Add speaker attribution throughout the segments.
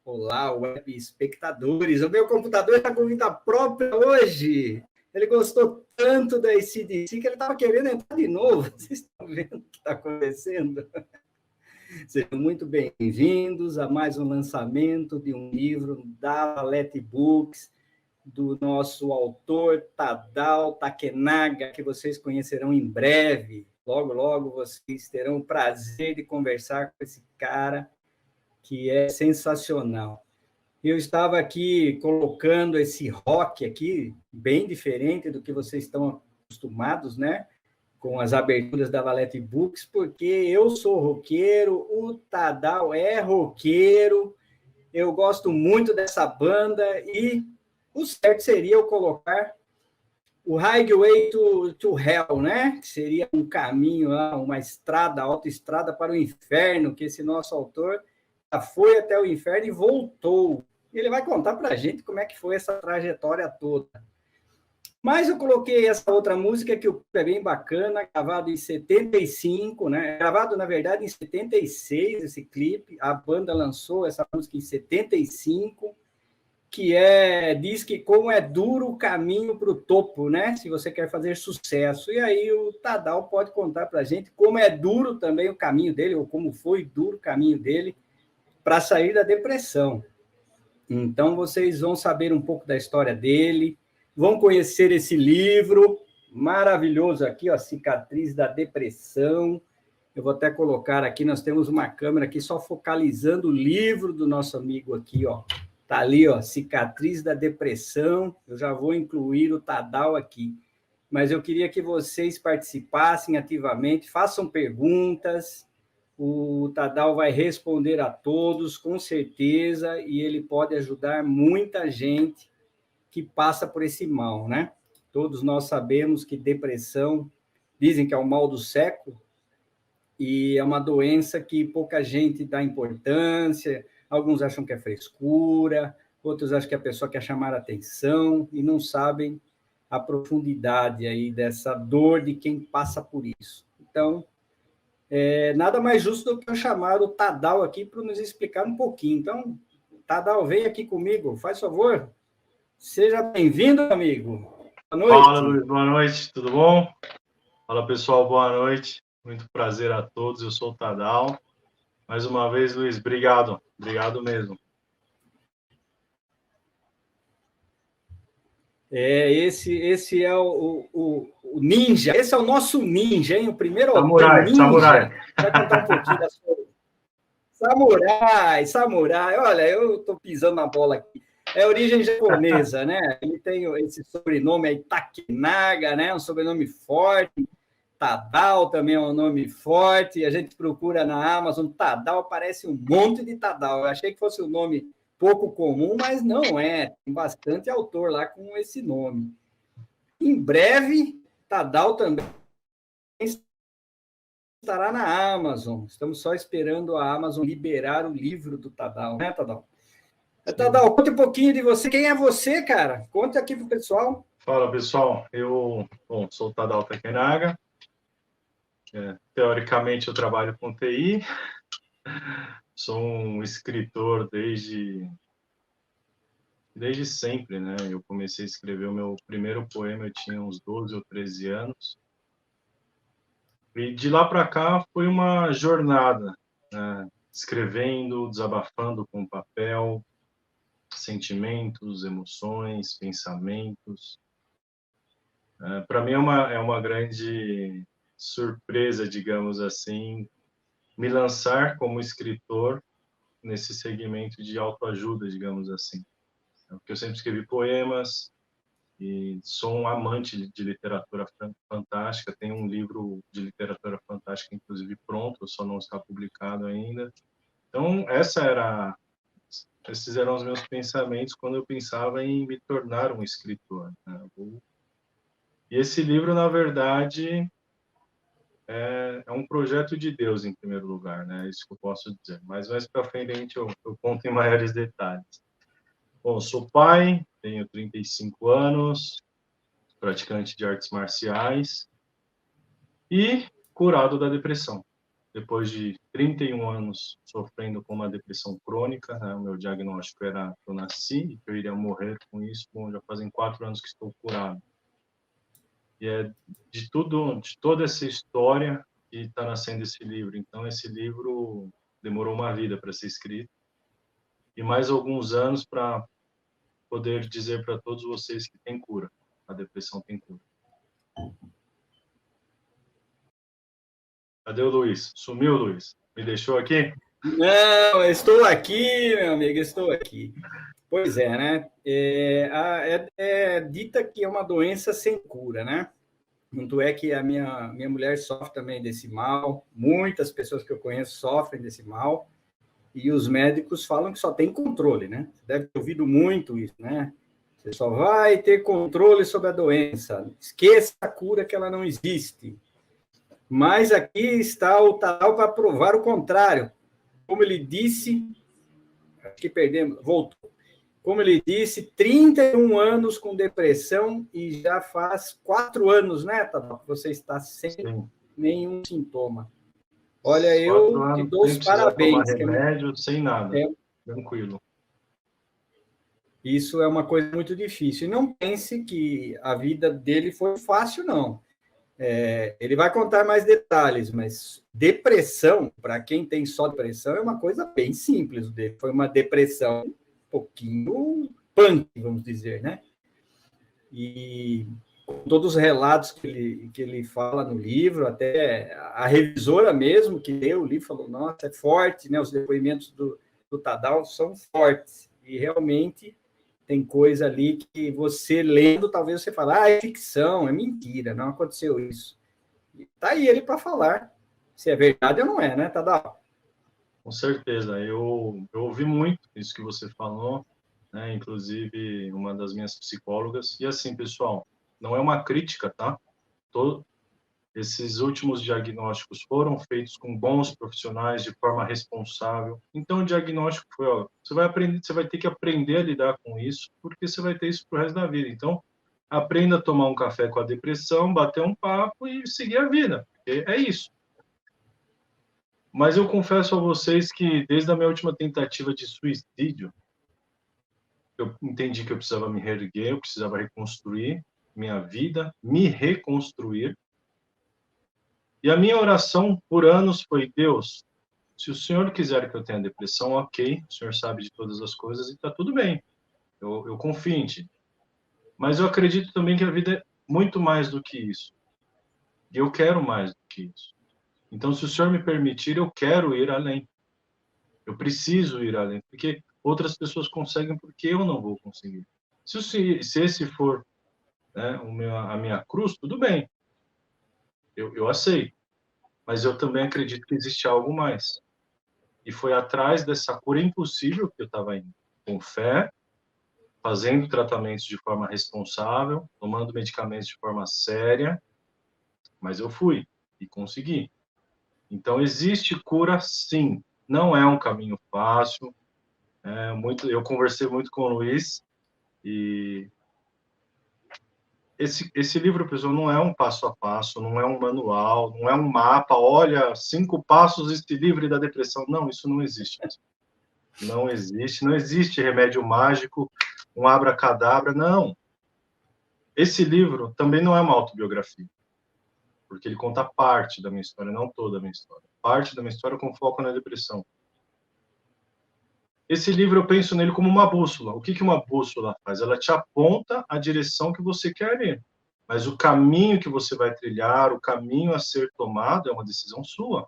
Speaker 1: Olá, web espectadores. O meu computador está com vida própria hoje. Ele gostou tanto da AC/DC que ele estava querendo entrar de novo. Vocês estão vendo o que está acontecendo? Sejam muito bem-vindos a mais um lançamento de um livro da Valete Books, do nosso autor Tadao Takenaga, que vocês conhecerão em breve. Logo, logo vocês terão o prazer de conversar com esse cara que é sensacional. Eu estava aqui colocando esse rock aqui, bem diferente do que vocês estão acostumados, né? Com as aberturas da Valete Books, porque eu sou roqueiro, o Tadao é roqueiro, eu gosto muito dessa banda e o certo seria eu colocar o Highway to Hell, né? Que seria um caminho, uma estrada, autoestrada para o inferno, que esse nosso autor foi até o inferno e voltou. Ele vai contar para a gente como é que foi essa trajetória toda. Mas eu coloquei essa outra música que é bem bacana, gravado em 75, né? Gravado, na verdade, em 76, esse clipe. A banda lançou essa música em 75, que diz que como é duro o caminho para o topo, né? Se você quer fazer sucesso. E aí o Tadao pode contar para a gente como é duro também o caminho dele, ou como foi duro o caminho dele para sair da depressão. Então, vocês vão saber um pouco da história dele, vão conhecer esse livro maravilhoso aqui, ó, Cicatriz da Depressão. Eu vou até colocar aqui, nós temos uma câmera aqui só focalizando o livro do nosso amigo aqui, ó. Tá ali, ó, Cicatriz da Depressão. Eu já vou incluir o Tadao aqui. Mas eu queria que vocês participassem ativamente, façam perguntas. O Tadao vai responder a todos, com certeza, e ele pode ajudar muita gente que passa por esse mal, né? Todos nós sabemos que depressão, dizem que é o mal do século, e é uma doença que pouca gente dá importância, alguns acham que é frescura, outros acham que a pessoa quer chamar a atenção e não sabem a profundidade aí dessa dor de quem passa por isso. Então, nada mais justo do que eu chamar o Tadao aqui para nos explicar um pouquinho. Então, Tadao, vem aqui comigo, faz favor. Seja bem-vindo, amigo.
Speaker 2: Boa noite. Fala, Luiz, boa noite, tudo bom? Fala, pessoal, boa noite. Muito prazer a todos, eu sou o Tadao. Mais uma vez, Luiz, obrigado. Obrigado mesmo.
Speaker 1: Esse é o ninja, esse é o nosso ninja, hein? O primeiro
Speaker 2: Samurai,
Speaker 1: ninja.
Speaker 2: Samurai.
Speaker 1: Vai contar um pouquinho da sua... Samurai. Olha, eu estou pisando na bola aqui. É origem japonesa, né? Ele tem esse sobrenome aí, Takenaga, né? Um sobrenome forte. Tadao também é um nome forte. A gente procura na Amazon, Tadao, aparece um monte de Tadao. Eu achei que fosse um nome pouco comum, mas não é. Tem bastante autor lá com esse nome. Em breve, Tadao também estará na Amazon. Estamos só esperando a Amazon liberar o livro do Tadao, né, Tadao? Tadao, conta um pouquinho de você. Quem é você, cara? Conta aqui para o pessoal.
Speaker 2: Fala, pessoal. Eu sou o Tadao Takenaga. Teoricamente, eu trabalho com TI. Sou um escritor desde sempre, né? Eu comecei a escrever o meu primeiro poema, eu tinha uns 12 ou 13 anos. E de lá para cá foi uma jornada, né? Escrevendo, desabafando com papel, sentimentos, emoções, pensamentos. Para mim é uma grande surpresa, digamos assim, me lançar como escritor nesse segmento de autoajuda, digamos assim. Porque eu sempre escrevi poemas e sou um amante de literatura fantástica. Tenho um livro de literatura fantástica, inclusive, pronto, só não está publicado ainda. Então, esses eram os meus pensamentos quando eu pensava em me tornar um escritor, né? E esse livro, na verdade, é um projeto de Deus, em primeiro lugar, né? É isso que eu posso dizer. Mas mais para frente eu conto em maiores detalhes. Bom, sou pai, tenho 35 anos, praticante de artes marciais e curado da depressão. depois de 31 anos sofrendo com uma depressão crônica, né? O meu diagnóstico era que eu nasci e que eu iria morrer com isso. Bom, já fazem 4 anos que estou curado. E é de toda essa história que está nascendo esse livro. Então, esse livro demorou uma vida para ser escrito e mais alguns anos para poder dizer para todos vocês que tem cura. A depressão tem cura. Cadê o Luiz? Sumiu, Luiz? Me deixou aqui?
Speaker 1: Não, estou aqui, meu amigo, estou aqui. Pois é, né? É dita que é uma doença sem cura, né? Tanto é que a minha mulher sofre também desse mal, muitas pessoas que eu conheço sofrem desse mal, e os médicos falam que só tem controle, né? Você deve ter ouvido muito isso, né? Você só vai ter controle sobre a doença, esqueça a cura que ela não existe. Mas aqui está o Tadal para provar o contrário. Como ele disse, acho que perdemos, voltou. Como ele disse, 31 anos com depressão e já faz 4 anos, né, Tadal, que você está sem
Speaker 2: Sim.
Speaker 1: nenhum sintoma. Olha,
Speaker 2: 4
Speaker 1: eu te
Speaker 2: anos
Speaker 1: dou os
Speaker 2: sem precisar tomar
Speaker 1: parabéns.
Speaker 2: remédio, sem nada. Tranquilo.
Speaker 1: Isso é uma coisa muito difícil. E não pense que a vida dele foi fácil, não. Ele vai contar mais detalhes, mas depressão, para quem tem só depressão, é uma coisa bem simples. Foi uma depressão um pouquinho punk, vamos dizer, né? E todos os relatos que ele fala no livro, até a revisora mesmo que leu o livro falou, nossa, é forte, né? Os depoimentos do Tadal são fortes. E realmente tem coisa ali que você lendo, talvez você fale, é ficção, é mentira, não aconteceu isso. Está aí ele para falar se é verdade ou não é, né, Tadal?
Speaker 2: Com certeza. Eu ouvi muito isso que você falou, né? Inclusive uma das minhas psicólogas. E assim, pessoal, não é uma crítica, tá? Esses últimos diagnósticos foram feitos com bons profissionais, de forma responsável. Então, o diagnóstico foi, ó, você vai aprender, você vai ter que aprender a lidar com isso, porque você vai ter isso pro resto da vida. Então, aprenda a tomar um café com a depressão, bater um papo e seguir a vida. É isso. Mas eu confesso a vocês que, desde a minha última tentativa de suicídio, eu entendi que eu precisava me reerguer, eu precisava reconstruir minha vida, me reconstruir. E a minha oração por anos foi: Deus, se o Senhor quiser que eu tenha depressão, ok, o Senhor sabe de todas as coisas e está tudo bem. Eu confio em Ti. Mas eu acredito também que a vida é muito mais do que isso. E eu quero mais do que isso. Então, se o Senhor me permitir, eu quero ir além. Eu preciso ir além, porque outras pessoas conseguem, porque eu não vou conseguir. Se esse for, né, a minha cruz, tudo bem. Eu aceito. Mas eu também acredito que existe algo mais. E foi atrás dessa cura impossível que eu estava indo. Com fé, fazendo tratamentos de forma responsável, tomando medicamentos de forma séria, mas eu fui e consegui. Então, existe cura, sim. Não é um caminho fácil. Eu conversei muito com o Luiz e esse livro, pessoal, não é um passo a passo, não é um manual, não é um mapa. Olha, 5 passos e se livre da depressão. Não, isso não existe. Não existe. Não existe remédio mágico, um abracadabra. Não. Esse livro também não é uma autobiografia, porque ele conta parte da minha história, não toda a minha história. Parte da minha história com foco na depressão. Esse livro, eu penso nele como uma bússola. O que uma bússola faz? Ela te aponta a direção que você quer ir. Mas o caminho que você vai trilhar, o caminho a ser tomado, é uma decisão sua.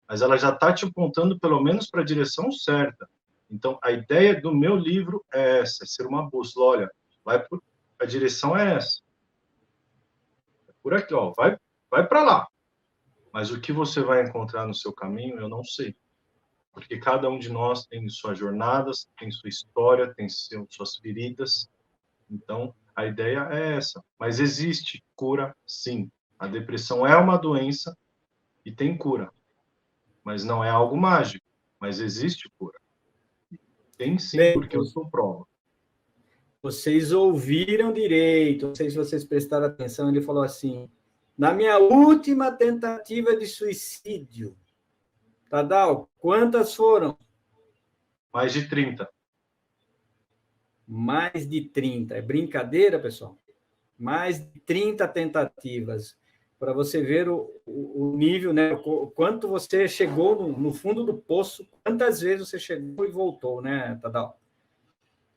Speaker 2: Mas ela já está te apontando, pelo menos, para a direção certa. Então, a ideia do meu livro é essa, é ser uma bússola. Olha, a direção é essa. É por aqui, ó, vai para lá. Mas o que você vai encontrar no seu caminho, eu não sei. Porque cada um de nós tem suas jornadas, tem sua história, tem suas feridas. Então, a ideia é essa. Mas existe cura, sim. A depressão é uma doença e tem cura. Mas não é algo mágico. Mas existe cura. Tem sim,
Speaker 1: Bem,
Speaker 2: porque eu sou prova.
Speaker 1: vocês ouviram direito, não sei se vocês prestaram atenção, ele falou assim, na minha última tentativa de suicídio, Tadal, quantas foram?
Speaker 2: Mais de 30.
Speaker 1: Mais de 30. É brincadeira, pessoal? Mais de 30 tentativas. Para você ver o nível, né? O quanto você chegou no fundo do poço, quantas vezes você chegou e voltou, né, Tadal?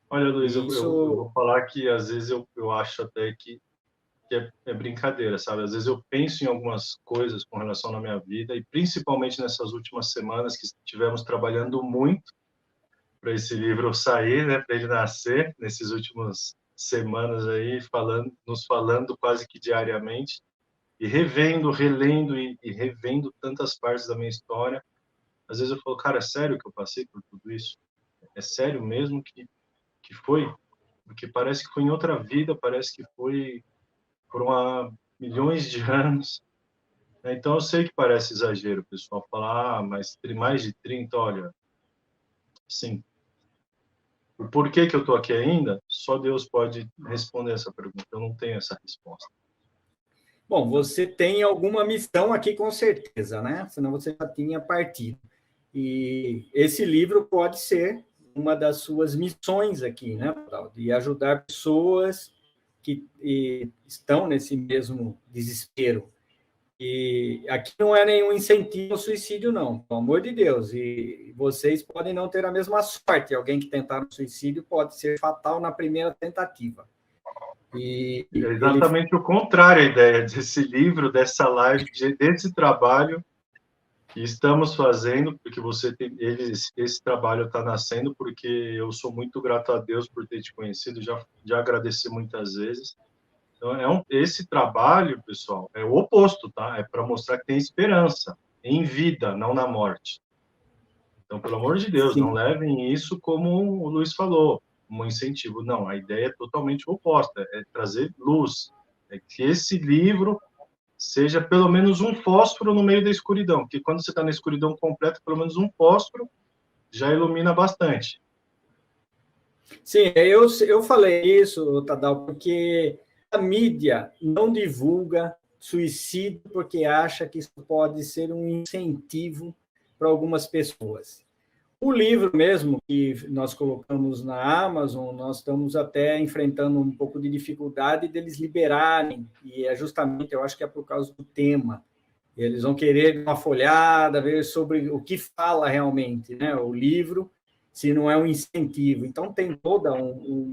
Speaker 2: Olha, Luiz,
Speaker 1: Isso...
Speaker 2: eu vou falar que às vezes eu acho até que é brincadeira, sabe? Às vezes eu penso em algumas coisas com relação à minha vida, e principalmente nessas últimas semanas que estivemos trabalhando muito para esse livro sair, né? Para ele nascer, nesses últimos semanas aí, nos falando quase que diariamente, e revendo, relendo e revendo tantas partes da minha história. Às vezes eu falo, cara, é sério que eu passei por tudo isso? É sério mesmo que foi? Porque parece que foi em outra vida, parece que foi por milhões de anos. Então eu sei que parece exagero, o pessoal fala, mas tem mais de 30, olha, sim. O porquê que eu estou aqui ainda, só Deus pode responder essa pergunta, eu não tenho essa resposta.
Speaker 1: Bom, você tem alguma missão aqui com certeza, né? Senão você já tinha partido. E esse livro pode ser uma das suas missões aqui, né, de ajudar pessoas que estão nesse mesmo desespero. E aqui não é nenhum incentivo ao suicídio, não, pelo amor de Deus. E vocês podem não ter a mesma sorte. Alguém que tentar um suicídio pode ser fatal na primeira tentativa.
Speaker 2: E é exatamente o contrário a ideia desse livro, dessa live, desse trabalho que estamos fazendo, porque esse trabalho está nascendo, porque eu sou muito grato a Deus por ter te conhecido, já agradeci muitas vezes. Então, esse trabalho, pessoal, é o oposto, tá? É para mostrar que tem esperança em vida, não na morte. Então, pelo amor de Deus, não levem isso como o Luiz falou, um incentivo. Não, a ideia é totalmente oposta, é trazer luz. É que esse livro seja pelo menos um fósforo no meio da escuridão, porque quando você está na escuridão completa, pelo menos um fósforo já ilumina bastante.
Speaker 1: Sim, eu falei isso, Tadal, porque a mídia não divulga suicídio porque acha que isso pode ser um incentivo para algumas pessoas. O livro mesmo que nós colocamos na Amazon, nós estamos até enfrentando um pouco de dificuldade deles liberarem, e é justamente, eu acho que é por causa do tema. Eles vão querer uma folhada, ver sobre o que fala realmente, né? O livro, se não é um incentivo. Então, tem todo um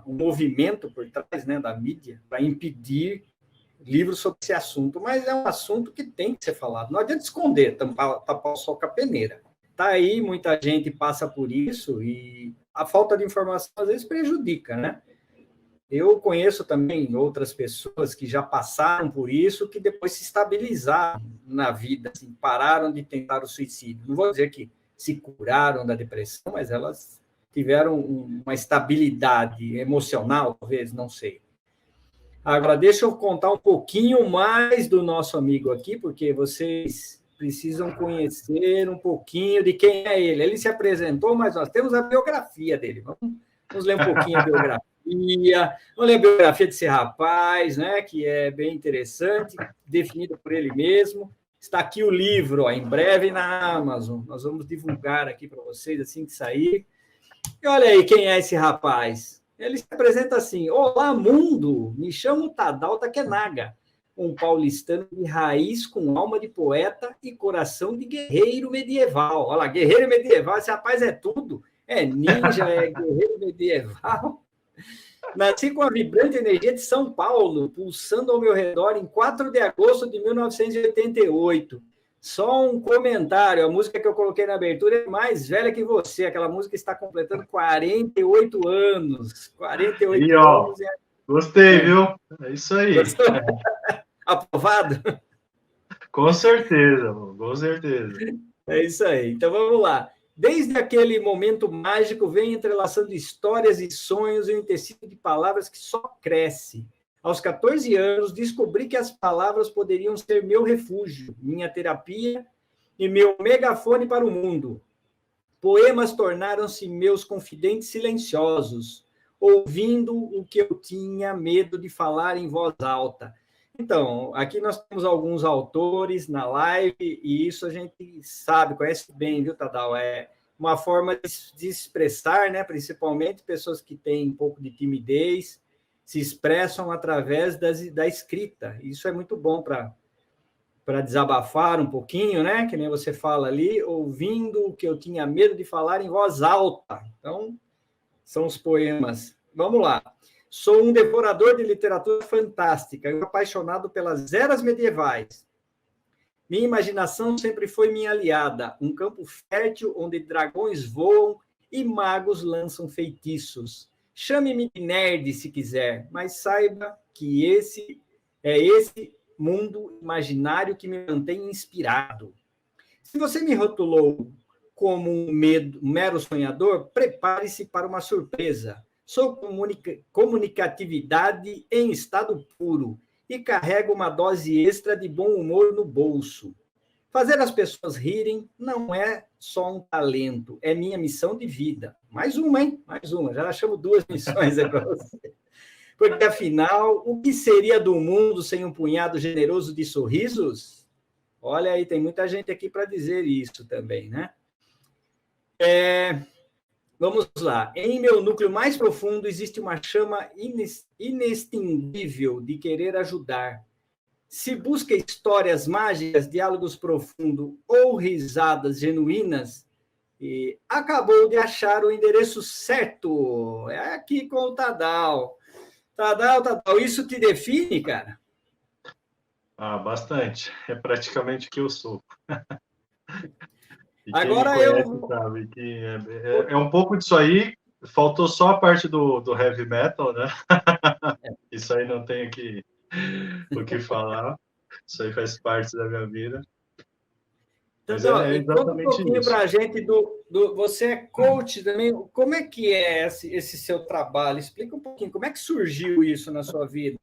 Speaker 1: movimento por trás, né, da mídia para impedir livros sobre esse assunto, mas é um assunto que tem que ser falado. Não adianta esconder, tapar o sol com a peneira. Está aí, muita gente passa por isso e a falta de informação às vezes prejudica, né? Eu conheço também outras pessoas que já passaram por isso, que depois se estabilizaram na vida, assim, pararam de tentar o suicídio. Não vou dizer que se curaram da depressão, mas elas tiveram uma estabilidade emocional, talvez, não sei. Agora, deixa eu contar um pouquinho mais do nosso amigo aqui, porque vocês precisam conhecer um pouquinho de quem é ele. Ele se apresentou, mas nós temos a biografia dele. Vamos ler um pouquinho a biografia. Vamos ler a biografia desse rapaz, né, que é bem interessante, definido por ele mesmo. Está aqui o livro, ó, em breve na Amazon. Nós vamos divulgar aqui para vocês assim que sair. E olha aí quem é esse rapaz. Ele se apresenta assim: olá, mundo! Me chamo Tadal Takenaga, um paulistano de raiz com alma de poeta e coração de guerreiro medieval. Olha lá, guerreiro medieval, esse rapaz é tudo. É ninja, é guerreiro medieval. Nasci com a vibrante energia de São Paulo, pulsando ao meu redor em 4 de agosto de 1988. Só um comentário, a música que eu coloquei na abertura é mais velha que você, aquela música está completando 48 anos. 48
Speaker 2: e, ó,
Speaker 1: anos.
Speaker 2: Gostei, viu? É isso aí.
Speaker 1: Aprovado?
Speaker 2: Com certeza, com certeza.
Speaker 1: É isso aí. Então vamos lá. Desde aquele momento mágico vem entrelaçando histórias e sonhos em um tecido de palavras que só cresce. Aos 14 anos, descobri que as palavras poderiam ser meu refúgio, minha terapia e meu megafone para o mundo. Poemas tornaram-se meus confidentes silenciosos, ouvindo o que eu tinha medo de falar em voz alta. Então, aqui nós temos alguns autores na live, e isso a gente sabe, conhece bem, viu, Tadal? É uma forma de expressar, né? Principalmente pessoas que têm um pouco de timidez, se expressam através da escrita. Isso é muito bom para desabafar um pouquinho, né? Que nem você fala ali, ouvindo o que eu tinha medo de falar em voz alta. Então, são os poemas. Vamos lá. Sou um devorador de literatura fantástica, apaixonado pelas eras medievais. Minha imaginação sempre foi minha aliada, um campo fértil onde dragões voam e magos lançam feitiços. Chame-me de nerd se quiser, mas saiba que esse mundo imaginário que me mantém inspirado. Se você me rotulou como um mero sonhador, prepare-se para uma surpresa. Sou comunicatividade em estado puro e carrego uma dose extra de bom humor no bolso. Fazer as pessoas rirem não é só um talento, é minha missão de vida. Mais uma, hein? Mais uma. Já achamos 2 missões aí para você. Porque, afinal, o que seria do mundo sem um punhado generoso de sorrisos? Olha aí, tem muita gente aqui para dizer isso também, né? Vamos lá. Em meu núcleo mais profundo existe uma chama inextinguível de querer ajudar. Se busca histórias mágicas, diálogos profundos ou risadas genuínas, acabou de achar o endereço certo. É aqui com o Tadal. Tadal, isso te define, cara?
Speaker 2: Bastante. É praticamente o que eu sou. E quem
Speaker 1: Agora
Speaker 2: me conhece sabe que é um pouco disso aí. Faltou só a parte do heavy metal, né? Isso aí não tenho o que falar. Isso aí faz parte da minha vida. Mas é
Speaker 1: E conta um
Speaker 2: exatamente
Speaker 1: pouquinho
Speaker 2: isso.
Speaker 1: para a gente você é coach também. Como é que é esse seu trabalho? Explica um pouquinho. Como é que surgiu isso na sua vida?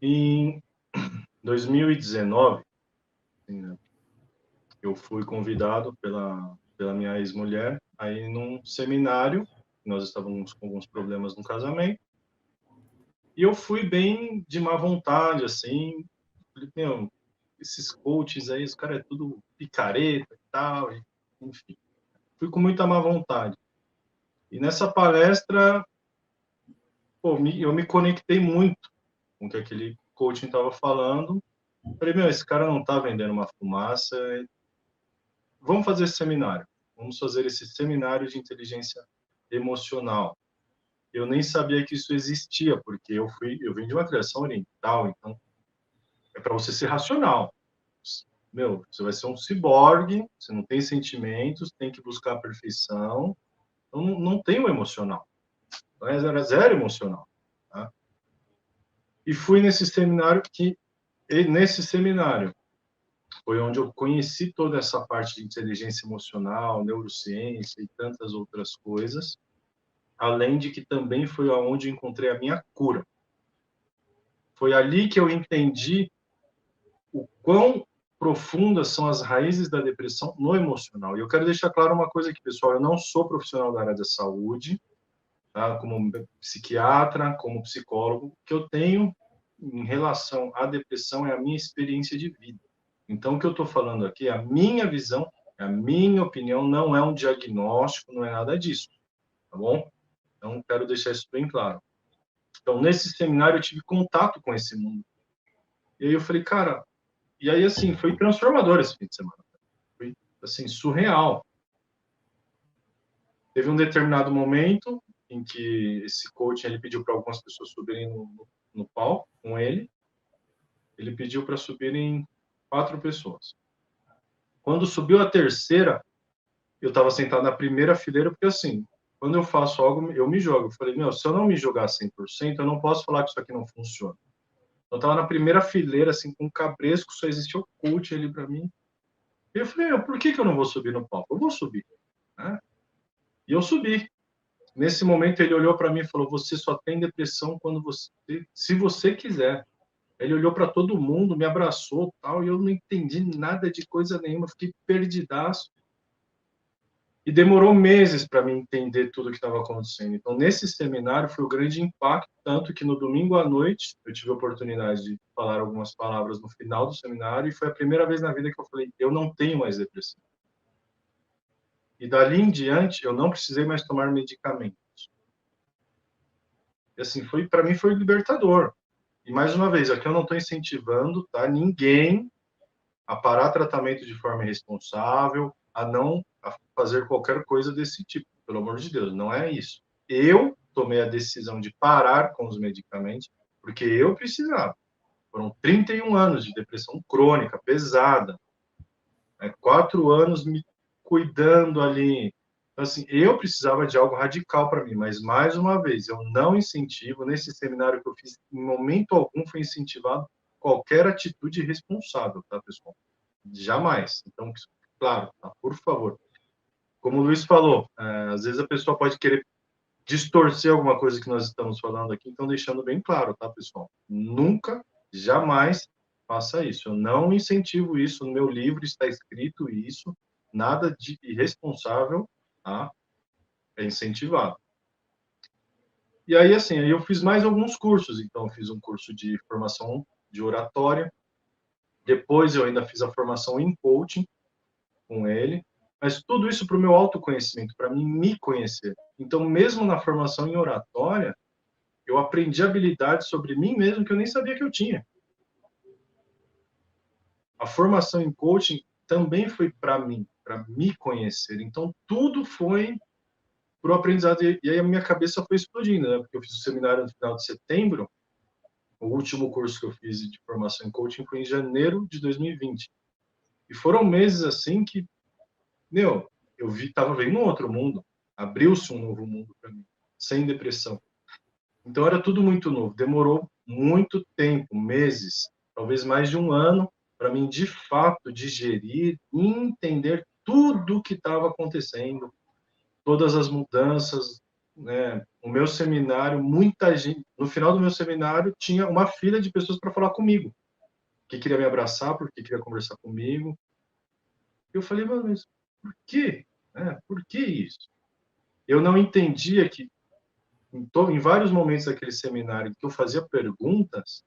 Speaker 2: Em 2019, eu fui convidado pela minha ex-mulher aí num seminário. Nós estávamos com alguns problemas no casamento. E eu fui bem de má vontade, assim. Falei, meu, esses coaches aí, os caras é tudo picareta e tal. Enfim, fui com muita má vontade. E nessa palestra, pô, eu me conectei muito com o que aquele coaching estava falando. Falei, meu, esse cara não está vendendo uma fumaça. Vamos fazer esse seminário. Vamos fazer esse seminário de inteligência emocional. Eu nem sabia que isso existia, porque eu vim de uma criação oriental, então é para você ser racional. Meu, você vai ser um ciborgue, você não tem sentimentos, tem que buscar a perfeição, então não tem o emocional. Então era zero emocional. Tá? E fui nesse seminário foi onde eu conheci toda essa parte de inteligência emocional, neurociência e tantas outras coisas, além de que também foi onde encontrei a minha cura. Foi ali que eu entendi o quão profundas são as raízes da depressão no emocional. E eu quero deixar claro uma coisa aqui, pessoal, eu não sou profissional da área da saúde, tá? Como psiquiatra, como psicólogo, o que eu tenho em relação à depressão é a minha experiência de vida. Então, o que eu estou falando aqui é a minha visão, é a minha opinião, não é um diagnóstico, não é nada disso, tá bom? Então, quero deixar isso bem claro. Então, nesse seminário, eu tive contato com esse mundo. E aí eu falei, cara, e aí, assim, foi transformador esse fim de semana. Foi, assim, surreal. Teve um determinado momento em que esse coach, ele pediu para algumas pessoas subirem no palco com ele. Ele pediu para subirem 4 pessoas. Quando subiu a terceira, eu estava sentado na primeira fileira, porque, assim, quando eu faço algo, eu me jogo. Eu falei, meu, se eu não me jogar 100%, eu não posso falar que isso aqui não funciona. Eu estava na primeira fileira, assim, com um cabresco, só existia o coach ali para mim. E eu falei, por que eu não vou subir no palco? Eu vou subir. Né? E eu subi. Nesse momento, ele olhou para mim e falou, você só tem depressão se você quiser. Ele olhou para todo mundo, me abraçou, tal, e eu não entendi nada de coisa nenhuma, fiquei perdidaço. E demorou meses para mim entender tudo o que estava acontecendo. Então, nesse seminário foi o grande impacto, tanto que no domingo à noite eu tive a oportunidade de falar algumas palavras no final do seminário e foi a primeira vez na vida que eu falei, eu não tenho mais depressão. E dali em diante, eu não precisei mais tomar medicamentos. E assim, para mim foi libertador. E mais uma vez, aqui eu não estou incentivando, tá, ninguém a parar tratamento de forma irresponsável, a fazer qualquer coisa desse tipo. Pelo amor de Deus, não é isso. Eu tomei a decisão de parar com os medicamentos porque eu precisava. Foram 31 anos de depressão crônica, pesada. 4 anos me cuidando ali. Então, assim, eu precisava de algo radical para mim, mas, mais uma vez, eu não incentivo, nesse seminário que eu fiz, em momento algum foi incentivado qualquer atitude irresponsável, tá, pessoal? Jamais. Então, claro, tá, por favor. Como o Luiz falou, às vezes a pessoa pode querer distorcer alguma coisa que nós estamos falando aqui, então deixando bem claro, tá, pessoal? Nunca, jamais faça isso. Eu não incentivo isso, no meu livro está escrito isso, nada de irresponsável, tá? É incentivado. E aí, assim, aí eu fiz mais alguns cursos, então eu fiz um curso de formação de oratória, depois eu ainda fiz a formação em coaching com ele, mas tudo isso para o meu autoconhecimento, para mim me conhecer. Então, mesmo na formação em oratória, eu aprendi habilidades sobre mim mesmo que eu nem sabia que eu tinha. A formação em coaching também foi para mim, para me conhecer. Então, tudo foi para o aprendizado. E aí a minha cabeça foi explodindo, né? Porque eu fiz o seminário no final de setembro, o último curso que eu fiz de formação em coaching foi em janeiro de 2020. E foram meses assim que, meu, eu estava vendo um outro mundo. Abriu-se um novo mundo para mim, sem depressão. Então era tudo muito novo. Demorou muito tempo, meses, talvez mais de um ano, para mim de fato digerir e entender tudo o que estava acontecendo, todas as mudanças, né? O meu seminário, muita gente, no final do meu seminário tinha uma fila de pessoas para falar comigo, que queria me abraçar, porque queria conversar comigo. Eu falei, mas por quê? Por que isso? Eu não entendia que em vários momentos daquele seminário que eu fazia perguntas,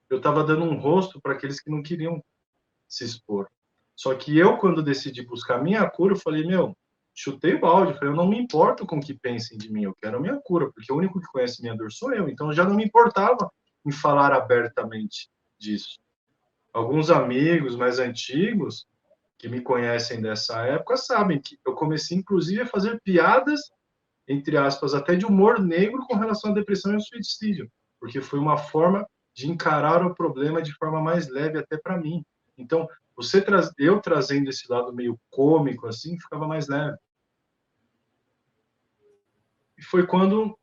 Speaker 2: eu estava dando um rosto para aqueles que não queriam se expor. Só que eu, quando decidi buscar a minha cura, eu falei, chutei o balde, falei, eu não me importo com o que pensem de mim, eu quero a minha cura, porque o único que conhece minha dor sou eu, então eu já não me importava em falar abertamente disso. Alguns amigos mais antigos, que me conhecem dessa época, sabem que eu comecei, inclusive, a fazer piadas, entre aspas, até de humor negro com relação à depressão e ao suicídio, porque foi uma forma de encarar o problema de forma mais leve até para mim. Então, eu trazendo esse lado meio cômico, assim, ficava mais leve. E foi quando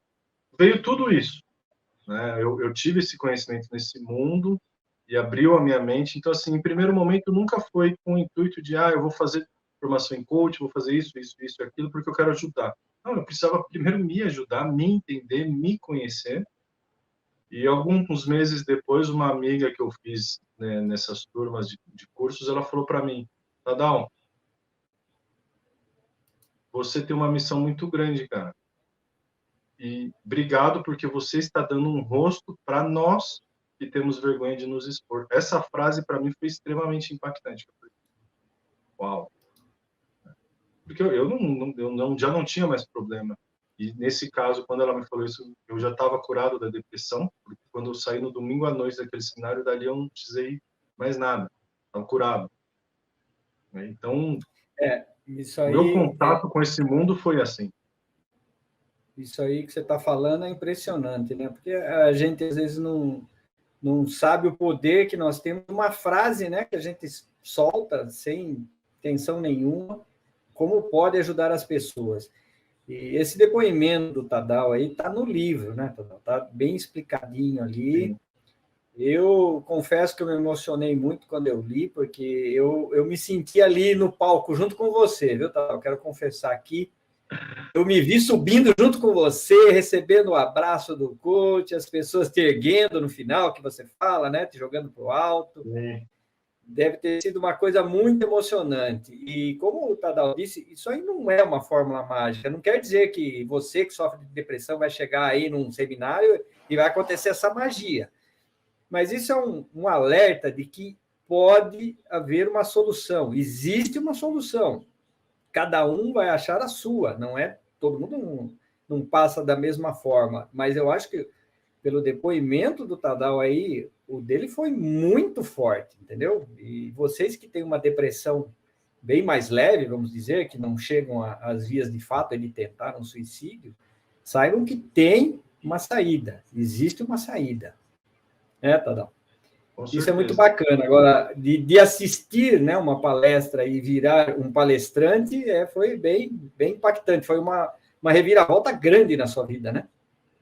Speaker 2: veio tudo isso, né? Eu tive esse conhecimento nesse mundo e abriu a minha mente. Então, assim, em primeiro momento, nunca foi com o intuito de, eu vou fazer formação em coach, vou fazer isso, aquilo, porque eu quero ajudar. Não, eu precisava primeiro me ajudar, me entender, me conhecer. E alguns meses depois, uma amiga que eu fiz, né, nessas turmas de cursos, ela falou para mim, Tadão, você tem uma missão muito grande, cara. E obrigado porque você está dando um rosto para nós que temos vergonha de nos expor. Essa frase, para mim, foi extremamente impactante. Uau! Porque eu já não tinha mais problema. E, nesse caso, quando ela me falou isso, eu já estava curado da depressão, porque quando eu saí no domingo à noite daquele seminário, dali eu não precisei mais nada. Estava curado. Então,
Speaker 1: isso
Speaker 2: o
Speaker 1: aí,
Speaker 2: meu contato com esse mundo foi assim.
Speaker 1: Isso aí que você está falando é impressionante, né? Porque a gente, às vezes, não sabe o poder que nós temos. Uma frase, né, que a gente solta sem intenção nenhuma, como pode ajudar as pessoas. E esse depoimento do Tadal aí está no livro, né, Tadal? Está bem explicadinho ali. Sim. Eu confesso que eu me emocionei muito quando eu li, porque eu me senti ali no palco junto com você, viu, Tadal? Eu quero confessar aqui. Eu me vi subindo junto com você, recebendo o abraço do coach, as pessoas te erguendo no final, que você fala, né? Te jogando para o alto. deve ter sido uma coisa muito emocionante. E como o Tadal disse, isso aí não é uma fórmula mágica. Não quer dizer que você que sofre de depressão vai chegar aí num seminário e vai acontecer essa magia. Mas isso é um alerta de que pode haver uma solução. Existe uma solução. Cada um vai achar a sua. Não é todo mundo não passa da mesma forma. Mas eu acho que pelo depoimento do Tadal aí, o dele foi muito forte, entendeu? E vocês que têm uma depressão bem mais leve, vamos dizer, que não chegam às vias de fato de tentar um suicídio, saibam que tem uma saída, existe uma saída. Tadal? Isso é muito bacana. Agora, de assistir, né, uma palestra e virar um palestrante, foi bem impactante, foi uma reviravolta grande na sua vida, né?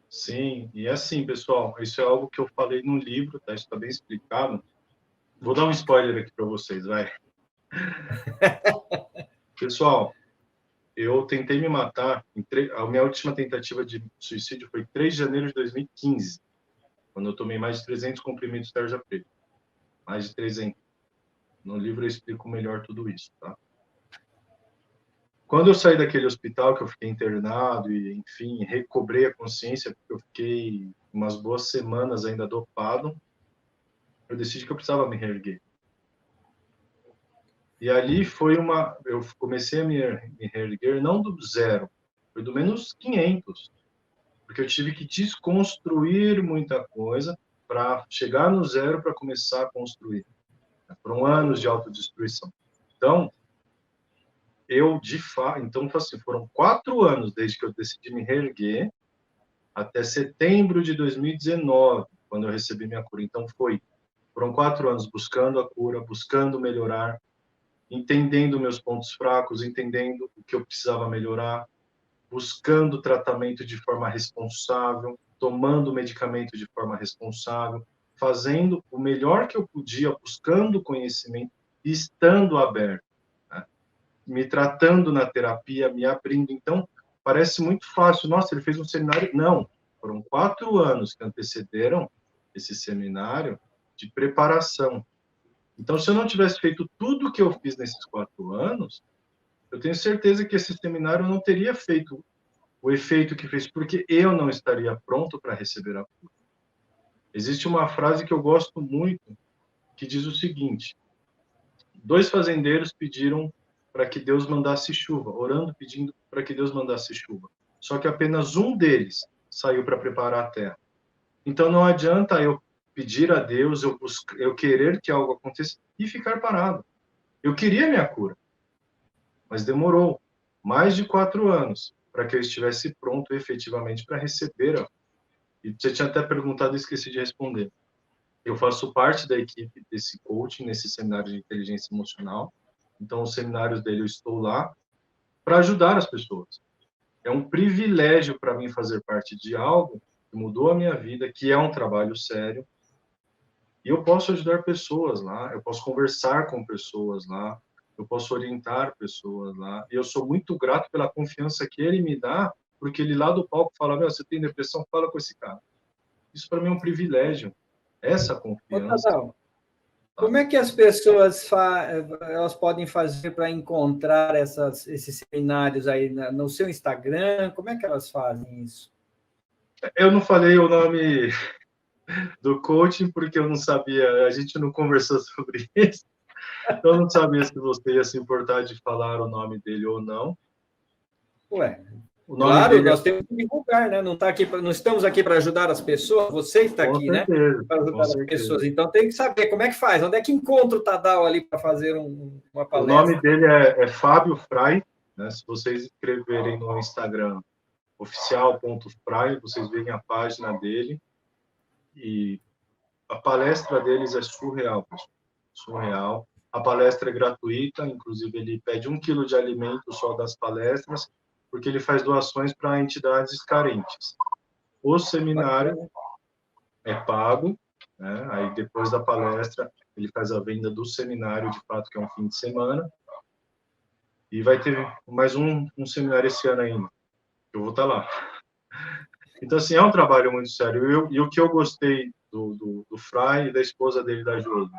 Speaker 2: Sim, e assim, pessoal, isso é algo que eu falei no livro, tá? Isso está bem explicado. Vou dar um spoiler aqui para vocês, vai. Pessoal, eu tentei me matar, a minha última tentativa de suicídio foi 3 de janeiro de 2015, quando eu tomei mais de 300 comprimidos de tarja preta. Mais de 300. No livro eu explico melhor tudo isso, tá? Quando eu saí daquele hospital, que eu fiquei internado e, enfim, recobrei a consciência, porque eu fiquei umas boas semanas ainda dopado, eu decidi que eu precisava me reerguer. E ali eu comecei a me reerguer não do zero, foi do menos 500, porque eu tive que desconstruir muita coisa para chegar no zero para começar a construir. Foram anos de autodestruição. Então, assim, foram 4 anos desde que eu decidi me reerguer até setembro de 2019, quando eu recebi minha cura. Então, foram 4 anos buscando a cura, buscando melhorar, entendendo meus pontos fracos, entendendo o que eu precisava melhorar, buscando tratamento de forma responsável, tomando medicamento de forma responsável, fazendo o melhor que eu podia, buscando conhecimento e estando aberto, né? Me tratando na terapia, me abrindo. Então, parece muito fácil. Nossa, ele fez um seminário. Não, foram 4 anos que antecederam esse seminário de preparação. Então, se eu não tivesse feito tudo o que eu fiz nesses 4 anos, eu tenho certeza que esse seminário não teria feito o efeito que fez, porque eu não estaria pronto para receber a cura. Existe uma frase que eu gosto muito, que diz o seguinte: 2 fazendeiros pediram para que Deus mandasse chuva, orando, pedindo para que Deus mandasse chuva. Só que apenas um deles saiu para preparar a terra. Então, não adianta eu pedir a Deus, eu querer que algo aconteça e ficar parado. Eu queria minha cura, mas demorou mais de 4 anos para que eu estivesse pronto efetivamente para receber. E você tinha até perguntado e esqueci de responder. Eu faço parte da equipe desse coaching, nesse seminário de inteligência emocional. Então, os seminários dele, eu estou lá para ajudar as pessoas. É um privilégio para mim fazer parte de algo que mudou a minha vida, que é um trabalho sério. E eu posso ajudar pessoas lá, eu posso conversar com pessoas lá, eu posso orientar pessoas lá. E eu sou muito grato pela confiança que ele me dá, porque ele lá do palco fala: meu, você tem depressão? Fala com esse cara. Isso para mim é um privilégio, essa confiança.
Speaker 1: Tadal, como é que as pessoas elas podem fazer para encontrar esses seminários aí no seu Instagram? Como é que elas fazem isso?
Speaker 2: Eu não falei o nome do coaching porque eu não sabia, a gente não conversou sobre isso, então eu não sabia se você ia se importar de falar o nome dele ou não.
Speaker 1: Ué, claro, nós temos que divulgar, né? Não estamos aqui para ajudar as pessoas, você está aqui, né? Para ajudar as pessoas. Então tem que saber como é que faz, onde é que encontra o Tadal ali para fazer uma palestra.
Speaker 2: O nome dele é Fábio Fray, né? Se vocês escreverem no Instagram oficial.fray, vocês veem a página dele. E a palestra deles é surreal, pessoal. Surreal. A palestra é gratuita, inclusive ele pede 1 quilo de alimento só das palestras, porque ele faz doações para entidades carentes. O seminário é pago, né? Aí depois da palestra ele faz a venda do seminário, de fato, que é um fim de semana. E vai ter mais um seminário esse ano ainda. Eu vou estar lá. Então, assim, é um trabalho muito sério. E o que eu gostei do Fray e da esposa dele, da Josi,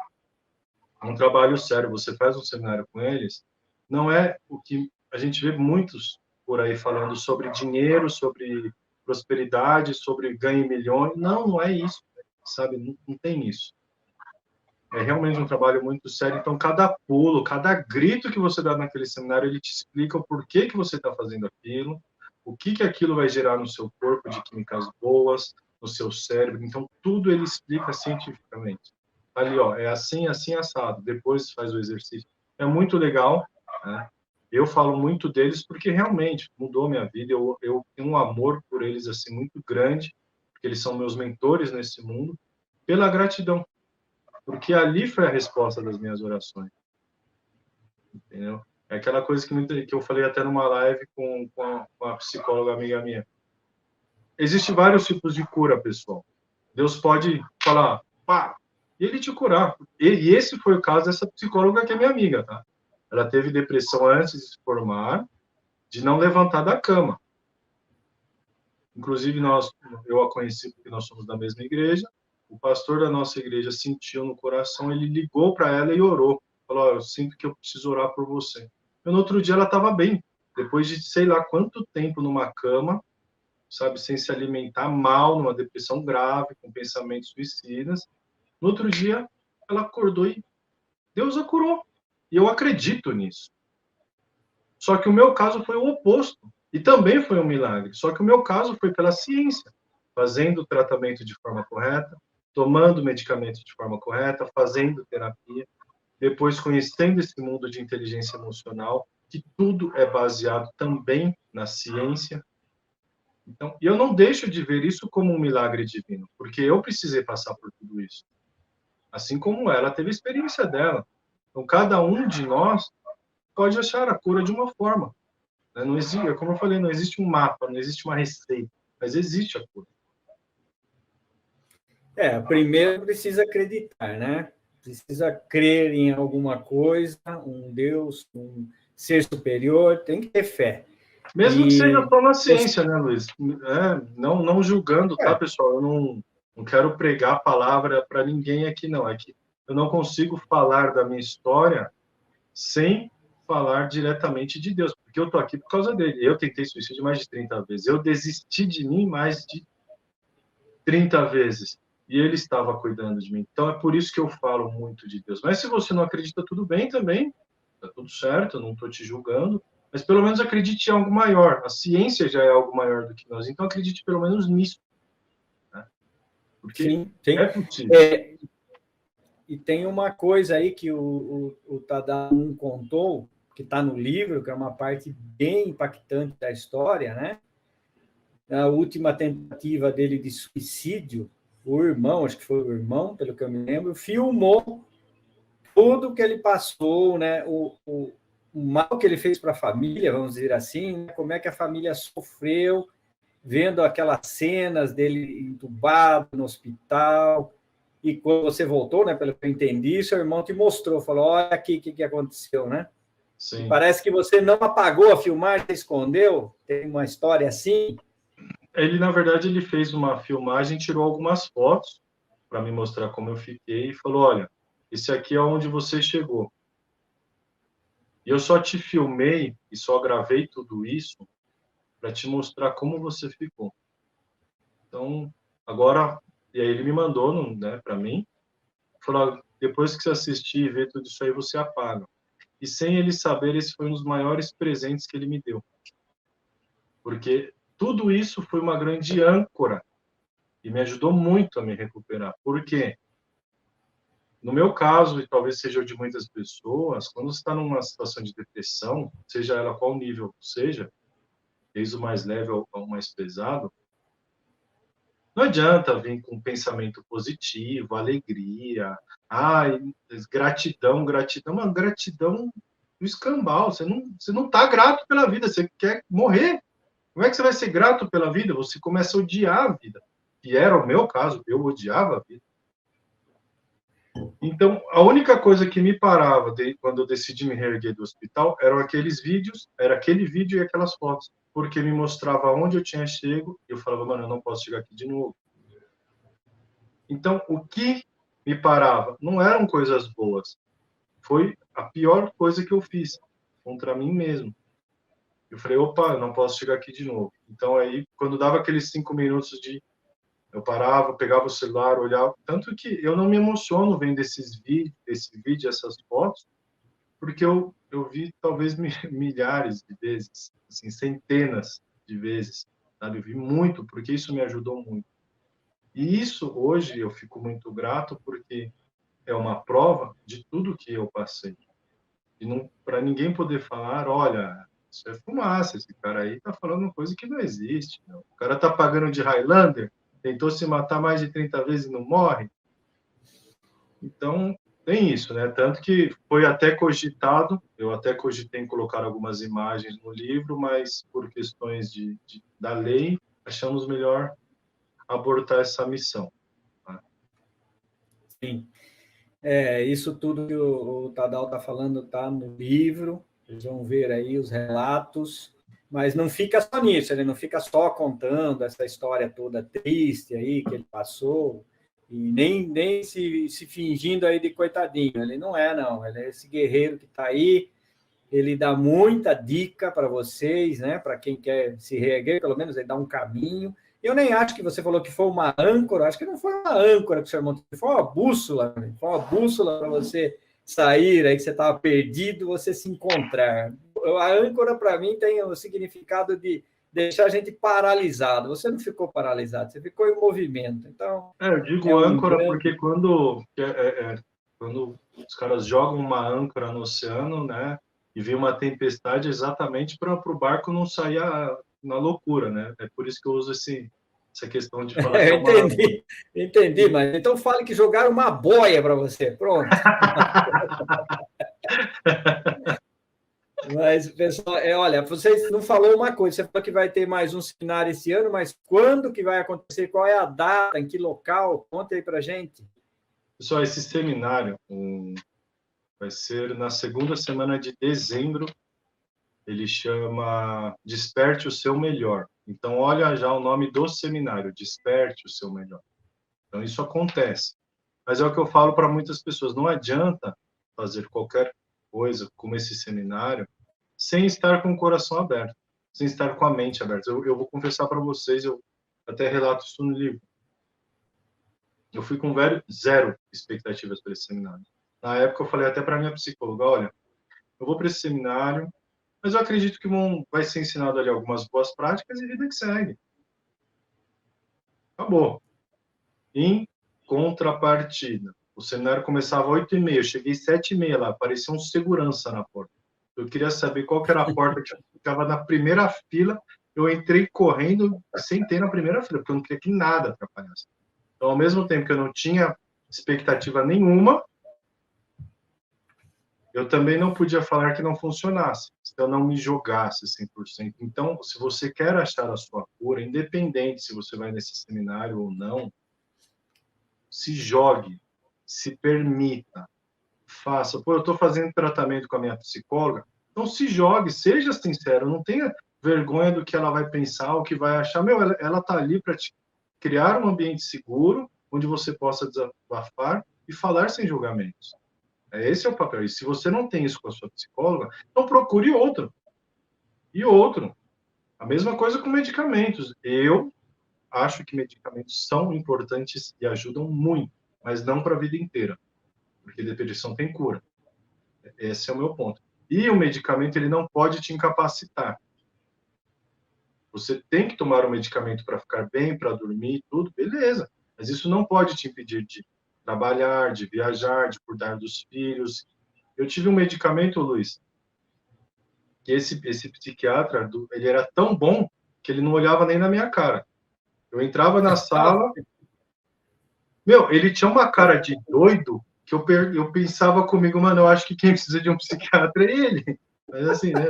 Speaker 2: um trabalho sério, você faz um seminário com eles, não é o que a gente vê muitos por aí falando sobre dinheiro, sobre prosperidade, sobre ganhe milhões. Não, não é isso, sabe? Não, não tem isso. É realmente um trabalho muito sério. Então, cada pulo, cada grito que você dá naquele seminário, ele te explica o porquê que você está fazendo aquilo, o que que aquilo vai gerar no seu corpo de químicas boas, no seu cérebro. Então, tudo ele explica cientificamente. Ali, ó, é assim, assim, assado. Depois faz o exercício. É muito legal, né? Eu falo muito deles porque realmente mudou minha vida. Eu tenho um amor por eles assim muito grande, porque eles são meus mentores nesse mundo, pela gratidão, porque ali foi a resposta das minhas orações, entendeu? É aquela coisa que eu falei até numa live com a psicóloga amiga minha. Existem vários tipos de cura, pessoal. Deus pode falar, pá, e ele te curar. E esse foi o caso dessa psicóloga que é minha amiga, tá? Ela teve depressão antes de se formar, de não levantar da cama. Inclusive, eu a conheci porque nós somos da mesma igreja. O pastor da nossa igreja sentiu no coração, ele ligou para ela e orou. Falou, eu sinto que eu preciso orar por você. E no outro dia ela estava bem. Depois de sei lá quanto tempo numa cama, sabe, sem se alimentar, mal, numa depressão grave, com pensamentos suicidas. No outro dia, ela acordou e Deus a curou. E eu acredito nisso. Só que o meu caso foi o oposto. E também foi um milagre. Só que o meu caso foi pela ciência, fazendo o tratamento de forma correta, tomando medicamento de forma correta, fazendo terapia, depois conhecendo esse mundo de inteligência emocional, que tudo é baseado também na ciência. Então, e eu não deixo de ver isso como um milagre divino, porque eu precisei passar por tudo isso. Assim como ela teve a experiência dela. Então, cada um de nós pode achar a cura de uma forma. Não existe, como eu falei, não existe um mapa, não existe uma receita, mas existe a cura.
Speaker 1: Primeiro precisa acreditar, né? Precisa crer em alguma coisa, um Deus, um ser superior, tem que ter fé.
Speaker 2: Mesmo que seja só na ciência, né, Luiz? Não julgando, tá, pessoal? Eu não quero pregar a palavra para ninguém aqui, não. É que eu não consigo falar da minha história sem falar diretamente de Deus, porque eu estou aqui por causa dele. Eu tentei suicídio mais de 30 vezes. Eu desisti de mim mais de 30 vezes. E ele estava cuidando de mim. Então, é por isso que eu falo muito de Deus. Mas se você não acredita, tudo bem também. Está tudo certo, eu não estou te julgando. Mas pelo menos acredite em algo maior. A ciência já é algo maior do que nós. Então, acredite pelo menos nisso. Né? Porque
Speaker 1: sim.
Speaker 2: é possível.
Speaker 1: E tem uma coisa aí que o Tadao contou, que está no livro, que é uma parte bem impactante da história, né? A última tentativa dele de suicídio, o irmão, acho que foi o irmão, pelo que eu me lembro, filmou tudo que ele passou, né? O mal que ele fez para a família, vamos dizer assim, né? Como é que a família sofreu vendo aquelas cenas dele entubado no hospital. E quando você voltou, né, pelo que eu entendi, seu irmão te mostrou, falou, olha aqui o que aconteceu, né?
Speaker 2: Sim.
Speaker 1: E parece que você não apagou a filmagem, escondeu, tem uma história assim.
Speaker 2: Ele, na verdade, ele fez uma filmagem, tirou algumas fotos para me mostrar como eu fiquei e falou, olha, esse aqui é onde você chegou. E eu só te filmei e só gravei tudo isso para te mostrar como você ficou. Então, agora, e aí ele me mandou, né, para mim, falou, depois que você assistir e ver tudo isso aí, você apaga. E sem ele saber, esse foi um dos maiores presentes que ele me deu. Porque tudo isso foi uma grande âncora e me ajudou muito a me recuperar. Por quê? No meu caso, e talvez seja o de muitas pessoas, quando você está numa situação de depressão, seja ela qual nível seja, desde o mais leve ao mais pesado, não adianta vir com pensamento positivo, alegria, gratidão, gratidão. Mano, gratidão do escambau. Você não tá grato pela vida, você quer morrer. Como é que você vai ser grato pela vida? Você começa a odiar a vida. Que era o meu caso, eu odiava a vida. Então, a única coisa que me parava quando eu decidi me reerguer do hospital eram aqueles vídeos, era aquele vídeo e aquelas fotos, porque me mostrava onde eu tinha chego e eu falava, mano, eu não posso chegar aqui de novo. Então, o que me parava não eram coisas boas, foi a pior coisa que eu fiz contra mim mesmo. Eu falei, opa, eu não posso chegar aqui de novo. Então, aí, quando dava aqueles 5 minutos eu parava, pegava o celular, olhava. Tanto que eu não me emociono vendo esse vídeo, essas fotos, porque eu vi talvez milhares de vezes, assim, centenas de vezes, sabe? Eu vi muito, porque isso me ajudou muito. E isso, hoje, eu fico muito grato, porque é uma prova de tudo que eu passei. E não, para ninguém poder falar, olha, isso é fumaça, esse cara aí tá falando uma coisa que não existe. Não. O cara tá pagando de Highlander, tentou se matar mais de 30 vezes e não morre. Então, tem isso, né? Tanto que foi até cogitado, eu até cogitei em colocar algumas imagens no livro, mas por questões da lei, achamos melhor abortar essa missão. Tá?
Speaker 1: Sim. Isso tudo que o Tadal está falando está no livro, vocês vão ver aí os relatos, mas não fica só nisso, ele não fica só contando essa história toda triste aí que ele passou, e nem se fingindo aí de coitadinho, ele não, ele é esse guerreiro que está aí, ele dá muita dica para vocês, né? Para quem quer se reerguer, pelo menos ele dá um caminho. Eu nem acho que você falou que foi uma âncora, acho que não foi uma âncora que o senhor montou, foi uma bússola para você sair aí, que você estava perdido, você se encontrar. A âncora, para mim, tem o significado de deixar a gente paralisado. Você não ficou paralisado, você ficou em movimento. Então,
Speaker 2: eu digo âncora porque quando os caras jogam uma âncora no oceano, né, e vem uma tempestade, exatamente para o barco não sair na loucura, né? É por isso que eu uso essa questão de falar que é uma âncora.
Speaker 1: Entendi, mas então fale que jogaram uma boia para você, pronto. Mas, pessoal, olha, você não falou uma coisa, você falou que vai ter mais um seminário esse ano, mas quando que vai acontecer? Qual é a data? Em que local? Conta aí para a gente.
Speaker 2: Pessoal, esse seminário vai ser na segunda semana de dezembro. Ele chama Desperte o Seu Melhor. Então, olha já o nome do seminário, Desperte o Seu Melhor. Então, isso acontece. Mas é o que eu falo para muitas pessoas, não adianta fazer qualquer coisa como esse seminário sem estar com o coração aberto, sem estar com a mente aberta. Eu vou confessar para vocês, eu até relato isso no livro. Eu fui com zero expectativas para esse seminário. Na época, eu falei até para minha psicóloga, olha, eu vou para esse seminário, mas eu acredito que vai ser ensinado ali algumas boas práticas e vida que segue. Acabou. Em contrapartida, o seminário começava às 8h30, eu cheguei às 7h30 lá, parecia um segurança na porta. Eu queria saber qual que era a porta que ficava na primeira fila, eu entrei correndo, sentei na primeira fila, porque eu não queria que nada atrapalhasse. Então, ao mesmo tempo que eu não tinha expectativa nenhuma, eu também não podia falar que não funcionasse, se eu não me jogasse 100%. Então, se você quer achar a sua cura, independente se você vai nesse seminário ou não, se jogue, se permita, faça. Pô, eu estou fazendo tratamento com a minha psicóloga, então se jogue, seja sincero, não tenha vergonha do que ela vai pensar, o que vai achar. Meu, ela está ali para te criar um ambiente seguro, onde você possa desabafar e falar sem julgamentos. Esse é o papel. E se você não tem isso com a sua psicóloga, então procure outro. E outro. A mesma coisa com medicamentos. Eu acho que medicamentos são importantes e ajudam muito, mas não para a vida inteira. Porque depressão tem cura. Esse é o meu ponto. E o medicamento, ele não pode te incapacitar. Você tem que tomar o medicamento para ficar bem, para dormir, tudo, beleza. Mas isso não pode te impedir de trabalhar, de viajar, de cuidar dos filhos. Eu tive um medicamento, Luiz, que esse psiquiatra, ele era tão bom que ele não olhava nem na minha cara. Eu entrava na sala, meu, ele tinha uma cara de doido que eu pensava comigo, mano, eu acho que quem precisa de um psiquiatra é ele. Mas assim, né?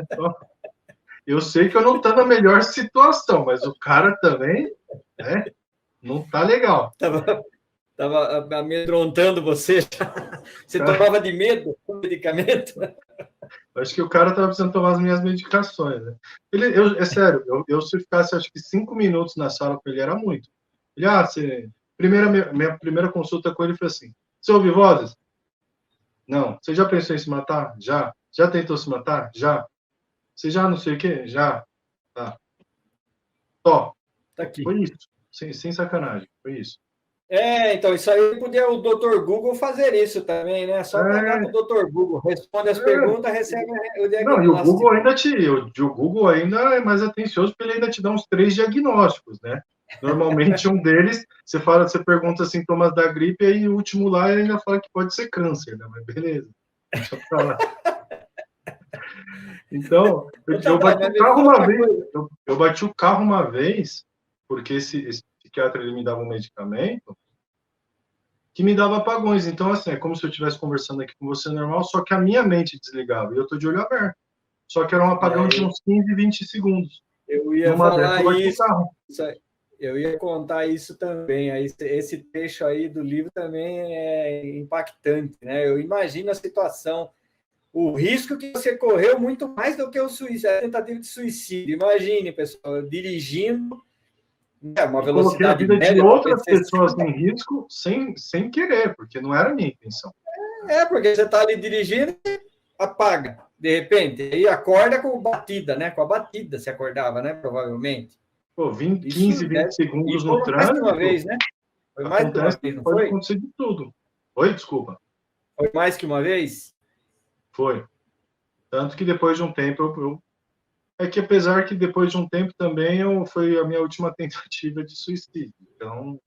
Speaker 2: Eu sei que eu não tô na melhor situação, mas o cara também, né? Não tá legal.
Speaker 1: Tava amedrontando você. Você tomava de medo com o medicamento?
Speaker 2: Acho que o cara tava precisando tomar as minhas medicações, né? É sério, eu se ficasse, acho que 5 minutos na sala com ele, era muito. Ele, minha primeira consulta com ele foi assim, você ouve vozes? Não. Você já pensou em se matar? Já. Já tentou se matar? Já. Você já não sei o quê? Já. Tá. Tó.
Speaker 1: Tá aqui.
Speaker 2: Foi isso. Sem sacanagem. Foi isso.
Speaker 1: Então, isso aí podia o Dr. Google fazer isso também, né? Só pagar para o Dr. Google, responde as perguntas, recebe o
Speaker 2: Não, e o
Speaker 1: diagnóstico.
Speaker 2: Google ainda é mais atencioso, porque ele ainda te dá uns 3 diagnósticos, né? Normalmente um deles, você pergunta sintomas da gripe, e aí o último lá ele ainda fala que pode ser câncer, né? Mas beleza, deixa eu falar. Então, eu bati o carro uma vez, eu bati o carro uma vez, porque esse psiquiatra ele me dava um medicamento que me dava apagões. Então, assim, é como se eu estivesse conversando aqui com você normal, só que a minha mente desligava, e eu tô de olho aberto. Só que era um apagão de uns 15, 20 segundos.
Speaker 1: Eu ia
Speaker 2: Numa
Speaker 1: falar isso.
Speaker 2: O carro.
Speaker 1: Eu ia contar isso também. Esse trecho aí do livro também é impactante, né? Eu imagino a situação, o risco que você correu muito mais do que a tentativa de suicídio. Imagine, pessoal, dirigindo uma
Speaker 2: Coloquei a
Speaker 1: velocidade
Speaker 2: vida de
Speaker 1: média,
Speaker 2: outras pessoas em risco sem querer, porque não era a minha intenção.
Speaker 1: Porque você está ali dirigindo e apaga, de repente. Aí acorda com batida, né? Com a batida se acordava, né? Provavelmente.
Speaker 2: Pô, 15, 20 segundos no trânsito.
Speaker 1: Mais que uma vez, né? Foi mais que uma vez, não
Speaker 2: pode
Speaker 1: foi?
Speaker 2: acontecer de tudo. Oi, desculpa.
Speaker 1: Foi mais que uma vez?
Speaker 2: Foi. Tanto que depois de um tempo é que apesar que depois de um tempo também foi a minha última tentativa de suicídio. Então,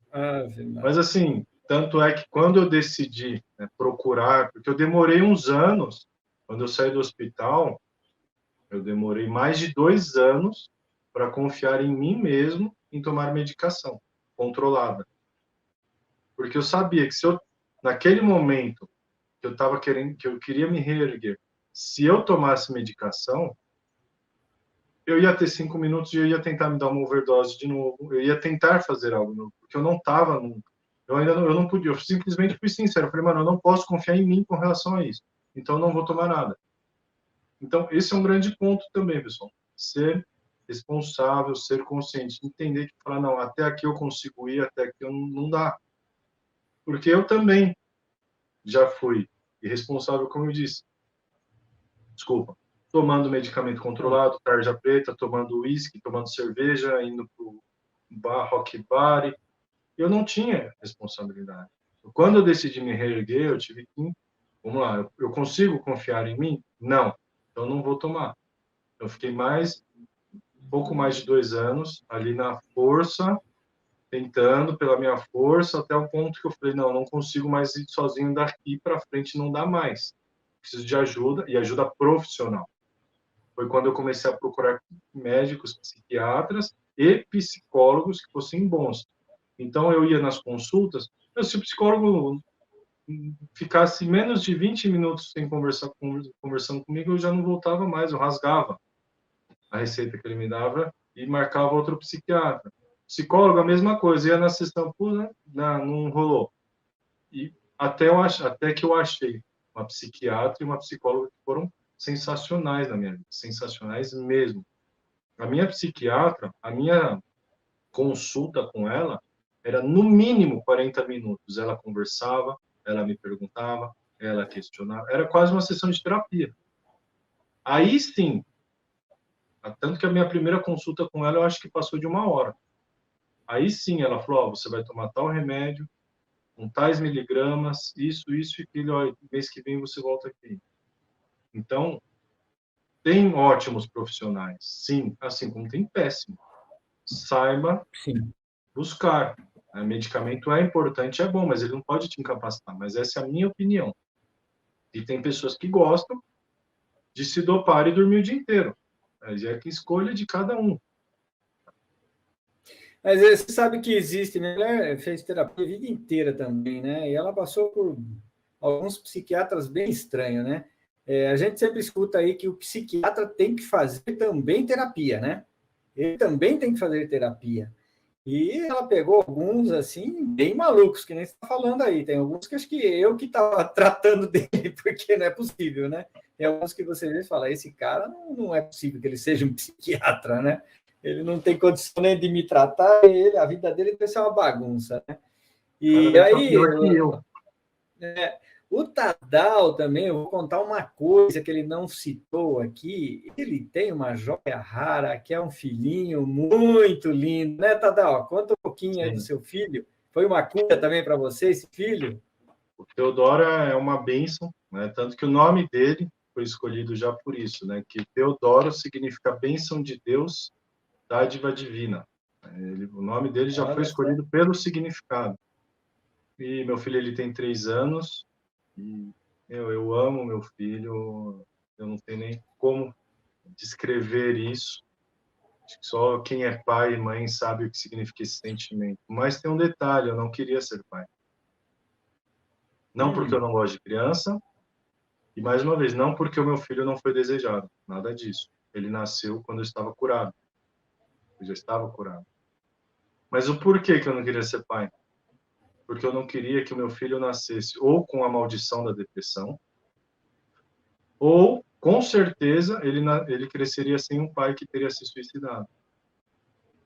Speaker 2: mas assim, tanto é que quando eu decidi, né, procurar, porque eu demorei uns anos, quando eu saí do hospital, eu demorei mais de 2 anos para confiar em mim mesmo em tomar medicação controlada. Porque eu sabia que se eu, naquele momento que eu estava querendo, que eu queria me reerguer, se eu tomasse medicação, eu ia ter 5 minutos e eu ia tentar me dar uma overdose de novo, eu ia tentar fazer algo novo, porque eu não estava nunca. Eu não podia, eu simplesmente fui sincero, eu falei, mano, eu não posso confiar em mim com relação a isso, então eu não vou tomar nada. Então, esse é um grande ponto também, pessoal. Ser responsável, ser consciente, entender que falar, não, até aqui eu consigo ir, até aqui não dá. Porque eu também já fui irresponsável, como eu disse. Desculpa. Tomando medicamento controlado, tarja preta, tomando uísque, tomando cerveja, indo pro bar, rock bar. Eu não tinha responsabilidade. Quando eu decidi me reerguer, eu tive que, vamos lá, eu consigo confiar em mim? Não. Então não vou tomar. Eu fiquei pouco mais de 2 anos ali na força, tentando pela minha força, até o ponto que eu falei, não consigo mais ir sozinho daqui para frente, não dá mais. Preciso de ajuda, e ajuda profissional. Foi quando eu comecei a procurar médicos, psiquiatras e psicólogos que fossem bons. Então, eu ia nas consultas, se o psicólogo ficasse menos de 20 minutos sem conversando comigo, eu já não voltava mais, eu rasgava a receita que ele me dava e marcava outro psiquiatra. Psicólogo, a mesma coisa, ia na sessão, não rolou. E até que eu achei uma psiquiatra e uma psicóloga que foram sensacionais na minha vida, sensacionais mesmo. A minha psiquiatra, a minha consulta com ela era no mínimo 40 minutos. Ela conversava, ela me perguntava, ela questionava, era quase uma sessão de terapia. Aí sim, tanto que a minha primeira consulta com ela, eu acho que passou de 1 hora. Aí sim, ela falou, você vai tomar tal remédio, com tais miligramas, isso e aquilo, ó, mês que vem você volta aqui. Então, tem ótimos profissionais, sim, assim como tem péssimo. Saiba buscar. O medicamento é importante, é bom, mas ele não pode te incapacitar. Mas essa é a minha opinião. E tem pessoas que gostam de se dopar e dormir o dia inteiro. Mas é que escolha de cada um.
Speaker 1: Mas você sabe que existe, né? Ela fez terapia a vida inteira também, né? E ela passou por alguns psiquiatras bem estranhos, né? A gente sempre escuta aí que o psiquiatra tem que fazer também terapia, né? Ele também tem que fazer terapia. E ela pegou alguns, assim, bem malucos, que nem você está falando aí. Tem alguns que acho que eu que estava tratando dele, porque não é possível, né? Tem alguns que você vê e fala, esse cara não é possível que ele seja um psiquiatra, né? Ele não tem condição nem de me tratar, a vida dele vai ser uma bagunça, né? E
Speaker 2: Cada vez
Speaker 1: aí,
Speaker 2: pior que eu.
Speaker 1: O Tadal também, eu vou contar uma coisa que ele não citou aqui. Ele tem uma joia rara, que é um filhinho muito lindo, né, Tadal? Conta um pouquinho aí do
Speaker 2: Sim.
Speaker 1: seu filho. Foi uma cura também para você, esse filho?
Speaker 2: O Teodoro é uma bênção, né? Tanto que o nome dele foi escolhido já por isso, né? Que Teodoro significa bênção de Deus, dádiva divina. O nome dele já foi
Speaker 1: Olha só.
Speaker 2: escolhido pelo significado. E meu filho, ele tem 3 anos, e eu amo meu filho, eu não tenho nem como descrever isso. Acho que só quem é pai e mãe sabe o que significa esse sentimento. Mas tem um detalhe, eu não queria ser pai. Não porque eu
Speaker 1: Hum,
Speaker 2: não gosto de criança, e mais uma vez, não porque o meu filho não foi desejado, nada disso. Ele nasceu quando eu estava curado, eu já estava curado. Mas o porquê que eu não queria ser pai? Porque eu não queria que o meu filho nascesse ou com a maldição da depressão, ou, com certeza, ele cresceria sem um pai que teria se suicidado.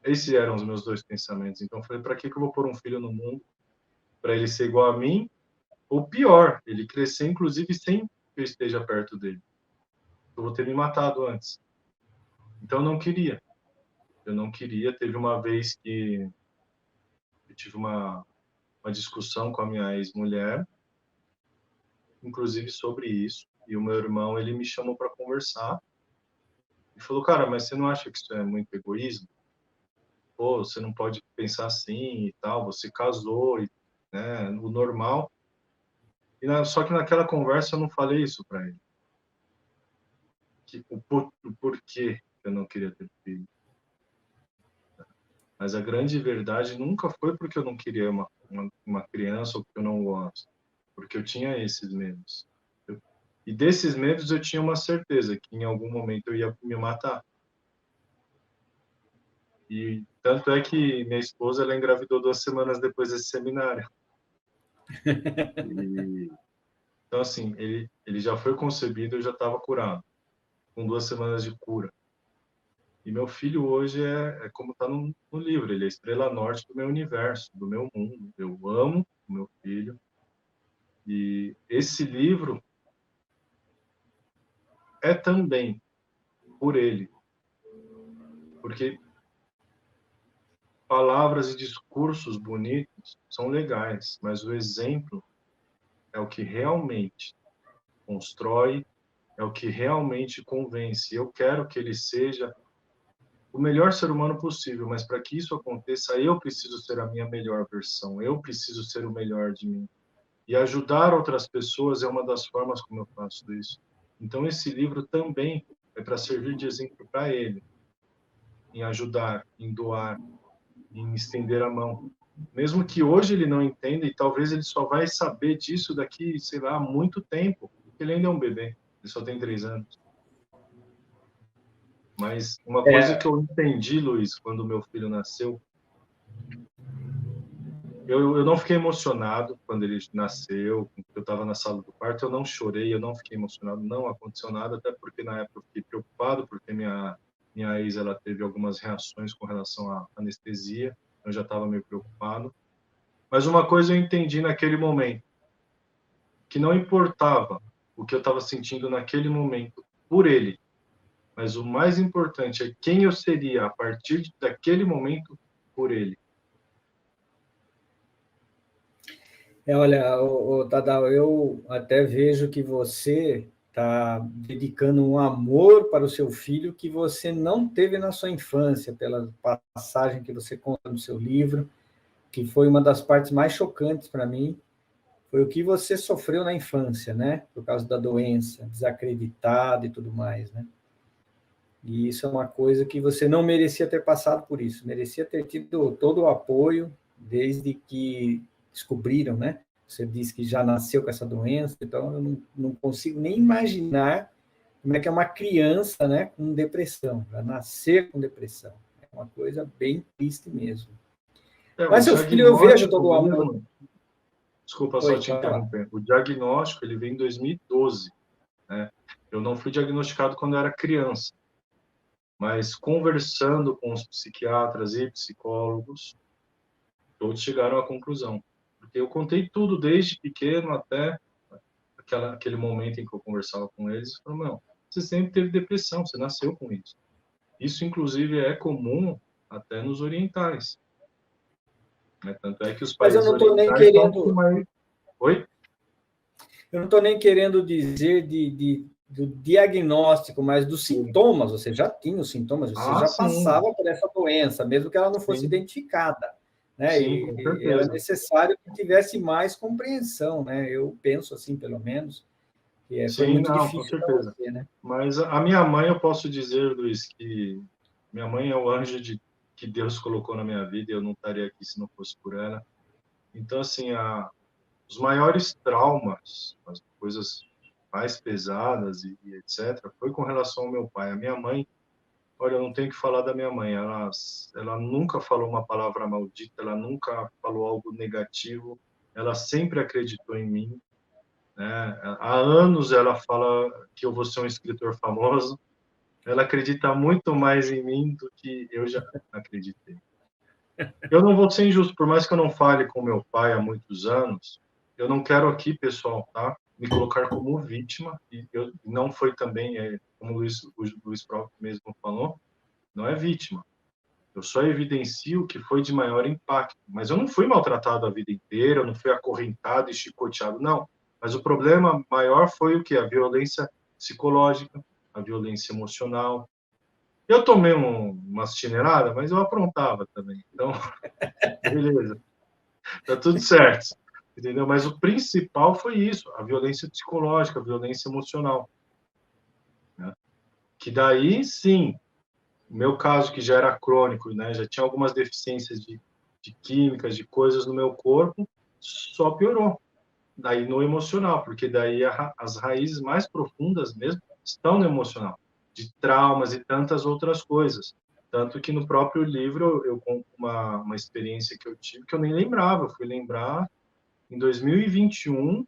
Speaker 2: Esses eram os meus 2 pensamentos. Então, eu falei, para que eu vou pôr um filho no mundo? Para ele ser igual a mim? Ou pior, ele crescer, inclusive, sem que eu esteja perto dele. Eu vou ter me matado antes. Então, eu não queria. Eu não queria. Teve uma vez que eu tive uma discussão com a minha ex-mulher, inclusive sobre isso. E o meu irmão, ele me chamou para conversar. E falou, cara, mas você não acha que isso é muito egoísmo? Pô, você não pode pensar assim e tal, você casou, e, né, o normal. Só que naquela conversa eu não falei isso para ele. O porquê que eu não queria ter filho. Mas a grande verdade nunca foi porque eu não queria uma criança ou porque eu não gosto. Porque eu tinha esses medos. E desses medos eu tinha uma certeza que em algum momento eu ia me matar. E tanto é que minha esposa ela engravidou 2 semanas depois desse seminário. E, então, assim, ele já foi concebido, eu já estava curado, com 2 semanas de cura. E meu filho hoje é como está no livro, ele é a estrela norte do meu universo, do meu mundo. Eu amo o meu filho. E esse livro é também por ele, porque palavras e discursos bonitos são legais, mas o exemplo é o que realmente constrói, é o que realmente convence. Eu quero que ele seja o melhor ser humano possível, mas para que isso aconteça, eu preciso ser a minha melhor versão, eu preciso ser o melhor de mim. E ajudar outras pessoas é uma das formas como eu faço isso. Então, esse livro também é para servir de exemplo para ele, em ajudar, em doar, em estender a mão. Mesmo que hoje ele não entenda, e talvez ele só vai saber disso daqui, sei lá, muito tempo, porque ele ainda é um bebê, ele só tem 3 anos. Mas uma coisa que eu entendi, Luiz, quando meu filho nasceu, eu não fiquei emocionado quando ele nasceu, eu estava na sala do parto, eu não chorei, eu não fiquei emocionado, não aconteceu nada, até porque na época eu fiquei preocupado, porque minha ex ela teve algumas reações com relação à anestesia, eu já estava meio preocupado. Mas uma coisa eu entendi naquele momento, que não importava o que eu estava sentindo naquele momento por ele, mas o mais importante é quem eu seria a partir daquele momento por ele.
Speaker 1: Olha, Tadal, eu até vejo que você está dedicando um amor para o seu filho que você não teve na sua infância, pela passagem que você conta no seu livro, que foi uma das partes mais chocantes para mim, foi o que você sofreu na infância, né? Por causa da doença, desacreditado e tudo mais, né? E isso é uma coisa que você não merecia ter passado por isso, merecia ter tido todo o apoio desde que descobriram, né? Você disse que já nasceu com essa doença, então eu não consigo nem imaginar como é que é uma criança, né, com depressão, já nascer com depressão. É uma coisa bem triste mesmo.
Speaker 2: O
Speaker 1: Mas seu filho, eu vejo
Speaker 2: diagnóstico
Speaker 1: todo o amor.
Speaker 2: mesmo, desculpa só
Speaker 1: Oi,
Speaker 2: te
Speaker 1: fala.
Speaker 2: interromper, o diagnóstico ele veio em 2012, né? Eu não fui diagnosticado quando eu era criança, mas conversando com os psiquiatras e psicólogos, todos chegaram à conclusão. Porque eu contei tudo desde pequeno até aquele momento em que eu conversava com eles, falaram, não, você sempre teve depressão, você nasceu com isso. Isso, inclusive, é comum até nos orientais. Né? Tanto é que os
Speaker 1: Mas eu
Speaker 2: países
Speaker 1: não estou nem
Speaker 2: orientais são os que
Speaker 1: querendo,
Speaker 2: mais... Oi?
Speaker 1: eu não estou nem querendo dizer do diagnóstico, mas dos
Speaker 2: Sim.
Speaker 1: sintomas. Você já tinha os sintomas, você já
Speaker 2: Sim.
Speaker 1: passava por essa doença, mesmo que ela não fosse
Speaker 2: Sim.
Speaker 1: identificada. Né?
Speaker 2: Sim,
Speaker 1: E
Speaker 2: com
Speaker 1: era
Speaker 2: certeza.
Speaker 1: necessário que tivesse mais compreensão, né? Eu penso assim, pelo menos, que foi
Speaker 2: Sim,
Speaker 1: muito
Speaker 2: não, com
Speaker 1: difícil para
Speaker 2: certeza.
Speaker 1: você, né?
Speaker 2: Mas a minha mãe, eu posso dizer, Luiz, que minha mãe é o anjo que Deus colocou na minha vida e eu não estaria aqui se não fosse por ela. Então, assim, os maiores traumas, as coisas mais pesadas e etc., foi com relação ao meu pai. A minha mãe, olha, eu não tenho que falar da minha mãe, ela nunca falou uma palavra maldita, ela nunca falou algo negativo, ela sempre acreditou em mim, né? Há anos ela fala que eu vou ser um escritor famoso, ela acredita muito mais em mim do que eu já acreditei. Eu não vou ser injusto, por mais que eu não fale com meu pai há muitos anos, eu não quero aqui, pessoal, tá? Me colocar como vítima, e eu não foi também, como o Luiz próprio mesmo falou, não é vítima. Eu só evidencio o que foi de maior impacto. Mas eu não fui maltratado a vida inteira, eu não fui acorrentado e chicoteado, não. Mas o problema maior foi o que? A violência psicológica, a violência emocional. Eu tomei umas chineladas, mas eu aprontava também. Então, beleza, tá tudo certo. Entendeu? Mas o principal foi isso, a violência psicológica, a violência emocional. Né? Que daí, sim, no meu caso, que já era crônico, né, já tinha algumas deficiências de químicas, de coisas no meu corpo, só piorou. Daí no emocional, porque daí as raízes mais profundas mesmo estão no emocional, de traumas e tantas outras coisas. Tanto que no próprio livro eu conto uma experiência que eu tive que eu nem lembrava. Eu fui lembrar em 2021,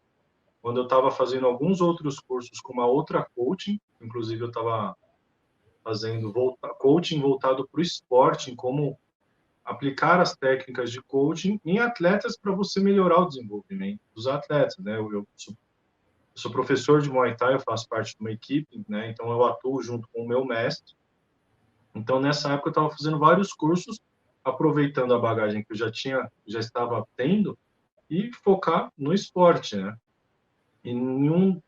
Speaker 2: quando eu estava fazendo alguns outros cursos com uma outra coaching, inclusive eu estava fazendo coaching voltado para o esporte, em como aplicar as técnicas de coaching em atletas para você melhorar o desenvolvimento dos atletas, né? Eu sou professor de Muay Thai, eu faço parte de uma equipe, né? Então eu atuo junto com o meu mestre. Então nessa época eu estava fazendo vários cursos, aproveitando a bagagem que eu já estava tendo e focar no esporte, né? E nenhum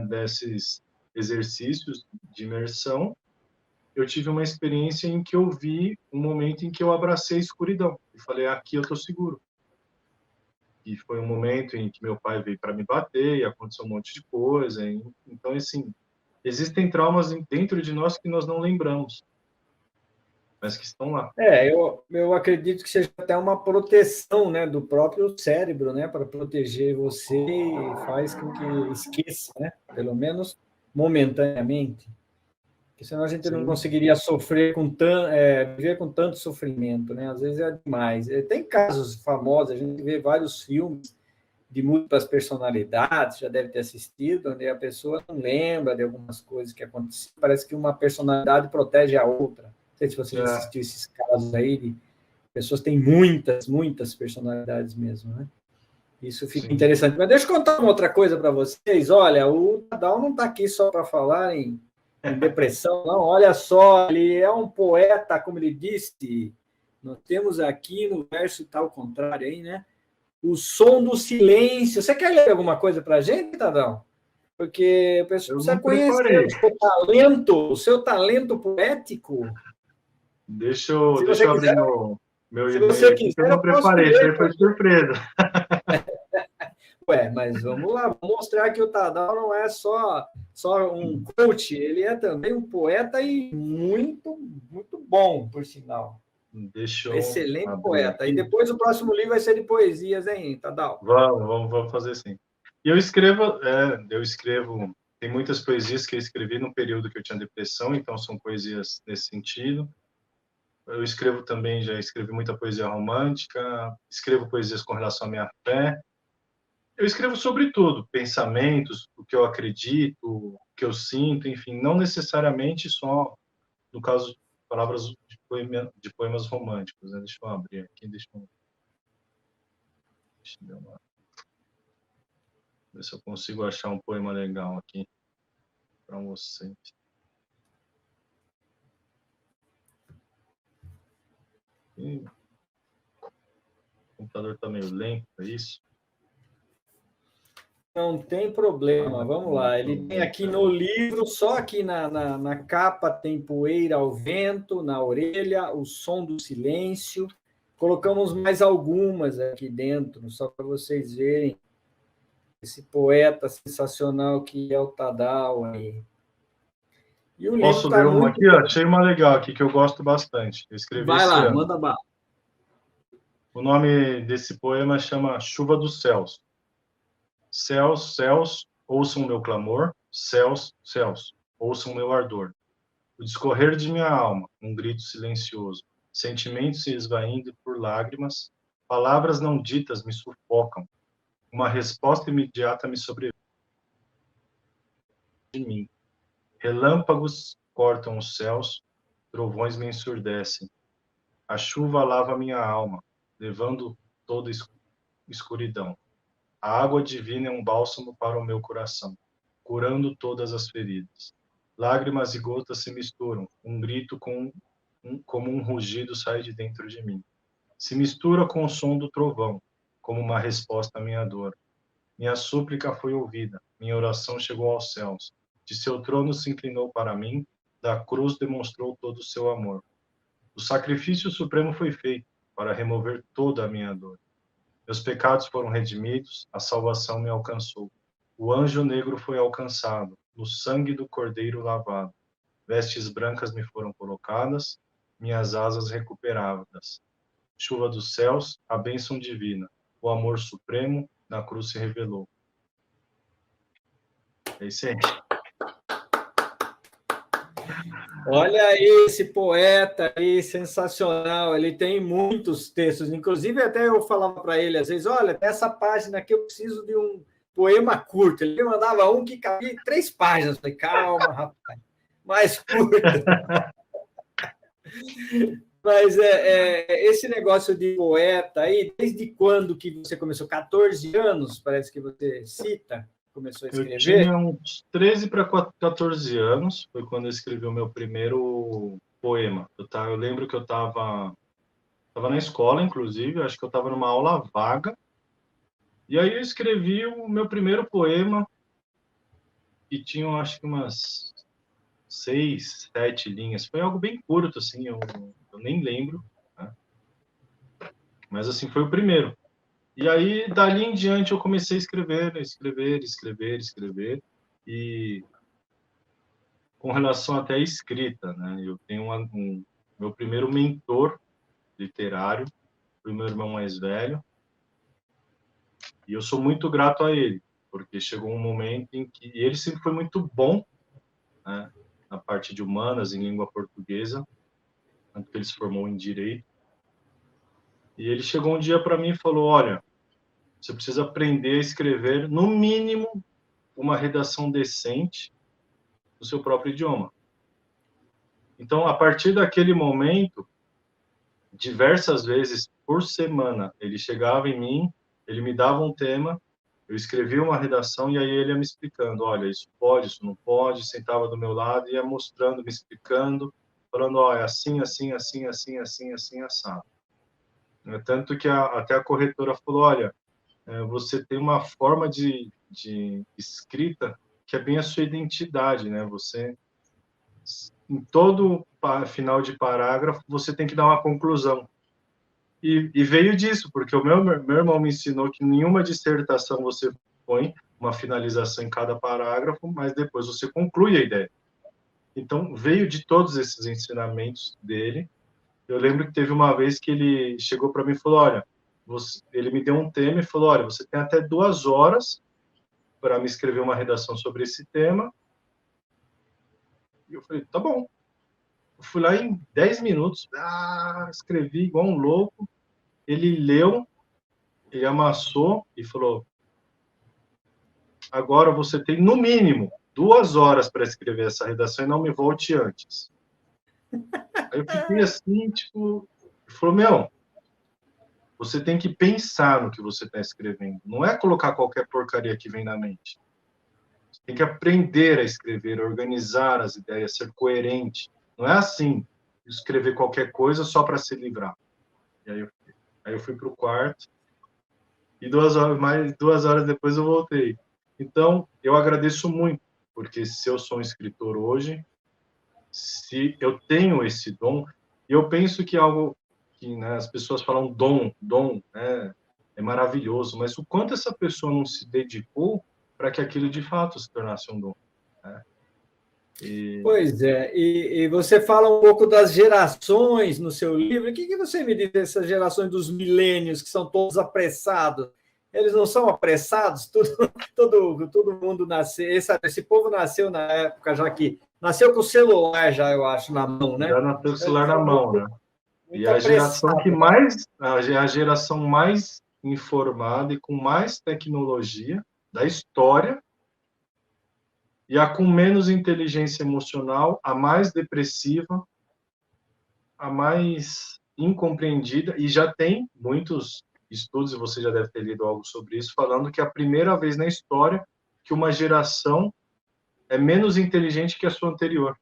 Speaker 2: desses exercícios de imersão eu tive uma experiência em que eu vi um momento em que eu abracei a escuridão e falei, aqui eu tô seguro. E foi um momento em que meu pai veio para me bater e aconteceu um monte de coisa. Então, assim, existem traumas dentro de nós que nós não lembramos, mas que estão lá.
Speaker 1: Eu acredito que seja até uma proteção, né, do próprio cérebro, né, para proteger você e faz com que esqueça, né, pelo menos momentaneamente. Porque senão a gente não
Speaker 2: Sim,
Speaker 1: conseguiria sofrer viver com tanto sofrimento, né? Às vezes é demais. Tem casos famosos, a gente vê vários filmes de múltiplas personalidades, já deve ter assistido, onde a pessoa não lembra de algumas coisas que aconteceram. Parece que uma personalidade protege a outra. Não sei se você já
Speaker 2: é,
Speaker 1: assistiu esses casos aí de pessoas que têm muitas, muitas personalidades mesmo, né? Isso fica
Speaker 2: sim.
Speaker 1: interessante. Mas deixa eu contar uma outra coisa para vocês. Olha, o Nadal não está aqui só para falar em depressão, não. Olha só, ele é um poeta, como ele disse. Nós temos aqui no verso está ao contrário aí, né? O som do silêncio. Você quer ler alguma coisa para a gente, Tadão? Porque o pessoal
Speaker 2: Eu
Speaker 1: precisa
Speaker 2: não
Speaker 1: conhecer
Speaker 2: preparei.
Speaker 1: o seu talento poético. Se
Speaker 2: Deixa
Speaker 1: você
Speaker 2: eu abrir
Speaker 1: quiser,
Speaker 2: meu
Speaker 1: se
Speaker 2: e-mail
Speaker 1: você
Speaker 2: aqui, que eu
Speaker 1: quiser,
Speaker 2: não
Speaker 1: eu posso
Speaker 2: preparei. Isso
Speaker 1: ler.
Speaker 2: aí foi surpresa.
Speaker 1: Ué, mas vamos lá, vamos mostrar que o Tadal não é só um coach, ele é também um poeta e muito, muito bom, por sinal.
Speaker 2: Deixa
Speaker 1: Um
Speaker 2: eu
Speaker 1: excelente
Speaker 2: abrir
Speaker 1: poeta. E
Speaker 2: aqui.
Speaker 1: depois o próximo livro vai ser de poesias, hein, Tadal?
Speaker 2: Vamos fazer assim. E eu escrevo, tem muitas poesias que eu escrevi no período que eu tinha depressão, então são poesias nesse sentido. Eu escrevo também, já escrevi muita poesia romântica, escrevo poesias com relação à minha fé. Eu escrevo sobre tudo, pensamentos, o que eu acredito, o que eu sinto, enfim, não necessariamente só, no caso, palavras de poemas românticos, né? Deixa eu abrir aqui, deixa eu dar uma... Ver se eu consigo achar um poema legal aqui para vocês. O computador está meio lento, é isso?
Speaker 1: Não tem problema, vamos lá. Ele tem aqui no livro, só aqui na capa tem poeira ao vento, na orelha, o som do silêncio. Colocamos mais algumas aqui dentro, só para vocês verem esse poeta sensacional que é o Tadao aí. E o livro
Speaker 2: Posso
Speaker 1: está
Speaker 2: ler uma
Speaker 1: muito...
Speaker 2: aqui? Achei uma legal aqui, que eu gosto bastante. Eu escrevi
Speaker 1: Vai
Speaker 2: esse
Speaker 1: lá,
Speaker 2: ano.
Speaker 1: manda bala.
Speaker 2: O nome desse poema chama Chuva dos Céus. Céus, céus, ouçam meu clamor. Céus, céus, ouçam meu ardor. O discorrer de minha alma, um grito silencioso. Sentimentos se esvaindo por lágrimas. Palavras não ditas me sufocam. Uma resposta imediata me sobreveio de mim. Relâmpagos cortam os céus, trovões me ensurdecem. A chuva lava minha alma, levando toda escuridão. A água divina é um bálsamo para o meu coração, curando todas as feridas. Lágrimas e gotas se misturam, um grito como um rugido sai de dentro de mim. Se mistura com o som do trovão, como uma resposta à minha dor. Minha súplica foi ouvida, minha oração chegou aos céus. De seu trono se inclinou para mim, da cruz demonstrou todo o seu amor. O sacrifício supremo foi feito para remover toda a minha dor. Meus pecados foram redimidos, a salvação me alcançou. O anjo negro foi alcançado, no sangue do cordeiro lavado. Vestes brancas me foram colocadas, minhas asas recuperadas. Chuva dos céus, a bênção divina, o amor supremo na cruz se revelou. É isso aí.
Speaker 1: Olha esse poeta aí, sensacional. Ele tem muitos textos. Inclusive, até eu falava para ele, às vezes, olha, nessa página aqui eu preciso de um poema curto. Ele me mandava um que cabia em 3 páginas. Eu falei, calma, rapaz, mais curto. Mas esse negócio de poeta aí, desde quando que você começou? 14 anos, parece que você cita, começou a escrever?
Speaker 2: Eu tinha uns 13 para 14 anos, foi quando eu escrevi o meu primeiro poema. Eu lembro que eu estava na escola, inclusive, acho que eu estava numa aula vaga, e aí eu escrevi o meu primeiro poema, e tinha, acho que umas 6, 7 linhas. Foi algo bem curto, assim, eu nem lembro, né? Mas, assim, foi o primeiro. E aí, dali em diante, eu comecei a escrever, e com relação até à escrita, né? Eu tenho meu primeiro mentor literário, foi meu irmão mais velho, e eu sou muito grato a ele, porque chegou um momento em que ele sempre foi muito bom, né, na parte de humanas, em língua portuguesa, tanto que ele se formou em direito. E ele chegou um dia para mim e falou: olha, você precisa aprender a escrever, no mínimo, uma redação decente no seu próprio idioma. Então, a partir daquele momento, diversas vezes por semana, ele chegava em mim, ele me dava um tema, eu escrevia uma redação e aí ele ia me explicando, olha, isso pode, isso não pode, sentava do meu lado e ia mostrando, me explicando, falando, olha, assim, assim, assim, assim, assim, assim, assado. Tanto que até a corretora falou, olha, você tem uma forma de escrita que é bem a sua identidade, né? Você, em todo final de parágrafo, você tem que dar uma conclusão. E veio disso, porque o meu irmão me ensinou que nenhuma dissertação você põe uma finalização em cada parágrafo, mas depois você conclui a ideia. Então, veio de todos esses ensinamentos dele. Eu lembro que teve uma vez que ele chegou para mim e falou, olha, ele me deu um tema e falou, olha, você tem até 2 horas para me escrever uma redação sobre esse tema. E eu falei, tá bom. Eu fui lá em 10 minutos, escrevi igual um louco. Ele leu, ele amassou e falou, agora você tem, no mínimo, 2 horas para escrever essa redação e não me volte antes. Aí eu fiquei assim, tipo, ele falou, meu, você tem que pensar no que você está escrevendo. Não é colocar qualquer porcaria que vem na mente. Você tem que aprender a escrever, organizar as ideias, ser coerente. Não é assim, escrever qualquer coisa só para se livrar. E aí eu fui para o quarto e 2 horas depois eu voltei. Então, eu agradeço muito, porque se eu sou um escritor hoje, se eu tenho esse dom, e eu penso que algo que, né, as pessoas falam dom, né, é maravilhoso, mas o quanto essa pessoa não se dedicou para que aquilo de fato se tornasse um dom, né?
Speaker 1: Pois é, e você fala um pouco das gerações no seu livro. O que você me diz dessas gerações dos milênios, que são todos apressados? Eles não são apressados? Todo mundo nasceu. Esse povo nasceu na época, já que nasceu com o celular, já, eu acho, na mão, né?
Speaker 2: Já nasceu o
Speaker 1: Eles
Speaker 2: celular na
Speaker 1: são
Speaker 2: mão, né? E
Speaker 1: muito
Speaker 2: a geração que
Speaker 1: apressados, né?
Speaker 2: a geração mais informada e com mais tecnologia da história, e a com menos inteligência emocional, a mais depressiva, a mais incompreendida, e já tem muitos estudos, e você já deve ter lido algo sobre isso, falando que é a primeira vez na história que uma geração é menos inteligente que a sua anterior.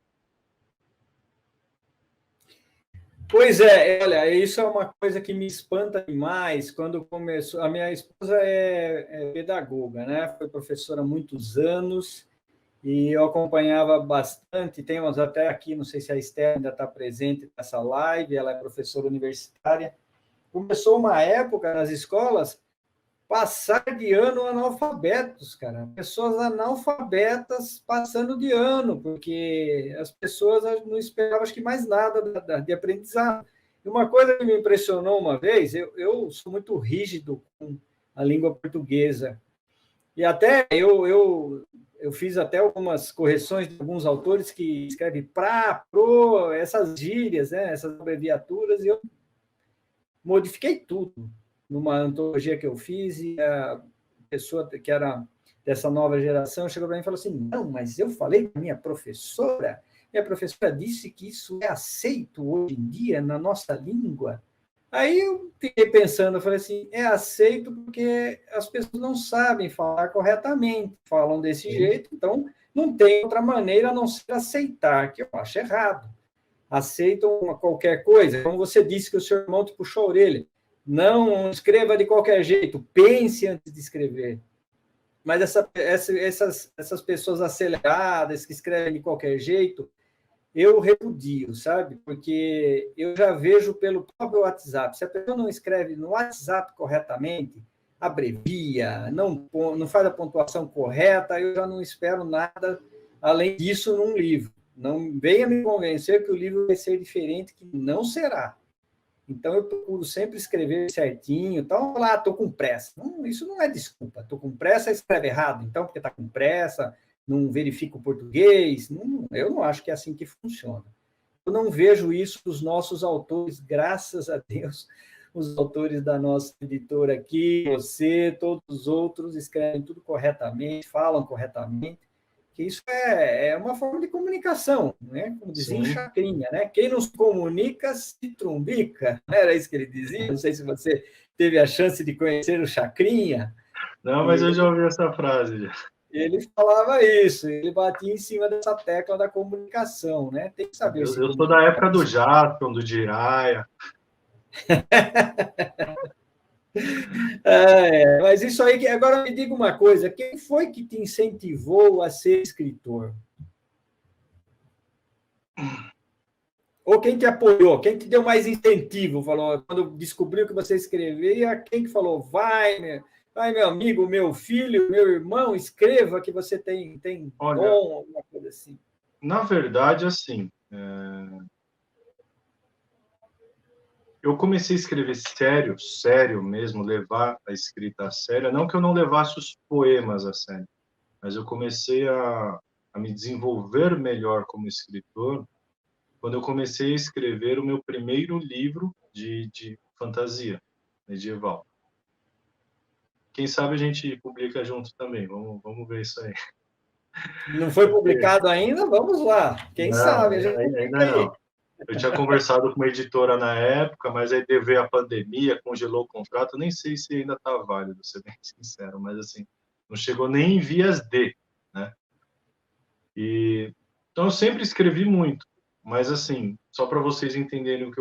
Speaker 1: Pois é, olha, isso é uma coisa que me espanta demais quando começou. A minha esposa é pedagoga, né? Foi professora há muitos anos e eu acompanhava bastante. Temos até aqui, não sei se a Esther ainda está presente nessa live, ela é professora universitária. Começou uma época nas escolas passar de ano analfabetos, cara. Pessoas analfabetas passando de ano, porque as pessoas não esperavam, acho que mais nada de aprendizado. E uma coisa que me impressionou uma vez, eu sou muito rígido com a língua portuguesa, e até eu fiz até algumas correções de alguns autores que escrevem pro, essas gírias, né, essas abreviaturas, e eu modifiquei tudo numa antologia que eu fiz, e a pessoa que era dessa nova geração chegou para mim e falou assim: não, mas eu falei para minha professora disse que isso é aceito hoje em dia na nossa língua. Aí eu fiquei pensando, eu falei assim, é aceito porque as pessoas não sabem falar corretamente, falam desse jeito, então não tem outra maneira a não ser aceitar, que eu acho errado. Aceitam qualquer coisa. Como você disse que o seu irmão te puxou a orelha. Não escreva de qualquer jeito, pense antes de escrever. Mas essas pessoas aceleradas, que escrevem de qualquer jeito, eu repudio, sabe? Porque eu já vejo pelo próprio WhatsApp. Se a pessoa não escreve no WhatsApp corretamente, abrevia, não faz a pontuação correta, eu já não espero nada além disso num livro. Não venha me convencer que o livro vai ser diferente, que não será. Então, eu procuro sempre escrever certinho. Então, lá, estou com pressa. Não, isso não é desculpa. Estou com pressa, escreve errado. Então, porque está com pressa, não verifica o português. Não, eu não acho que é assim que funciona. Eu não vejo isso dos nossos autores, graças a Deus. Os autores da nossa editora aqui, você, todos os outros, escrevem tudo corretamente, falam corretamente. Que isso é uma forma de comunicação, né? Como dizia o Chacrinha, né? Quem não se comunica se trumbica, não era isso que ele dizia? Não sei se você teve a chance de conhecer o Chacrinha.
Speaker 2: Não, mas eu já ouvi essa frase.
Speaker 1: Ele falava isso, ele batia em cima dessa tecla da comunicação, né? Tem que saber se
Speaker 2: Eu sou da época do Jaspion, do Jiraya.
Speaker 1: Mas isso aí, agora me diga uma coisa, quem foi que te incentivou a ser escritor? Ou quem te apoiou, quem te deu mais incentivo, falou, quando descobriu que você escrevia, quem que falou, vai, meu amigo, meu filho, meu irmão, escreva que você tem
Speaker 2: Olha,
Speaker 1: dom, alguma coisa assim.
Speaker 2: Na verdade, assim, eu comecei a escrever sério mesmo, levar a escrita a sério, não que eu não levasse os poemas a sério, mas eu comecei a me desenvolver melhor como escritor quando eu comecei a escrever o meu primeiro livro de fantasia medieval. Quem sabe a gente publica junto também, vamos ver isso aí.
Speaker 1: Não foi publicado ainda? Vamos lá. Quem
Speaker 2: Não,
Speaker 1: sabe a gente publica
Speaker 2: ainda
Speaker 1: aí.
Speaker 2: não. Eu tinha conversado com uma editora na época, mas aí veio a pandemia, congelou o contrato, nem sei se ainda está válido, ser bem sincero, mas assim, não chegou nem em vias de, né? Então eu sempre escrevi muito, mas assim, só para vocês entenderem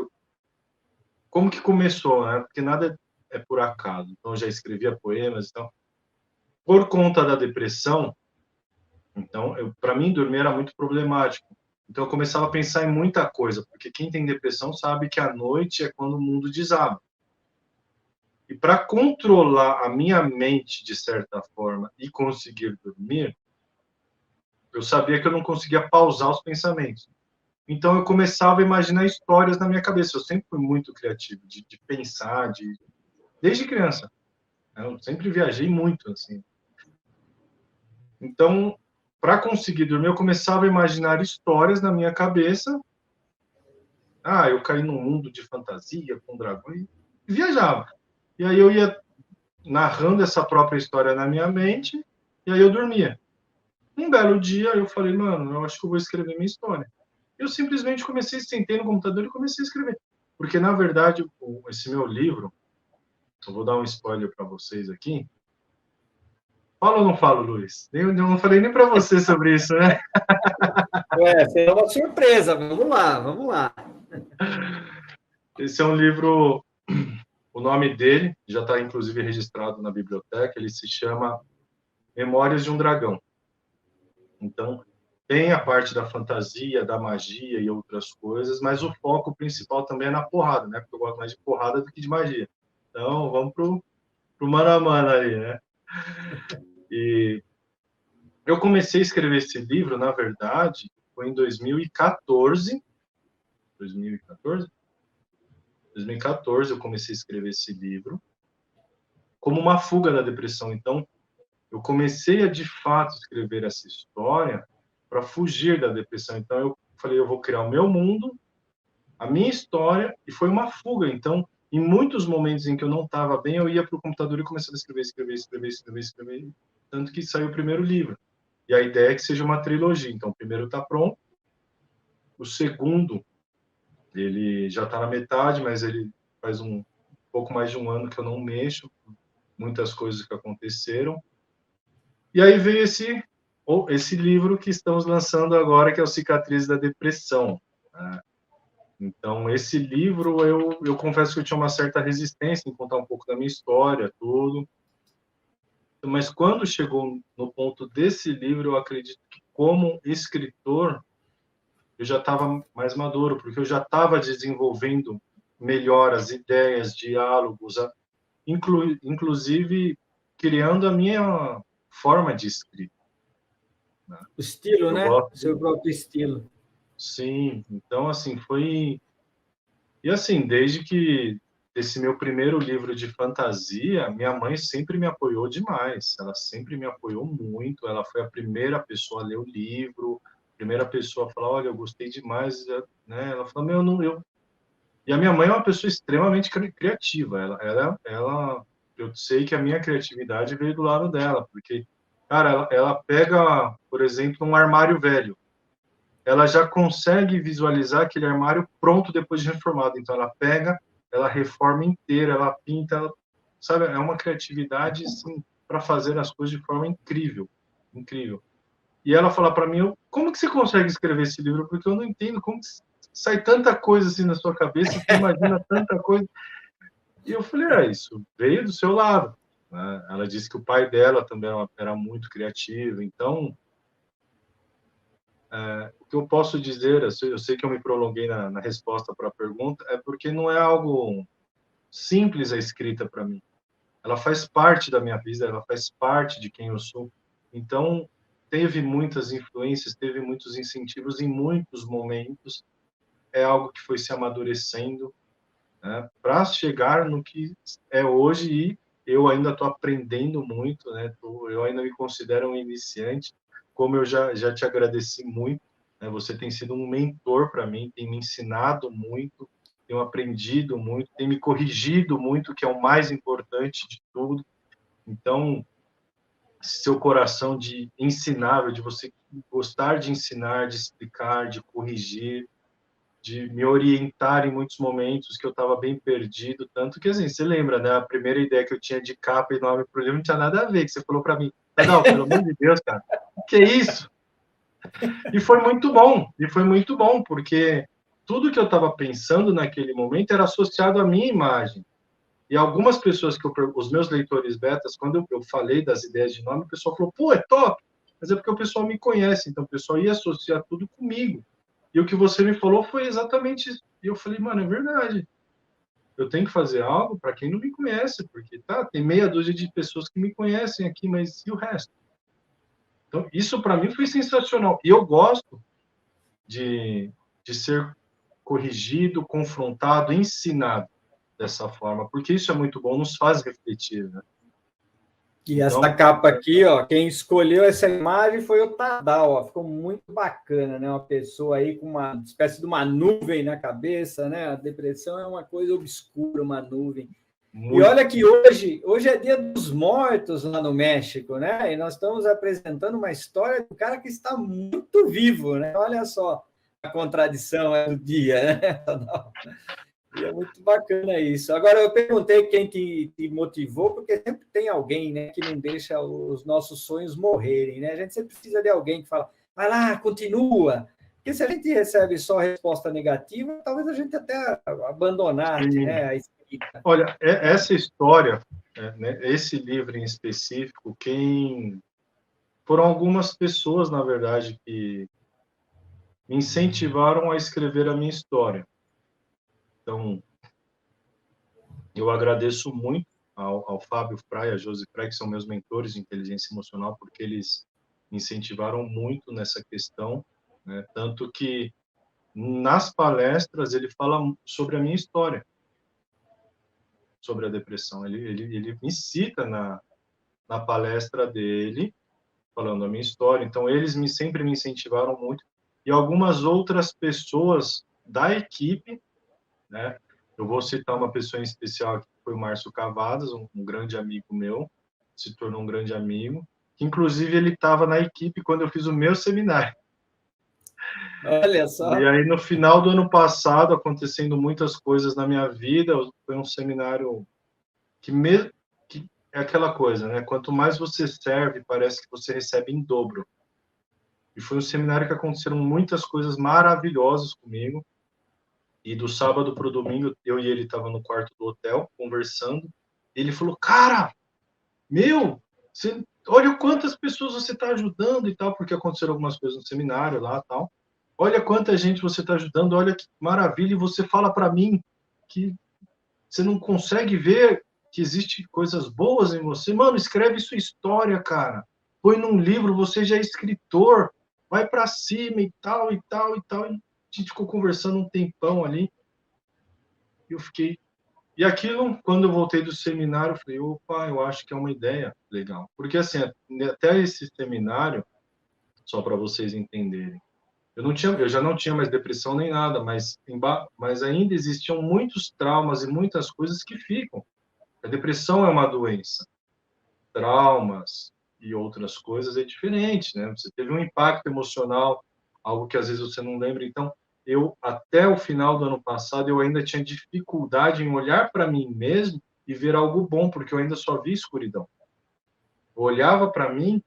Speaker 2: como que começou, né? Porque nada é por acaso. Então eu já escrevia poemas e tal. Por conta da depressão, então para mim dormir era muito problemático. Então eu começava a pensar em muita coisa, porque quem tem depressão sabe que a noite é quando o mundo desaba. E para controlar a minha mente de certa forma e conseguir dormir, eu sabia que eu não conseguia pausar os pensamentos. Então eu começava a imaginar histórias na minha cabeça. Eu sempre fui muito criativo, de pensar, desde criança. Eu sempre viajei muito, assim. Então, para conseguir dormir, eu começava a imaginar histórias na minha cabeça. Ah, eu caí num mundo de fantasia com dragões e viajava. E aí eu ia narrando essa própria história na minha mente e aí eu dormia. Um belo dia eu falei, mano, eu acho que eu vou escrever minha história. Eu simplesmente comecei, sentei no computador e comecei a escrever. Porque, na verdade, esse meu livro, eu vou dar um spoiler para vocês aqui. Falo ou não falo, Luiz? Eu não falei nem para você sobre isso, né?
Speaker 1: Ué, foi uma surpresa. Vamos lá, vamos lá.
Speaker 2: Esse é um livro, o nome dele já está inclusive registrado na biblioteca, ele se chama Memórias de um Dragão. Então, tem a parte da fantasia, da magia e outras coisas, mas o foco principal também é na porrada, né? Porque eu gosto mais de porrada do que de magia. Então, vamos pro mano a mano aí, né? E eu comecei a escrever esse livro, na verdade, foi em 2014. 2014? 2014 eu comecei a escrever esse livro como uma fuga da depressão. Então, eu comecei a, de fato, escrever essa história para fugir da depressão. Então, eu falei, eu vou criar o meu mundo, a minha história, e foi uma fuga. Então, em muitos momentos em que eu não estava bem, eu ia para o computador e começava a escrever. Tanto que saiu o primeiro livro. E a ideia é que seja uma trilogia. Então, o primeiro está pronto, o segundo, ele já está na metade, mas ele faz um pouco mais de um ano que eu não mexo, muitas coisas que aconteceram. E aí veio esse livro que estamos lançando agora, que é o Cicatriz da Depressão. Né? Então, esse livro, eu confesso que eu tinha uma certa resistência em contar um pouco da minha história, tudo. Mas quando chegou no ponto desse livro, eu acredito que como escritor, eu já estava mais maduro, porque eu já estava desenvolvendo melhor as ideias, diálogos, inclusive criando a minha forma de escrita. Né?
Speaker 1: O estilo,
Speaker 2: Eu
Speaker 1: né?
Speaker 2: gosto,
Speaker 1: Seu próprio estilo.
Speaker 2: sim. Então, assim, foi... E, assim, desde que esse meu primeiro livro de fantasia, minha mãe sempre me apoiou demais. Ela sempre me apoiou muito. Ela foi a primeira pessoa a ler o livro, a primeira pessoa a falar, olha, eu gostei demais, né? Ela falou, meu, não, eu... E a minha mãe é uma pessoa extremamente criativa. Eu sei que a minha criatividade veio do lado dela, porque, cara, ela pega, por exemplo, um armário velho. Ela já consegue visualizar aquele armário pronto depois de reformado. Então, ela pega, ela reforma inteira, ela pinta, sabe? É uma criatividade, assim, para fazer as coisas de forma incrível, incrível. E ela fala para mim, como que você consegue escrever esse livro? Porque eu não entendo como sai tanta coisa assim na sua cabeça, você imagina tanta coisa. E eu falei, isso veio do seu lado. Né? Ela disse que o pai dela também era muito criativo, então o que eu posso dizer, eu sei que eu me prolonguei na resposta para a pergunta, é porque não é algo simples a escrita para mim. Ela faz parte da minha vida, ela faz parte de quem eu sou. Então, teve muitas influências, teve muitos incentivos em muitos momentos. É algo que foi se amadurecendo, né, para chegar no que é hoje e eu ainda estou aprendendo muito, né? Eu ainda me considero um iniciante, como eu já te agradeci muito, né? Você tem sido um mentor para mim, tem me ensinado muito, tenho aprendido muito, tem me corrigido muito, que é o mais importante de tudo. Então, seu coração de ensinar, de você gostar de ensinar, de explicar, de corrigir, de me orientar em muitos momentos que eu estava bem perdido, tanto que, assim, você lembra, né, a primeira ideia que eu tinha de capa e nome pro livro não tinha nada a ver, que você falou para mim, não, pelo amor de Deus, cara, que é isso? E foi muito bom, porque tudo que eu estava pensando naquele momento era associado à minha imagem. E algumas pessoas os meus leitores betas, quando eu falei das ideias de nome, o pessoal falou, pô, é top! Mas é porque o pessoal me conhece, então o pessoal ia associar tudo comigo. E o que você me falou foi exatamente isso. E eu falei, mano, é verdade. Eu tenho que fazer algo para quem não me conhece, porque tá, tem meia dúzia de pessoas que me conhecem aqui, mas e o resto? Então, isso para mim foi sensacional. E eu gosto de ser corrigido, confrontado, ensinado dessa forma, porque isso é muito bom, nos faz refletir, né?
Speaker 1: E essa capa aqui, ó, quem escolheu essa imagem foi o Tadal, ó, ficou muito bacana, né? Uma pessoa aí com uma espécie de uma nuvem na cabeça, né? A depressão é uma coisa obscura, uma nuvem. Muito. E olha que hoje é Dia dos Mortos lá no México, né? E nós estamos apresentando uma história de um cara que está muito vivo, né? Olha só a contradição do dia, né, Tadal? E é muito bacana isso. Agora, eu perguntei quem te motivou, porque sempre tem alguém, né, que não deixa os nossos sonhos morrerem, né? A gente sempre precisa de alguém que fala, vai lá, continua. Porque se a gente recebe só resposta negativa, talvez a gente até abandonasse, né, a escrita.
Speaker 2: Olha, essa história, né, esse livro em específico, foram algumas pessoas, na verdade, que me incentivaram a escrever a minha história. Então, eu agradeço muito ao Fábio Frey, a Josi Frey, que são meus mentores de inteligência emocional, porque eles me incentivaram muito nessa questão, né? Tanto que nas palestras ele fala sobre a minha história, sobre a depressão. Ele me cita na palestra dele, falando a minha história. Então, eles sempre me incentivaram muito. E algumas outras pessoas da equipe, né? Eu vou citar uma pessoa em especial, que foi o Márcio Cavadas, um grande amigo meu, se tornou um grande amigo, que inclusive ele estava na equipe quando eu fiz o meu seminário.
Speaker 1: Olha só.
Speaker 2: E aí, no final do ano passado, acontecendo muitas coisas na minha vida, foi um seminário que é aquela coisa, né? Quanto mais você serve, parece que você recebe em dobro. E foi um seminário que aconteceram muitas coisas maravilhosas comigo. E do sábado para o domingo, eu e ele estava no quarto do hotel, conversando. Ele falou, cara, olha quantas pessoas você está ajudando e tal, porque aconteceram algumas coisas no seminário lá e tal. Olha quanta gente você está ajudando, olha que maravilha. E você fala para mim que você não consegue ver que existe coisas boas em você. Mano, escreve sua história, cara. Põe num livro, você já é escritor. Vai para cima e tal, e tal, e tal. E a gente ficou conversando um tempão ali. E eu fiquei... E aquilo, quando eu voltei do seminário, eu falei, opa, eu acho que é uma ideia legal. Porque, assim, até esse seminário, só para vocês entenderem, eu já não tinha mais depressão nem nada, mas ainda existiam muitos traumas e muitas coisas que ficam. A depressão é uma doença. Traumas e outras coisas é diferente, né? Você teve um impacto emocional, algo que às vezes você não lembra. Então, até o final do ano passado, eu ainda tinha dificuldade em olhar para mim mesmo e ver algo bom, porque eu ainda só via escuridão. Eu olhava para mim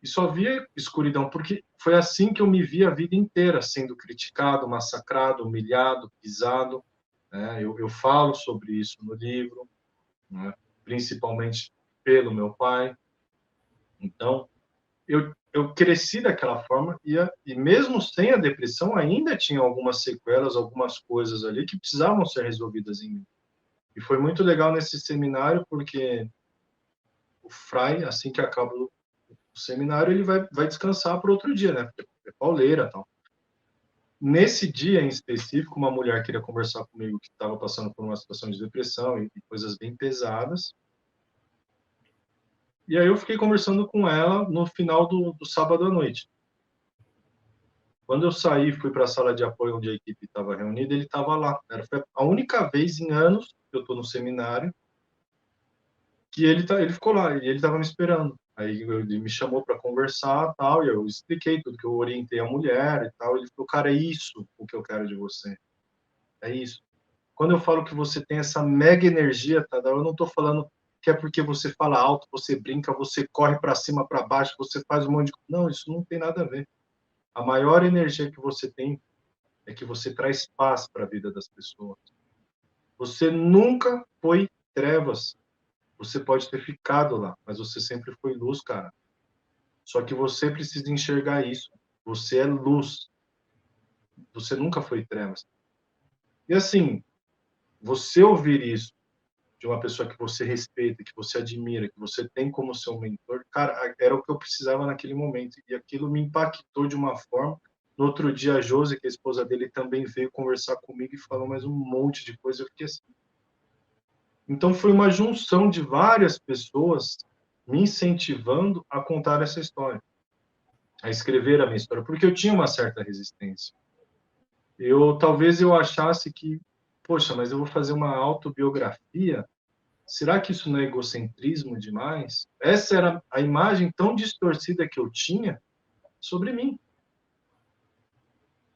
Speaker 2: e só via escuridão, porque foi assim que eu me vi a vida inteira, sendo criticado, massacrado, humilhado, pisado. Né? Eu falo sobre isso no livro, né? Principalmente pelo meu pai. Então, eu cresci daquela forma e mesmo sem a depressão, ainda tinha algumas sequelas, algumas coisas ali que precisavam ser resolvidas em mim. E foi muito legal nesse seminário, porque o Fray, assim que acaba o seminário, ele vai descansar para outro dia, né? Porque é pauleira e tal. Nesse dia em específico, uma mulher queria conversar comigo que estava passando por uma situação de depressão e coisas bem pesadas. E aí eu fiquei conversando com ela no final do sábado à noite. Quando eu saí, fui para a sala de apoio onde a equipe estava reunida, ele estava lá. Foi a única vez em anos que eu estou no seminário que ele ficou lá, e ele estava me esperando. Aí ele me chamou para conversar, tal, e eu expliquei tudo que eu orientei a mulher e tal. Ele falou, cara, é isso o que eu quero de você. É isso. Quando eu falo que você tem essa mega energia, tá? Eu não estou falando que é porque você fala alto, você brinca, você corre para cima, para baixo, você faz um monte de coisa. Não, isso não tem nada a ver. A maior energia que você tem é que você traz paz para a vida das pessoas. Você nunca foi trevas. Você pode ter ficado lá, mas você sempre foi luz, cara. Só que você precisa enxergar isso. Você é luz. Você nunca foi trevas. E assim, você ouvir isso de uma pessoa que você respeita, que você admira, que você tem como seu mentor, cara, era o que eu precisava naquele momento. E aquilo me impactou de uma forma. No outro dia, a Josi, que é a esposa dele, também veio conversar comigo e falou mais um monte de coisa. Eu fiquei assim. Então, foi uma junção de várias pessoas me incentivando a contar essa história, a escrever a minha história, porque eu tinha uma certa resistência. Talvez eu achasse que, poxa, mas eu vou fazer uma autobiografia. Será que isso não é egocentrismo demais? Essa era a imagem tão distorcida que eu tinha sobre mim,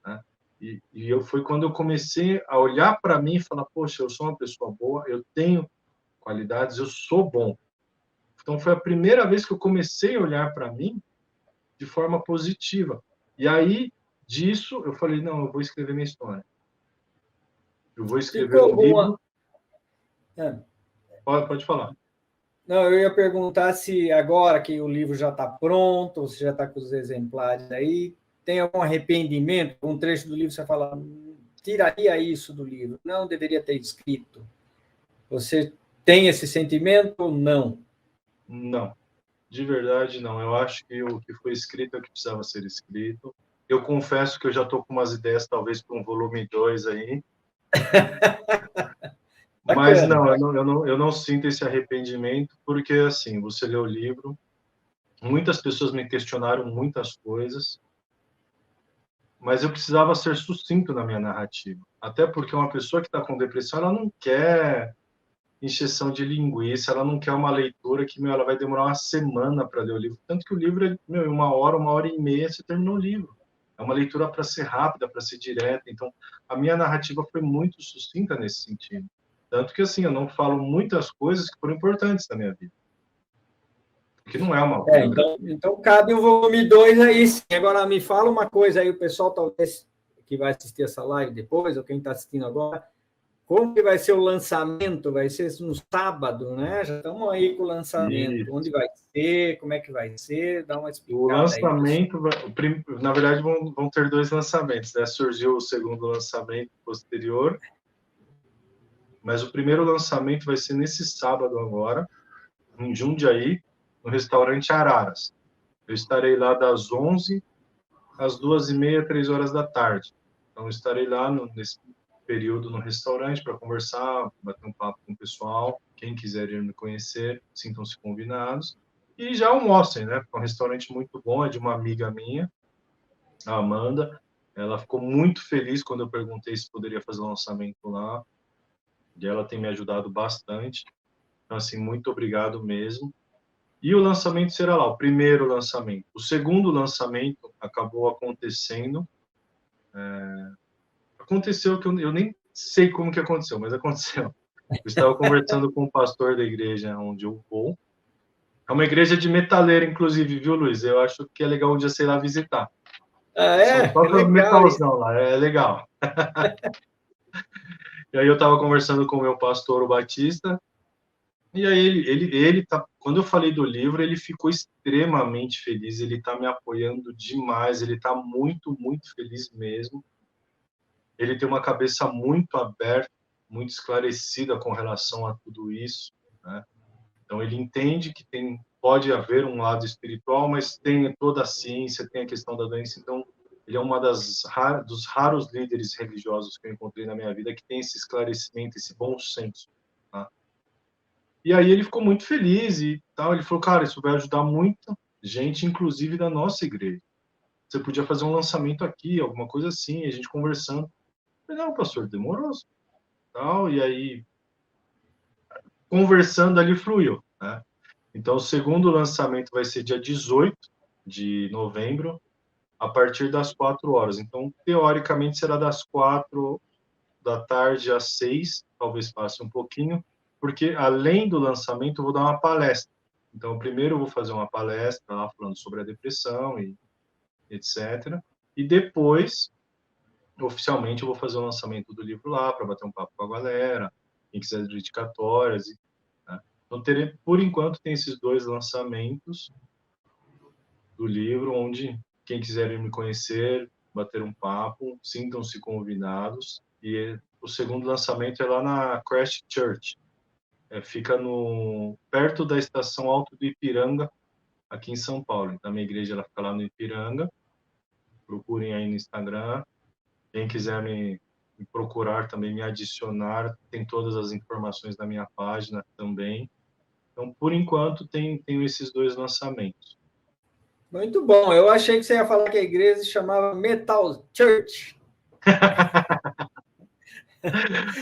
Speaker 2: né? Foi quando eu comecei a olhar para mim e falar, poxa, eu sou uma pessoa boa, eu tenho qualidades, eu sou bom. Então foi a primeira vez que eu comecei a olhar para mim de forma positiva. E aí disso eu falei, não, eu vou escrever minha história. Eu vou escrever um livro. Pode falar.
Speaker 1: Não, eu ia perguntar se agora que o livro já está pronto, você já está com os exemplares aí, tem algum arrependimento? Um trecho do livro você fala, tiraria isso do livro, não deveria ter escrito. Você tem esse sentimento ou não?
Speaker 2: Não, de verdade não. Eu acho que o que foi escrito é o que precisava ser escrito. Eu confesso que eu já estou com umas ideias, talvez, para um volume 2 aí. Mas não, eu não sinto esse arrependimento, porque, assim, você lê o livro, muitas pessoas me questionaram muitas coisas, mas eu precisava ser sucinto na minha narrativa. Até porque uma pessoa que está com depressão, ela não quer encheção de linguiça, ela não quer uma leitura que, ela vai demorar uma semana para ler o livro. Tanto que o livro é, em uma hora e meia, você terminou o livro. É uma leitura para ser rápida, para ser direta. Então, a minha narrativa foi muito sucinta nesse sentido. Tanto que, assim, eu não falo muitas coisas que foram importantes na minha vida. Porque não é uma
Speaker 1: então cabe o volume 2 aí, sim. Agora, me fala uma coisa aí, o pessoal talvez que vai assistir essa live depois, ou quem está assistindo agora, como que vai ser o lançamento? Vai ser no sábado, né? Já estamos aí com o lançamento. Isso. Onde vai ser? Como é que vai ser? Dá uma explicada
Speaker 2: aí. O lançamento, na verdade, vão ter 2 lançamentos, né? Surgiu o segundo lançamento posterior, mas o primeiro lançamento vai ser nesse sábado agora, em Jundiaí, no restaurante Araras. Eu estarei lá das 11 às 2h30, 3 horas da tarde. Então, estarei lá nesse período no restaurante para conversar, bater um papo com o pessoal. Quem quiser ir me conhecer, sintam-se convidados. E já almocem, né? É um restaurante muito bom, é de uma amiga minha, a Amanda. Ela ficou muito feliz quando eu perguntei se poderia fazer o lançamento lá. E ela tem me ajudado bastante. Então, assim, muito obrigado mesmo. E o lançamento será lá, o primeiro lançamento. O segundo lançamento acabou acontecendo. Aconteceu que eu nem sei como que aconteceu, mas aconteceu. Eu estava conversando com o pastor da igreja onde eu vou. É uma igreja de metaleira, inclusive, viu, Luiz? Eu acho que é legal um dia, sei lá, visitar.
Speaker 1: Só
Speaker 2: toca metalzão lá, é legal. E aí eu estava conversando com o meu pastor, o Batista, e aí ele tá, quando eu falei do livro, ele ficou extremamente feliz, ele está me apoiando demais, ele está muito, muito feliz mesmo. Ele tem uma cabeça muito aberta, muito esclarecida com relação a tudo isso, né? Então ele entende que pode haver um lado espiritual, mas tem toda a ciência, tem a questão da doença. Então ele é uma dos raros líderes religiosos que eu encontrei na minha vida que tem esse esclarecimento, esse bom senso, tá? E aí ele ficou muito feliz e tal. Ele falou, cara, isso vai ajudar muita gente, inclusive da nossa igreja. Você podia fazer um lançamento aqui, alguma coisa assim, a gente conversando. Eu falei, não, pastor, demorou. Tal, e aí, conversando ali, fluiu, né? Então, o segundo lançamento vai ser dia 18 de novembro, a partir das 4 horas. Então, teoricamente, será das 4 da tarde às 6, talvez passe um pouquinho, porque além do lançamento, eu vou dar uma palestra. Então, primeiro eu vou fazer uma palestra lá falando sobre a depressão e etc. E depois, oficialmente, eu vou fazer o lançamento do livro lá, para bater um papo com a galera, quem quiser dedicatórias. Né? Então, por enquanto, tem esses 2 lançamentos do livro, onde quem quiser me conhecer, bater um papo, sintam-se convidados. E o segundo lançamento é lá na Christchurch. Fica perto da estação Alto do Ipiranga, aqui em São Paulo. Então, a minha igreja ela fica lá no Ipiranga. Procurem aí no Instagram. Quem quiser me procurar também, me adicionar, tem todas as informações na minha página também. Então, por enquanto, tenho esses 2 lançamentos.
Speaker 1: Muito bom. Eu achei que você ia falar que a igreja se chamava Metal Church.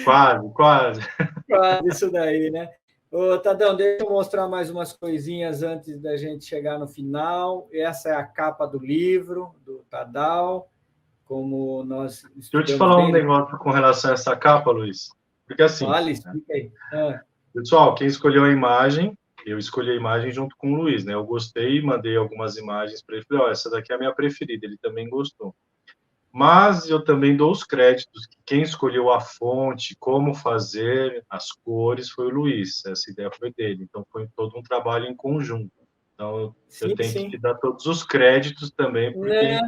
Speaker 2: Quase.
Speaker 1: Quase isso daí, né? Ô, Tadão, deixa eu mostrar mais umas coisinhas antes da gente chegar no final. Essa é a capa do livro, do Tadal, como nós estudamos.
Speaker 2: Deixa eu te falar um negócio com relação a essa capa, Luiz. Porque assim...
Speaker 1: Fale, explica aí.
Speaker 2: Pessoal, quem escolheu a imagem, eu escolhi a imagem junto com o Luiz, né? Eu gostei, mandei algumas imagens para ele. Falei, essa daqui é a minha preferida. Ele também gostou. Mas eu também dou os créditos que quem escolheu a fonte, como fazer, as cores, foi o Luiz. Essa ideia foi dele. Então, foi todo um trabalho em conjunto. Então, eu tenho que te dar todos os créditos também, porque...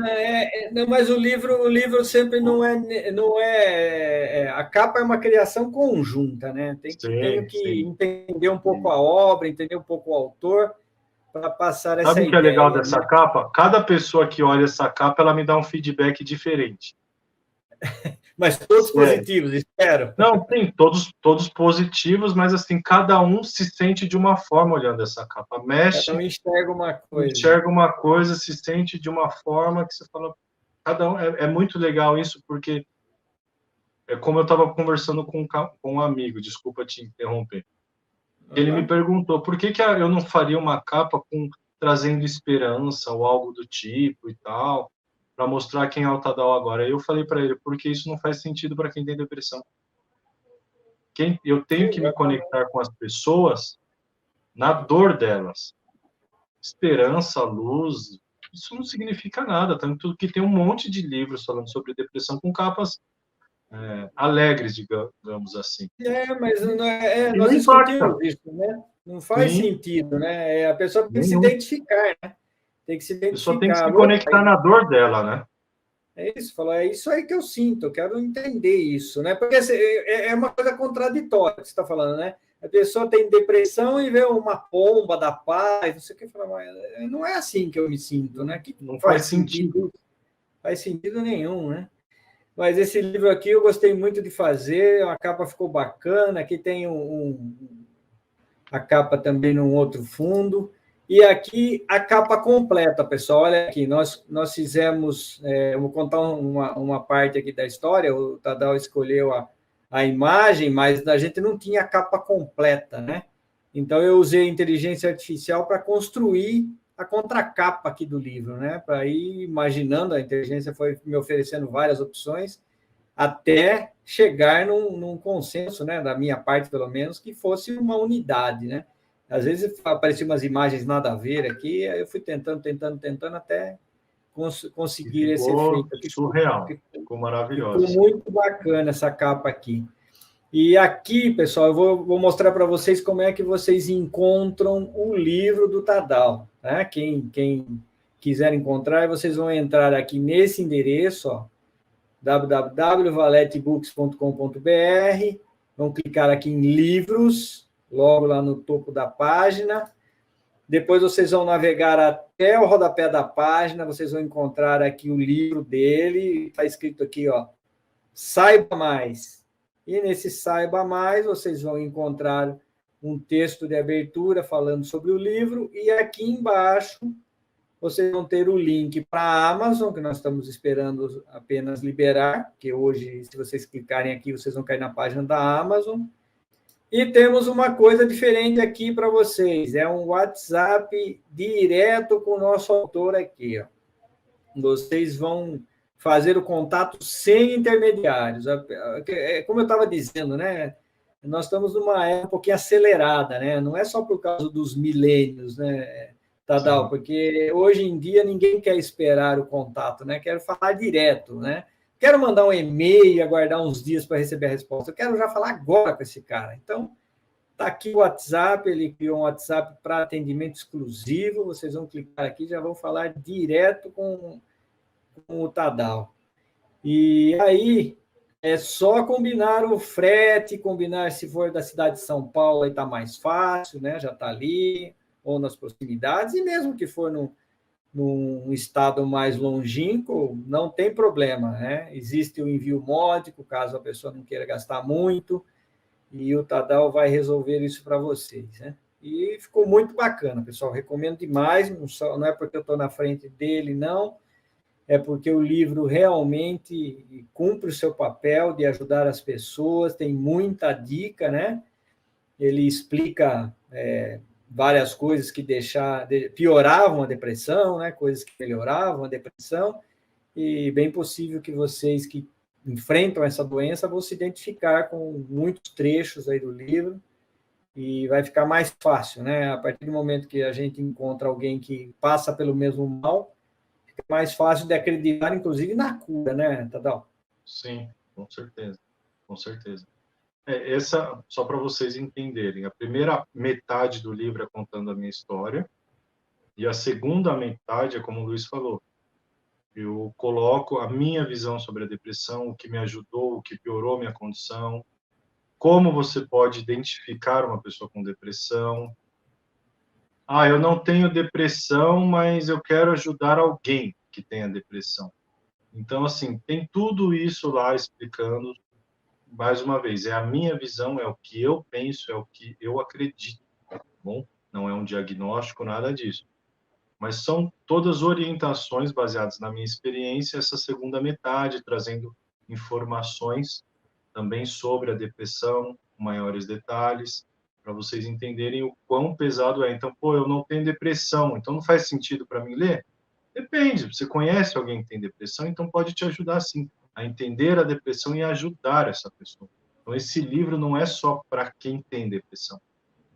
Speaker 1: Não, mas o livro sempre não é... A capa é uma criação conjunta, né? Tenho que entender um pouco a obra, entender um pouco o autor, para passar essa ideia.
Speaker 2: Sabe o que é legal dessa capa? Cada pessoa que olha essa capa, ela me dá um feedback diferente.
Speaker 1: Mas todos positivos, espero.
Speaker 2: Não, tem todos positivos, mas assim, cada um se sente de uma forma olhando essa capa. Mexe,
Speaker 1: cada um enxerga uma coisa.
Speaker 2: Enxerga uma coisa, se sente de uma forma que você fala... Cada um, é muito legal isso, porque é como eu estava conversando com um amigo, desculpa te interromper. Ele me perguntou por que eu não faria uma capa trazendo esperança ou algo do tipo e tal, para mostrar quem é o Tadal agora. Aí eu falei para ele, porque isso não faz sentido para quem tem depressão. Eu tenho que me conectar com as pessoas na dor delas. Esperança, luz, isso não significa nada, tanto que tem um monte de livros falando sobre depressão com capas alegres, digamos assim.
Speaker 1: Mas nós discutimos isso, né? Não faz sentido, né? A pessoa tem que se identificar, né? Tem que se identificar. A pessoa tem que se
Speaker 2: conectar na dor dela, né?
Speaker 1: É isso aí que eu sinto, eu quero entender isso, né? Porque assim, é uma coisa contraditória que você está falando, né? A pessoa tem depressão e vê uma pomba da paz, não sei o que, fala, mas não é assim que eu me sinto, né? Que
Speaker 2: não faz sentido.
Speaker 1: Faz sentido nenhum, né? Mas esse livro aqui eu gostei muito de fazer, a capa ficou bacana, aqui tem a capa também num outro fundo, e aqui a capa completa, pessoal, olha aqui, nós fizemos, eu vou contar uma parte aqui da história, o Tadal escolheu a imagem, mas a gente não tinha a capa completa, né? Então, eu usei a inteligência artificial para construir a contracapa aqui do livro, né? Para ir imaginando, a inteligência foi me oferecendo várias opções, até chegar num consenso, né? Da minha parte, pelo menos, que fosse uma unidade, né? Às vezes apareciam umas imagens nada a ver aqui, aí eu fui tentando, até conseguir esse efeito aqui.
Speaker 2: Surreal, ficou maravilhoso.
Speaker 1: Ficou muito bacana essa capa aqui. E aqui, pessoal, eu vou mostrar para vocês como é que vocês encontram o livro do Tadal. Né? Quem quiser encontrar, vocês vão entrar aqui nesse endereço, www.valetebooks.com.br, vão clicar aqui em livros, logo lá no topo da página. Depois vocês vão navegar até o rodapé da página, vocês vão encontrar aqui o livro dele, está escrito aqui, Saiba Mais. E nesse Saiba Mais, vocês vão encontrar um texto de abertura falando sobre o livro, e aqui embaixo vocês vão ter o link para a Amazon, que nós estamos esperando apenas liberar, que hoje, se vocês clicarem aqui, vocês vão cair na página da Amazon. E temos uma coisa diferente aqui para vocês, é um WhatsApp direto com o nosso autor aqui, ó. Vocês vão fazer o contato sem intermediários. Como eu estava dizendo, né? Nós estamos numa época um pouquinho acelerada, né? Não é só por causa dos milênios, né, Tadal?
Speaker 2: Sim.
Speaker 1: Porque hoje em dia ninguém quer esperar o contato, né? Quero falar direto, né? Quero mandar um e-mail e aguardar uns dias para receber a resposta. Eu quero já falar agora com esse cara. Então, está aqui o WhatsApp, ele criou um WhatsApp para atendimento exclusivo. Vocês vão clicar aqui e já vão falar direto com o Tadal. E aí é só combinar o frete, combinar se for da cidade de São Paulo, aí está mais fácil, né? Já está ali, ou nas proximidades, e mesmo que for num estado mais longínquo, não tem problema, né? Existe o envio módico, caso a pessoa não queira gastar muito, e o Tadal vai resolver isso para vocês, né? E ficou muito bacana, pessoal. Recomendo demais. Não é porque eu estou na frente dele, não. É porque o livro realmente cumpre o seu papel de ajudar as pessoas. Tem muita dica, né? Ele explica várias coisas que pioravam a depressão, né? Coisas que melhoravam a depressão. E bem possível que vocês que enfrentam essa doença vão se identificar com muitos trechos aí do livro e vai ficar mais fácil, né? A partir do momento que a gente encontra alguém que passa pelo mesmo mal, fica mais fácil de acreditar, inclusive, na cura, né, Tadal?
Speaker 2: Sim, com certeza, com certeza. Só para vocês entenderem, a primeira metade do livro é contando a minha história, e a segunda metade é como o Luiz falou. Eu coloco a minha visão sobre a depressão, o que me ajudou, o que piorou minha condição, como você pode identificar uma pessoa com depressão. Ah, eu não tenho depressão, mas eu quero ajudar alguém que tenha depressão. Então, assim, tem tudo isso lá explicando, mais uma vez, é a minha visão, é o que eu penso, é o que eu acredito, tá bom? Não é um diagnóstico, nada disso. Mas são todas orientações baseadas na minha experiência, essa segunda metade, trazendo informações também sobre a depressão, com maiores detalhes, para vocês entenderem o quão pesado é. Então, pô, eu não tenho depressão, então não faz sentido para mim ler? Depende, você conhece alguém que tem depressão, então pode te ajudar sim a entender a depressão e ajudar essa pessoa. Então esse livro não é só para quem tem depressão,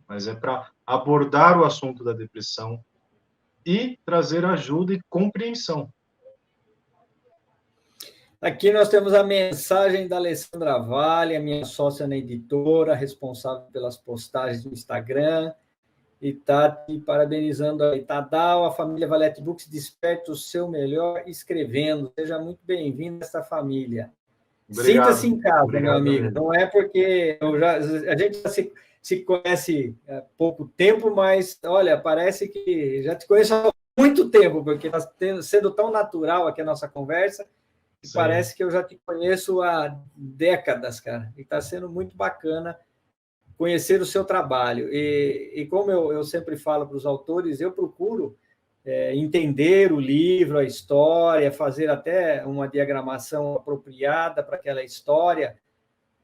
Speaker 2: mas é para abordar o assunto da depressão e trazer ajuda e compreensão.
Speaker 1: Aqui nós temos a mensagem da Alessandra Vale, a minha sócia na editora, responsável pelas postagens no Instagram, e está te parabenizando aí. Tadal, a família Valete Books desperta o seu melhor escrevendo. Seja muito bem-vindo a essa família. Sinta-se em casa, meu amigo.
Speaker 2: Mesmo.
Speaker 1: Não é porque a gente já se conhece há pouco tempo, mas, olha, parece que já te conheço há muito tempo, porque está sendo tão natural aqui a nossa conversa, que
Speaker 2: Sim.
Speaker 1: parece que eu já te conheço há décadas, cara. E está sendo muito bacana conhecer o seu trabalho. E como eu sempre falo para os autores, eu procuro entender o livro, a história, fazer até uma diagramação apropriada para aquela história,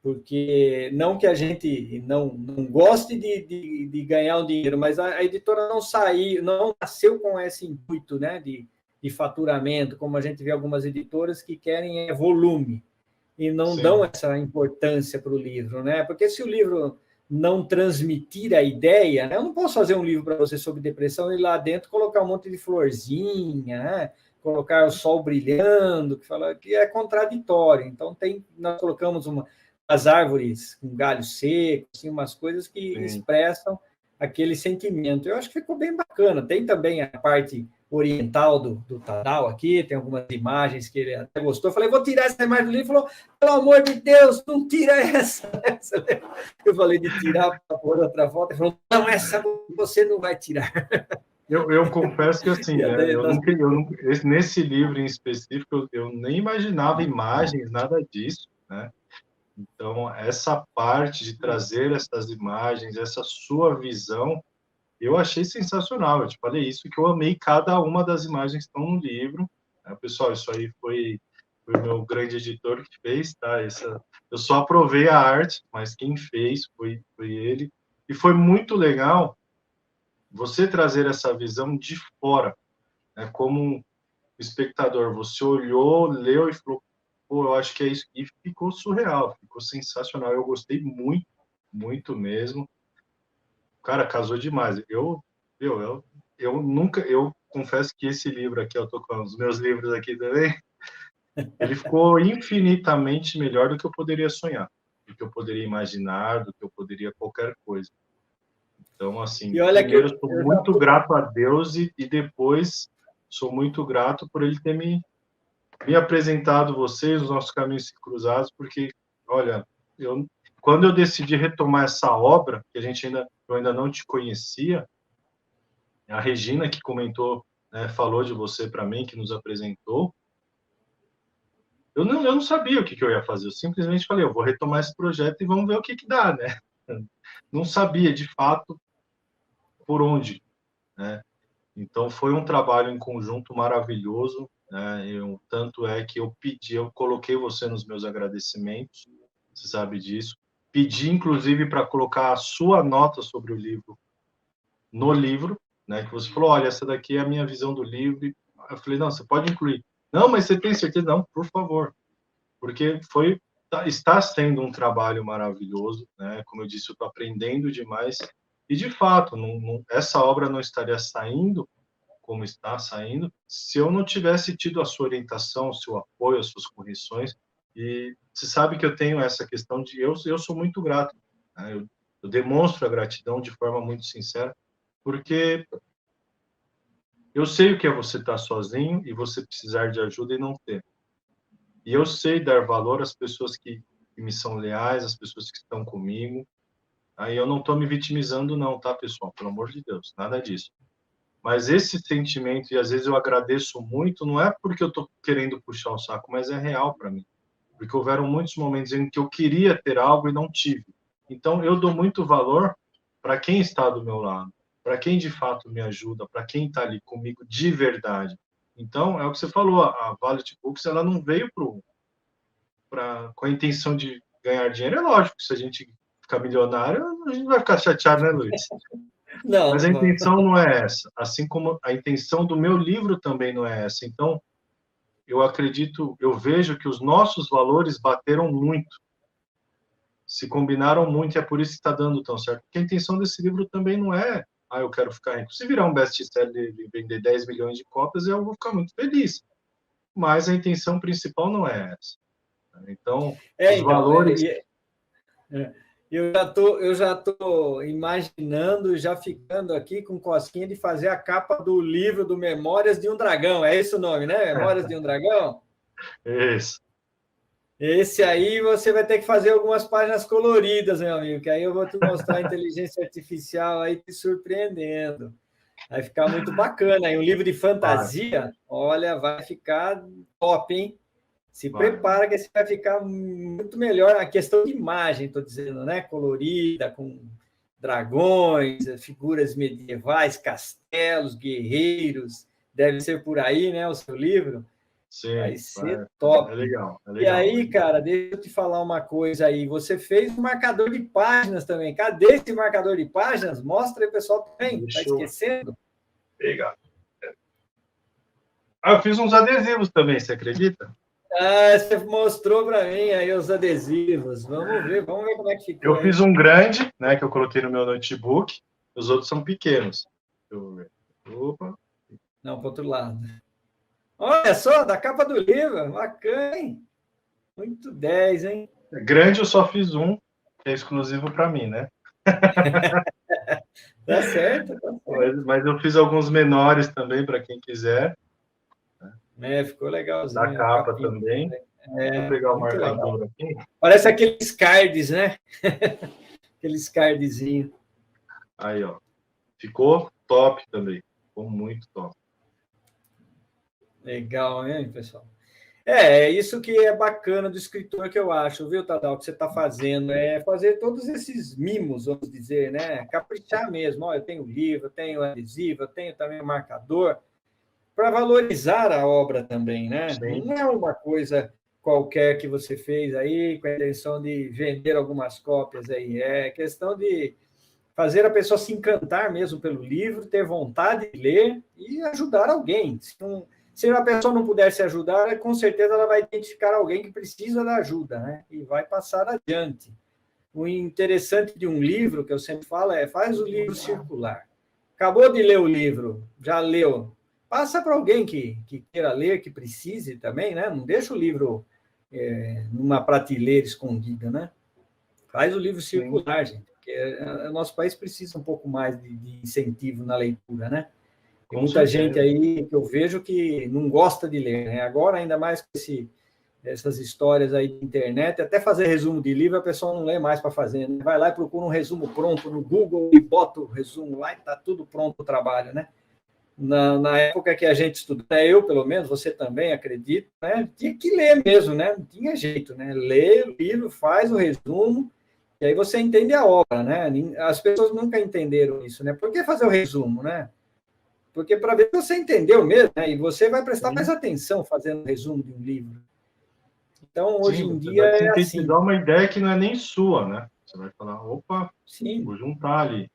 Speaker 1: porque não que a gente não goste de ganhar um dinheiro, mas a editora não nasceu com esse intuito, né, de faturamento, como a gente vê algumas editoras que querem volume e não
Speaker 2: Sim.
Speaker 1: dão essa importância para o livro, né? Porque se o livro não transmitir a ideia, né? Eu não posso fazer um livro para você sobre depressão e lá dentro colocar um monte de florzinha, né? Colocar o sol brilhando, que é contraditório. Então nós colocamos as árvores com galho seco, assim, umas coisas que
Speaker 2: Sim.
Speaker 1: expressam aquele sentimento. Eu acho que ficou bem bacana. Tem também a parte oriental do Tadal aqui, tem algumas imagens que ele até gostou. Eu falei, vou tirar essa imagem do livro. Ele falou, pelo amor de Deus, não tira essa. Eu falei de tirar para pôr outra foto. Ele falou, não, essa você não vai tirar.
Speaker 2: Eu confesso que, assim, nesse livro em específico, eu nem imaginava imagens, nada disso, né? Então, essa parte de trazer essas imagens, essa sua visão, eu achei sensacional. Eu te falei isso, que eu amei cada uma das imagens que estão no livro. Pessoal, isso aí foi foi o meu grande editor que fez, tá? Eu só aprovei a arte, mas quem fez foi ele. E foi muito legal você trazer essa visão de fora, né? Como espectador, você olhou, leu e falou, pô, eu acho que é isso. E ficou surreal, ficou sensacional. Eu gostei muito, muito mesmo. O cara casou demais. Eu nunca, eu confesso que esse livro aqui, eu tô com os meus livros aqui também, ele ficou infinitamente melhor do que eu poderia sonhar, do que eu poderia imaginar, do que eu poderia qualquer coisa. Então, assim,
Speaker 1: E olha que
Speaker 2: primeiro, sou
Speaker 1: eu já
Speaker 2: muito grato a Deus e depois sou muito grato por ele ter me apresentado vocês, os nossos caminhos se cruzados, porque, olha, quando eu decidi retomar essa obra, que eu ainda não te conhecia, a Regina que comentou, né, falou de você para mim, que nos apresentou, eu não sabia o que eu ia fazer, eu simplesmente falei, eu vou retomar esse projeto e vamos ver o que dá, né? Não sabia, de fato, por onde, né? Então, foi um trabalho em conjunto maravilhoso, né? Tanto é que eu coloquei você nos meus agradecimentos, você sabe disso. Pedi, inclusive, para colocar a sua nota sobre o livro no livro, né? Que você falou, olha, essa daqui é a minha visão do livro. Eu falei, não, você pode incluir. Não, mas você tem certeza? Não, por favor. Porque está sendo um trabalho maravilhoso, né? Como eu disse, eu estou aprendendo demais. E, de fato, essa obra não estaria saindo como está saindo, se eu não tivesse tido a sua orientação, o seu apoio, as suas correções. E você sabe que eu tenho essa questão de eu sou muito grato, né? Eu demonstro a gratidão de forma muito sincera, porque eu sei o que é você estar sozinho e você precisar de ajuda e não ter. E eu sei dar valor às pessoas que me são leais, às pessoas que estão comigo. Aí eu não estou me vitimizando não, tá, pessoal? Pelo amor de Deus, nada disso. Mas esse sentimento, e às vezes eu agradeço muito, não é porque eu estou querendo puxar o saco, mas é real para mim. Porque houveram muitos momentos em que eu queria ter algo e não tive. Então, eu dou muito valor para quem está do meu lado, para quem de fato me ajuda, para quem está ali comigo de verdade. Então, é o que você falou, a Valet Books, ela não veio com a intenção de ganhar dinheiro. É lógico que se a gente ficar milionário, a gente vai ficar chateado, né, Luiz?
Speaker 1: não,
Speaker 2: Mas a
Speaker 1: não vamos.
Speaker 2: intenção não é essa, assim como a intenção do meu livro também não é essa. Então, eu vejo que os nossos valores bateram muito, se combinaram muito, e é por isso que está dando tão certo. Porque a intenção desse livro também não é, eu quero ficar rico. Se virar um best-seller e vender 10 milhões de cópias, eu vou ficar muito feliz. Mas a intenção principal não é essa. Então, os
Speaker 1: Então,
Speaker 2: valores...
Speaker 1: eu já tô imaginando, já ficando aqui com cosquinha de fazer a capa do livro do Memórias de um Dragão. É esse o nome, né? Memórias de um Dragão?
Speaker 2: Isso.
Speaker 1: Esse aí você vai ter que fazer algumas páginas coloridas, meu amigo, que aí eu vou te mostrar a inteligência artificial aí te surpreendendo. Vai ficar muito bacana. Aí um livro de fantasia, olha, vai ficar top, hein? Se prepara que esse vai ficar muito melhor. A questão de imagem, estou dizendo, né? Colorida, com dragões, figuras medievais, castelos, guerreiros. Deve ser por aí, né? O seu livro.
Speaker 2: Sim,
Speaker 1: vai ser top.
Speaker 2: É legal, é legal.
Speaker 1: E aí, cara, deixa eu te falar uma coisa aí. Você fez um marcador de páginas também. Cadê esse marcador de páginas? Mostra aí, pessoal, também. Está esquecendo?
Speaker 2: Pegar. Eu fiz uns adesivos também, você acredita?
Speaker 1: Você mostrou para mim aí os adesivos. Vamos ver como é que ficou.
Speaker 2: Eu fiz um grande, né, que eu coloquei no meu notebook. Os outros são pequenos. Deixa eu ver. Opa.
Speaker 1: Não, para o outro lado. Olha só, da capa do livro. Bacana, hein? Muito 10, hein?
Speaker 2: Grande eu só fiz um, que é exclusivo para mim, né?
Speaker 1: Tá certo.
Speaker 2: Mas eu fiz alguns menores também, para quem quiser.
Speaker 1: Ficou legalzinho.
Speaker 2: Da capa também. Vou pegar o marcador aqui.
Speaker 1: Parece aqueles cards, né? Aqueles cardzinhos.
Speaker 2: Aí, ó. Ficou top também. Ficou muito top.
Speaker 1: Legal, hein, pessoal? É isso que é bacana do escritor, que eu acho, viu, Tadal, que você está fazendo, é fazer todos esses mimos, vamos dizer, né? Caprichar mesmo. Ó, eu tenho livro, eu tenho adesivo, eu tenho também o marcador, para valorizar a obra também, né?
Speaker 2: Sim.
Speaker 1: Não é uma coisa qualquer que você fez aí, com a intenção de vender algumas cópias aí. É questão de fazer a pessoa se encantar mesmo pelo livro, ter vontade de ler e ajudar alguém. Se a pessoa não puder se ajudar, com certeza ela vai identificar alguém que precisa da ajuda, né? E vai passar adiante. O interessante de um livro, que eu sempre falo, faz o livro circular. Acabou de ler o livro, já leu, passa para alguém que queira ler, que precise também, né? Não deixa o livro numa prateleira escondida, né? Faz o livro circular, gente, porque o nosso país precisa um pouco mais de incentivo na leitura, né? Tem muita gente aí que eu vejo que não gosta de ler, né? Agora, ainda mais com essas histórias aí de internet, até fazer resumo de livro, a pessoa não lê mais para fazer, né? Vai lá e procura um resumo pronto no Google e bota o resumo lá e está tudo pronto o trabalho, né? Na época que a gente estudou, eu pelo menos, você também, acredito, né? Tinha que ler mesmo, né? Não tinha jeito, né? Lê o livro, faz o resumo, e aí você entende a obra, né? As pessoas nunca entenderam isso, né? Por que fazer o resumo, né? Porque para ver se você entendeu mesmo, né? E você vai prestar mais atenção fazendo o resumo de um livro. Então, hoje em dia é assim.
Speaker 2: Tem que dar uma ideia que não é nem sua, né? Você vai falar, opa,
Speaker 1: sim,
Speaker 2: vou juntar ali.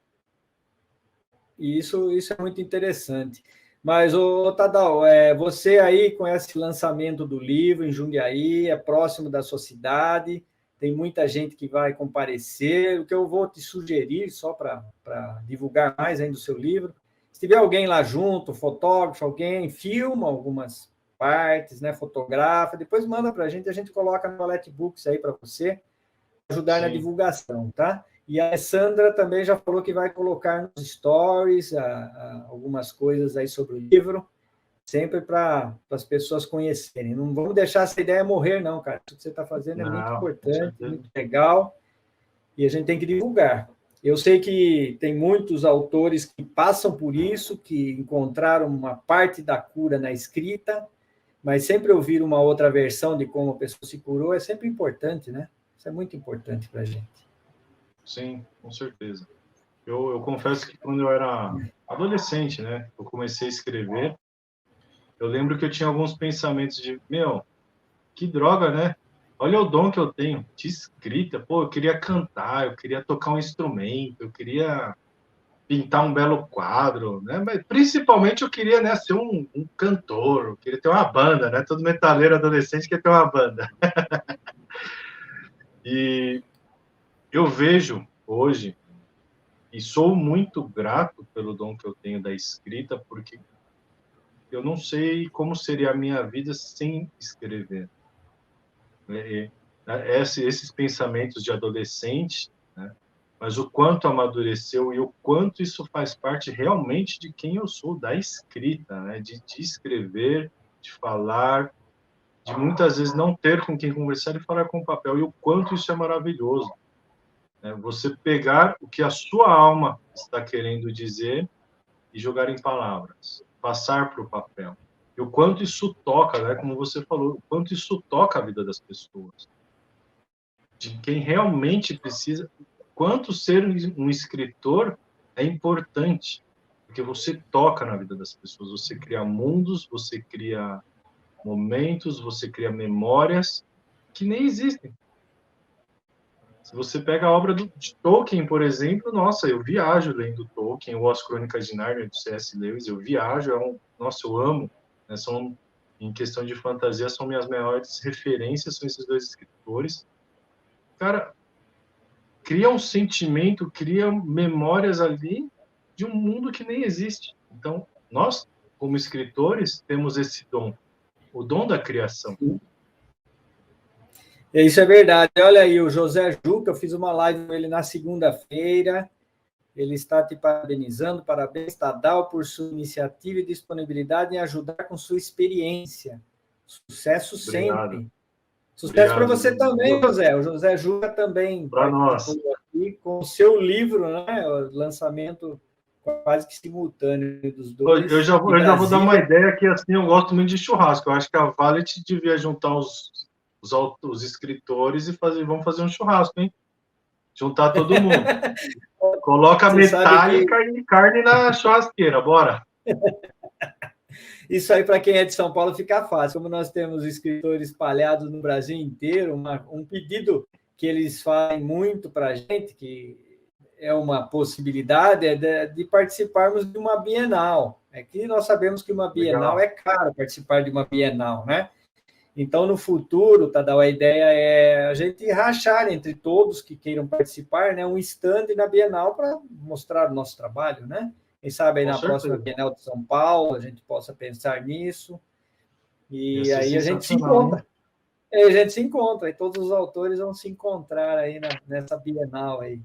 Speaker 1: E isso é muito interessante. Mas, Tadal, você aí com esse lançamento do livro em Jundiaí, é próximo da sua cidade, tem muita gente que vai comparecer. O que eu vou te sugerir, só para divulgar mais ainda o seu livro, se tiver alguém lá junto, fotógrafo, alguém, filma algumas partes, né, fotografa, depois manda para a gente coloca no Palette Books aí para você, ajudar na divulgação, tá? E a Alessandra também já falou que vai colocar nos stories algumas coisas aí sobre o livro, sempre para as pessoas conhecerem. Não vamos deixar essa ideia morrer, não, cara. O que você está fazendo é muito importante, muito legal, e a gente tem que divulgar. Eu sei que tem muitos autores que passam por isso, que encontraram uma parte da cura na escrita, mas sempre ouvir uma outra versão de como a pessoa se curou é sempre importante, né? Isso é muito importante para a gente.
Speaker 2: Sim, com certeza. Eu confesso que quando eu era adolescente, né, eu comecei a escrever, eu lembro que eu tinha alguns pensamentos de, que droga, né? Olha o dom que eu tenho de escrita. Pô, eu queria cantar, eu queria tocar um instrumento, eu queria pintar um belo quadro, né? Mas principalmente eu queria, né, ser um cantor, eu queria ter uma banda, né? Todo metaleiro adolescente quer ter uma banda. E eu vejo hoje, e sou muito grato pelo dom que eu tenho da escrita, porque eu não sei como seria a minha vida sem escrever. Esses pensamentos de adolescente, né? Mas o quanto amadureceu e o quanto isso faz parte realmente de quem eu sou, da escrita, né? De escrever, de falar, de muitas vezes não ter com quem conversar e falar com papel, e o quanto isso é maravilhoso. Né? Você pegar o que a sua alma está querendo dizer e jogar em palavras, passar para o papel. E o quanto isso toca, né? Como você falou, o quanto isso toca a vida das pessoas. De quem realmente precisa, quanto ser um escritor é importante, porque você toca na vida das pessoas, você cria mundos, você cria momentos, você cria memórias que nem existem. Se você pega a obra de Tolkien, por exemplo, nossa, eu viajo lendo Tolkien, ou As Crônicas de Nárnia, do C.S. Lewis, eu viajo, nossa, eu amo, né? Em questão de fantasia, são minhas maiores referências, são esses dois escritores. Cara, cria um sentimento, cria memórias ali de um mundo que nem existe. Então, nós, como escritores, temos esse dom, o dom da criação.
Speaker 1: Isso é verdade. Olha aí, o José Juca, eu fiz uma live com ele na segunda-feira, ele está te parabenizando, parabéns, Tadal, por sua iniciativa e disponibilidade em ajudar com sua experiência. Sucesso sempre. Obrigado. Sucesso para você também, José. O José Juca também
Speaker 2: participou
Speaker 1: aqui com o seu livro, né? O lançamento quase que simultâneo dos dois.
Speaker 2: Eu já vou dar uma ideia que assim, eu gosto muito de churrasco. Eu acho que a Valet devia juntar os escritores e vamos fazer um churrasco, hein? Juntar todo mundo. Coloca metálica e carne na churrasqueira, bora.
Speaker 1: Isso aí, para quem é de São Paulo, fica fácil. Como nós temos escritores espalhados no Brasil inteiro, um pedido que eles fazem muito para a gente, que é uma possibilidade, é de participarmos de uma Bienal. Aqui nós sabemos que uma Bienal
Speaker 2: Legal.
Speaker 1: é caro participar de uma Bienal, né? Então, no futuro, Tadeu, a ideia é a gente rachar entre todos que queiram participar, né, um stand na Bienal para mostrar o nosso trabalho, né? Quem sabe aí
Speaker 2: Com
Speaker 1: na próxima
Speaker 2: certeza.
Speaker 1: Bienal de São Paulo a gente possa pensar nisso.
Speaker 2: Ia
Speaker 1: E
Speaker 2: ser
Speaker 1: aí a gente se
Speaker 2: sensacional, hein?
Speaker 1: encontra. A gente se encontra, e todos os autores vão se encontrar aí nessa Bienal aí.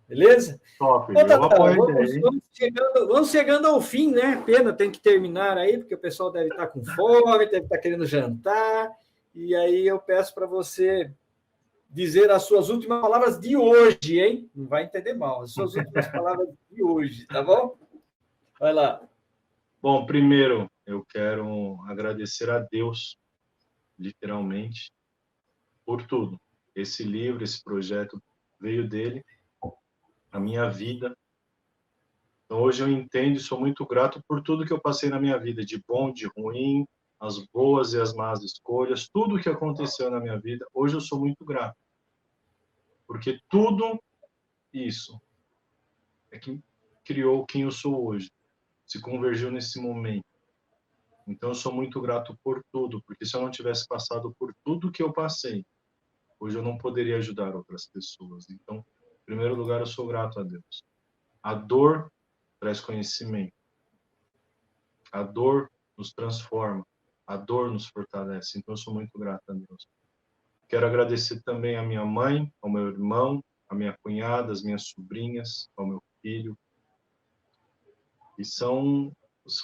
Speaker 1: Beleza?
Speaker 2: Top,
Speaker 1: Então,
Speaker 2: eu
Speaker 1: Tadeu,
Speaker 2: apoio a ideia, hein?
Speaker 1: vamos chegando ao fim, né? Pena, tem que terminar aí, porque o pessoal deve estar com fome, deve estar querendo jantar. E aí eu peço para você dizer as suas últimas palavras de hoje, hein? Não vai entender mal, as suas últimas palavras de hoje, tá bom? Vai lá.
Speaker 2: Bom, primeiro, eu quero agradecer a Deus, literalmente, por tudo. Esse livro, esse projeto veio dele, a minha vida. Então, hoje eu entendo e sou muito grato por tudo que eu passei na minha vida, de bom, de ruim, as boas e as más escolhas, tudo que aconteceu na minha vida. Hoje eu sou muito grato, porque tudo isso é que criou quem eu sou hoje, se convergiu nesse momento. Então, eu sou muito grato por tudo, porque se eu não tivesse passado por tudo que eu passei, hoje eu não poderia ajudar outras pessoas. Então, em primeiro lugar, eu sou grato a Deus. A dor traz conhecimento. A dor nos transforma. A dor nos fortalece. Então, eu sou muito grato a Deus. Quero agradecer também à minha mãe, ao meu irmão, à minha cunhada, às minhas sobrinhas, ao meu filho, que são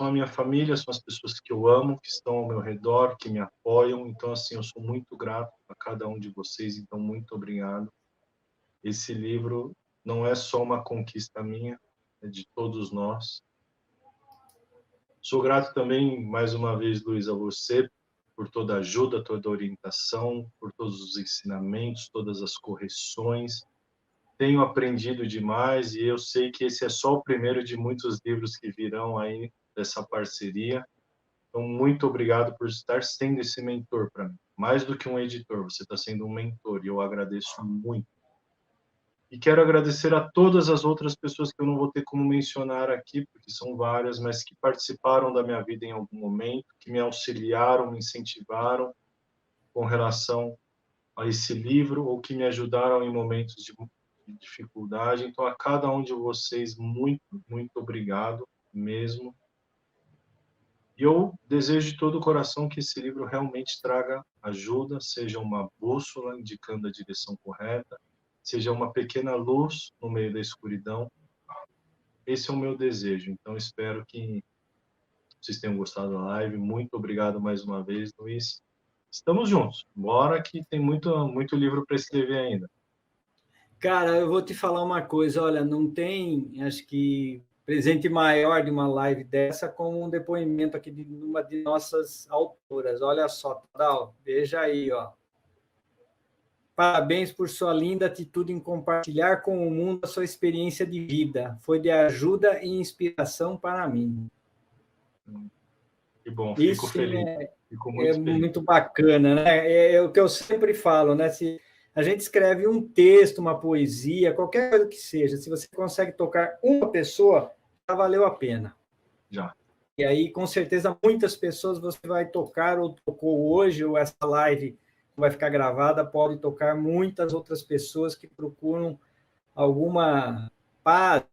Speaker 2: a minha família, são as pessoas que eu amo, que estão ao meu redor, que me apoiam. Então, assim, eu sou muito grato a cada um de vocês. Então, muito obrigado. Esse livro não é só uma conquista minha, é de todos nós. Sou grato também, mais uma vez, Luiz, a você, por toda a ajuda, toda a orientação, por todos os ensinamentos, todas as correções. Tenho aprendido demais e eu sei que esse é só o primeiro de muitos livros que virão aí dessa parceria. Então, muito obrigado por estar sendo esse mentor para mim. Mais do que um editor, você está sendo um mentor e eu agradeço muito. E quero agradecer a todas as outras pessoas que eu não vou ter como mencionar aqui, porque são várias, mas que participaram da minha vida em algum momento, que me auxiliaram, me incentivaram com relação a esse livro, ou que me ajudaram em momentos de dificuldade. Então, a cada um de vocês, muito, muito obrigado mesmo. E eu desejo de todo o coração que esse livro realmente traga ajuda, seja uma bússola indicando a direção correta, seja uma pequena luz no meio da escuridão. Esse é o meu desejo. Então, espero que vocês tenham gostado da live. Muito obrigado mais uma vez, Luiz. Estamos juntos. Bora que tem muito, muito livro para escrever ainda.
Speaker 1: Cara, eu vou te falar uma coisa, olha, não tem, acho que, presente maior de uma live dessa como um depoimento aqui de uma de nossas autoras. Olha só, Tadeu, veja aí, ó. Parabéns por sua linda atitude em compartilhar com o mundo a sua experiência de vida. Foi de ajuda e inspiração para mim.
Speaker 2: Que bom, fico
Speaker 1: Isso sim
Speaker 2: feliz. Fico
Speaker 1: é
Speaker 2: muito feliz.
Speaker 1: muito bacana, né? É o que eu sempre falo, né? Se a gente escreve um texto, uma poesia, qualquer coisa que seja, se você consegue tocar uma pessoa, já valeu a pena.
Speaker 2: Já.
Speaker 1: E aí, com certeza, muitas pessoas você vai tocar, ou tocou hoje, ou essa live vai ficar gravada, pode tocar muitas outras pessoas que procuram alguma paz.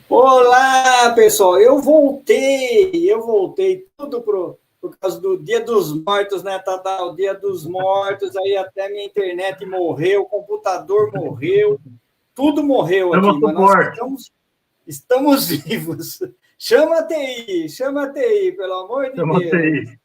Speaker 1: Olá, pessoal, eu voltei tudo por causa do Dia dos Mortos, né, Tadá? O Dia dos Mortos, aí até minha internet morreu, o computador morreu, tudo morreu aqui, mas nós estamos vivos. Chama a TI, pelo amor de Deus.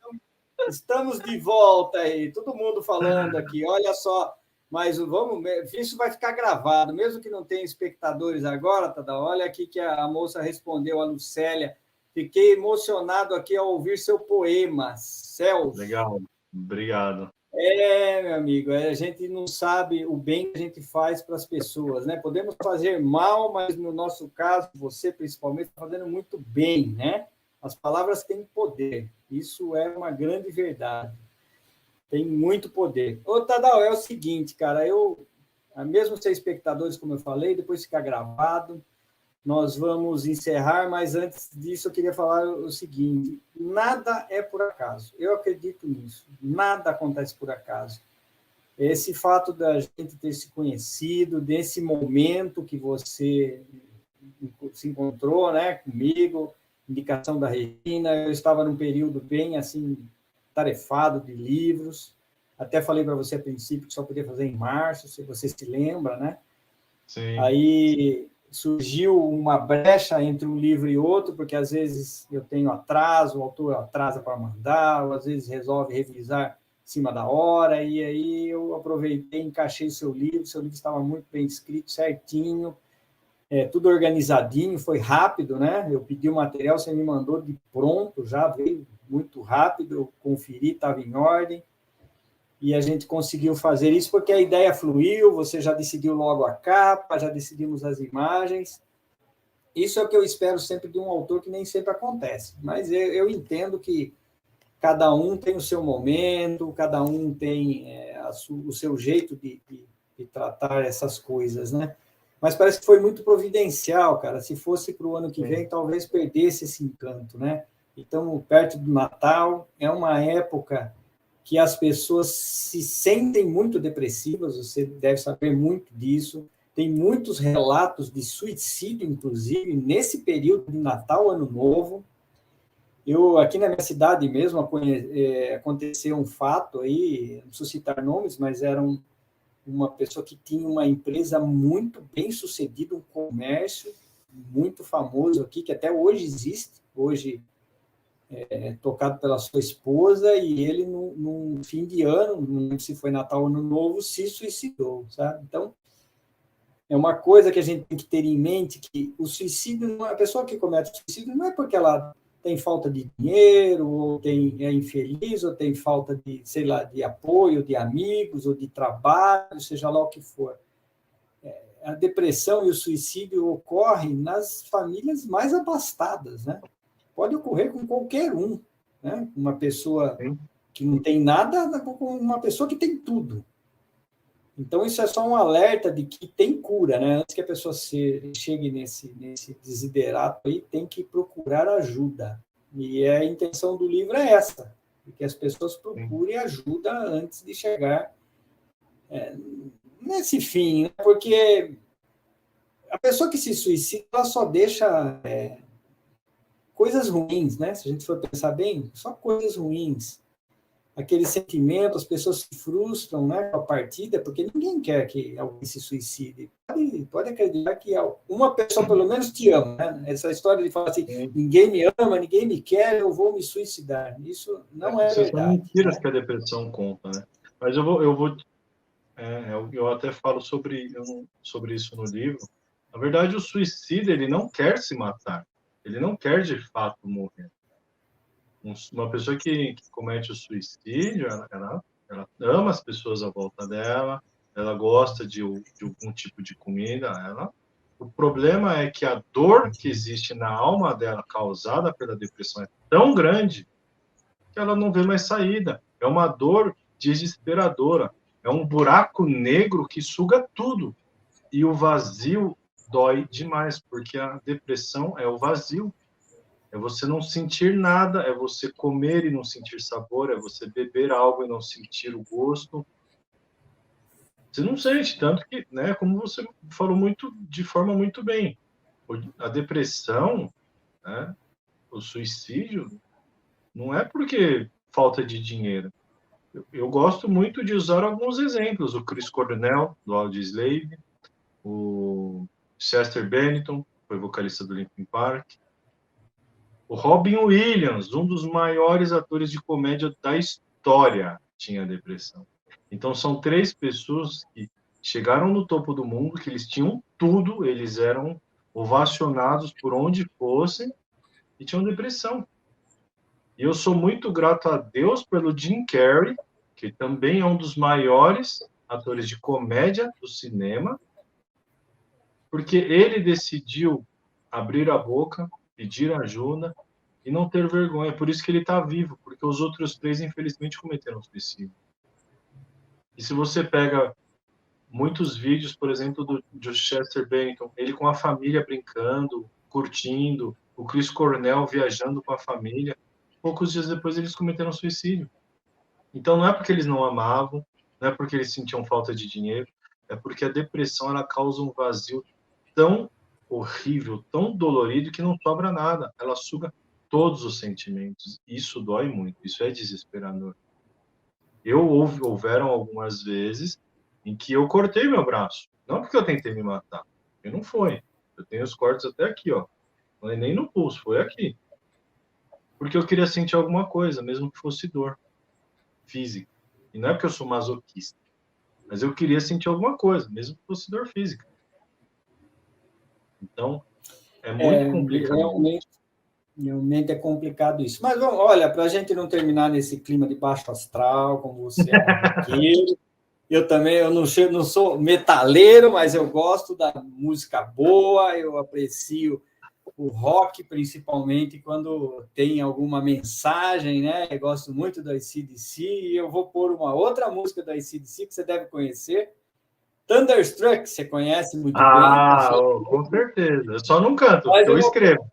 Speaker 1: Estamos de volta aí, todo mundo falando aqui, olha só, mas vamos, isso vai ficar gravado, mesmo que não tenha espectadores agora, Tadá, olha aqui que a moça respondeu, a Lucélia, fiquei emocionado aqui ao ouvir seu poema, Céus.
Speaker 2: Legal, obrigado.
Speaker 1: Meu amigo, a gente não sabe o bem que a gente faz para as pessoas, né? Podemos fazer mal, mas no nosso caso, você principalmente, está fazendo muito bem, né? As palavras têm poder. Isso é uma grande verdade. Tem muito poder. Ô, Tadal, é o seguinte, cara, mesmo ser espectadores, como eu falei, depois ficar gravado, nós vamos encerrar, mas antes disso eu queria falar o seguinte, nada é por acaso. Eu acredito nisso. Nada acontece por acaso. Esse fato da gente ter se conhecido, desse momento que você se encontrou, né, comigo, indicação da Regina, eu estava num período bem, assim, tarefado de livros, até falei para você a princípio que só podia fazer em março, se você se lembra, né?
Speaker 2: Sim.
Speaker 1: Aí surgiu uma brecha entre um livro e outro, porque às vezes eu tenho atraso, o autor atrasa para mandar, ou às vezes resolve revisar em cima da hora, e aí eu aproveitei, encaixei seu livro estava muito bem escrito, certinho, tudo organizadinho, foi rápido, né? Eu pedi o material, você me mandou de pronto, já veio muito rápido, eu conferi, estava em ordem, e a gente conseguiu fazer isso porque a ideia fluiu, você já decidiu logo a capa, já decidimos as imagens. Isso é o que eu espero sempre de um autor, que nem sempre acontece, mas eu entendo que cada um tem o seu momento, cada um tem o seu jeito de tratar essas coisas, né? Mas parece que foi muito providencial, cara. Se fosse para o ano que vem, talvez perdesse esse encanto, né? Então, perto do Natal, é uma época que as pessoas se sentem muito depressivas, você deve saber muito disso. Tem muitos relatos de suicídio, inclusive, nesse período de Natal, Ano Novo. Aqui na minha cidade mesmo, aconteceu um fato aí, não preciso citar nomes, mas era uma pessoa que tinha uma empresa muito bem sucedida, um comércio muito famoso aqui, que até hoje existe, hoje tocado pela sua esposa, e ele, num fim de ano, não lembro se foi Natal ou Ano Novo, se suicidou, sabe? Então, é uma coisa que a gente tem que ter em mente, que o suicídio, a pessoa que comete suicídio não é porque ela tem falta de dinheiro, ou é infeliz, ou tem falta de, sei lá, de apoio, de amigos, ou de trabalho, seja lá o que for. A depressão e o suicídio ocorrem nas famílias mais abastadas, né? Pode ocorrer com qualquer um, né? Uma pessoa que não tem nada, com uma pessoa que tem tudo. Então, isso é só um alerta de que tem cura, né? Antes que a pessoa chegue nesse desiderato aí, tem que procurar ajuda. E a intenção do livro é essa, que as pessoas procurem ajuda antes de chegar nesse fim, né? Porque a pessoa que se suicida, ela só deixa coisas ruins, né? Se a gente for pensar bem, só coisas ruins. Aquele sentimento, as pessoas se frustram, né, com a partida, porque ninguém quer que alguém se suicide. Pode acreditar que uma pessoa, pelo menos, te ama, né? Essa história de falar assim, ninguém me ama, ninguém me quer, eu vou me suicidar. Isso não é verdade.
Speaker 2: São mentiras, né? Que a depressão conta, né? Mas eu até falo sobre isso no livro. Na verdade, o suicida, ele não quer se matar. Ele não quer, de fato, morrer. Uma pessoa que comete o suicídio, ela ama as pessoas à volta dela, ela gosta de algum tipo de comida, o problema é que a dor que existe na alma dela, causada pela depressão, é tão grande que ela não vê mais saída. É uma dor desesperadora. É um buraco negro que suga tudo. E o vazio dói demais, porque a depressão é o vazio. É você não sentir nada, é você comer e não sentir sabor, é você beber algo e não sentir o gosto. Você não sente, tanto que, né, como você falou de forma muito bem, a depressão, né, o suicídio, não é porque falta de dinheiro. Eu gosto muito de usar alguns exemplos, o Chris Cornell, do Audioslave, o Chester Bennington, foi vocalista do Linkin Park, o Robin Williams, um dos maiores atores de comédia da história, tinha depressão. Então, são 3 pessoas que chegaram no topo do mundo, que eles tinham tudo, eles eram ovacionados por onde fossem e tinham depressão. E eu sou muito grato a Deus pelo Jim Carrey, que também é um dos maiores atores de comédia do cinema, porque ele decidiu abrir a boca, pedir ajuda, e não ter vergonha. Por isso que ele está vivo, porque os outros 3, infelizmente, cometeram suicídio. E se você pega muitos vídeos, por exemplo, do Chester Bennington, ele com a família brincando, curtindo, o Chris Cornell viajando com a família, poucos dias depois eles cometeram suicídio. Então não é porque eles não amavam, não é porque eles sentiam falta de dinheiro, é porque a depressão ela causa um vazio tão horrível, tão dolorido, que não sobra nada. Ela suga todos os sentimentos. Isso dói muito, isso é desesperador. Houveram algumas vezes em que eu cortei meu braço. Não porque eu tentei me matar, porque não foi. Eu tenho os cortes até aqui, ó. Não é nem no pulso, foi aqui. Porque eu queria sentir alguma coisa, mesmo que fosse dor física. E não é porque eu sou masoquista, mas eu queria sentir alguma coisa, mesmo que fosse dor física. Então, é muito complicado.
Speaker 1: Realmente é complicado isso. Mas, olha, para a gente não terminar nesse clima de baixo astral, como você é um roqueiro, eu também eu não sou metaleiro, mas eu gosto da música boa, eu aprecio o rock, principalmente quando tem alguma mensagem, né? Eu gosto muito do AC/DC, e eu vou pôr uma outra música do AC/DC que você deve conhecer, Thunderstruck, você conhece muito bem.
Speaker 2: Com certeza. Eu só não canto, porque eu escrevo.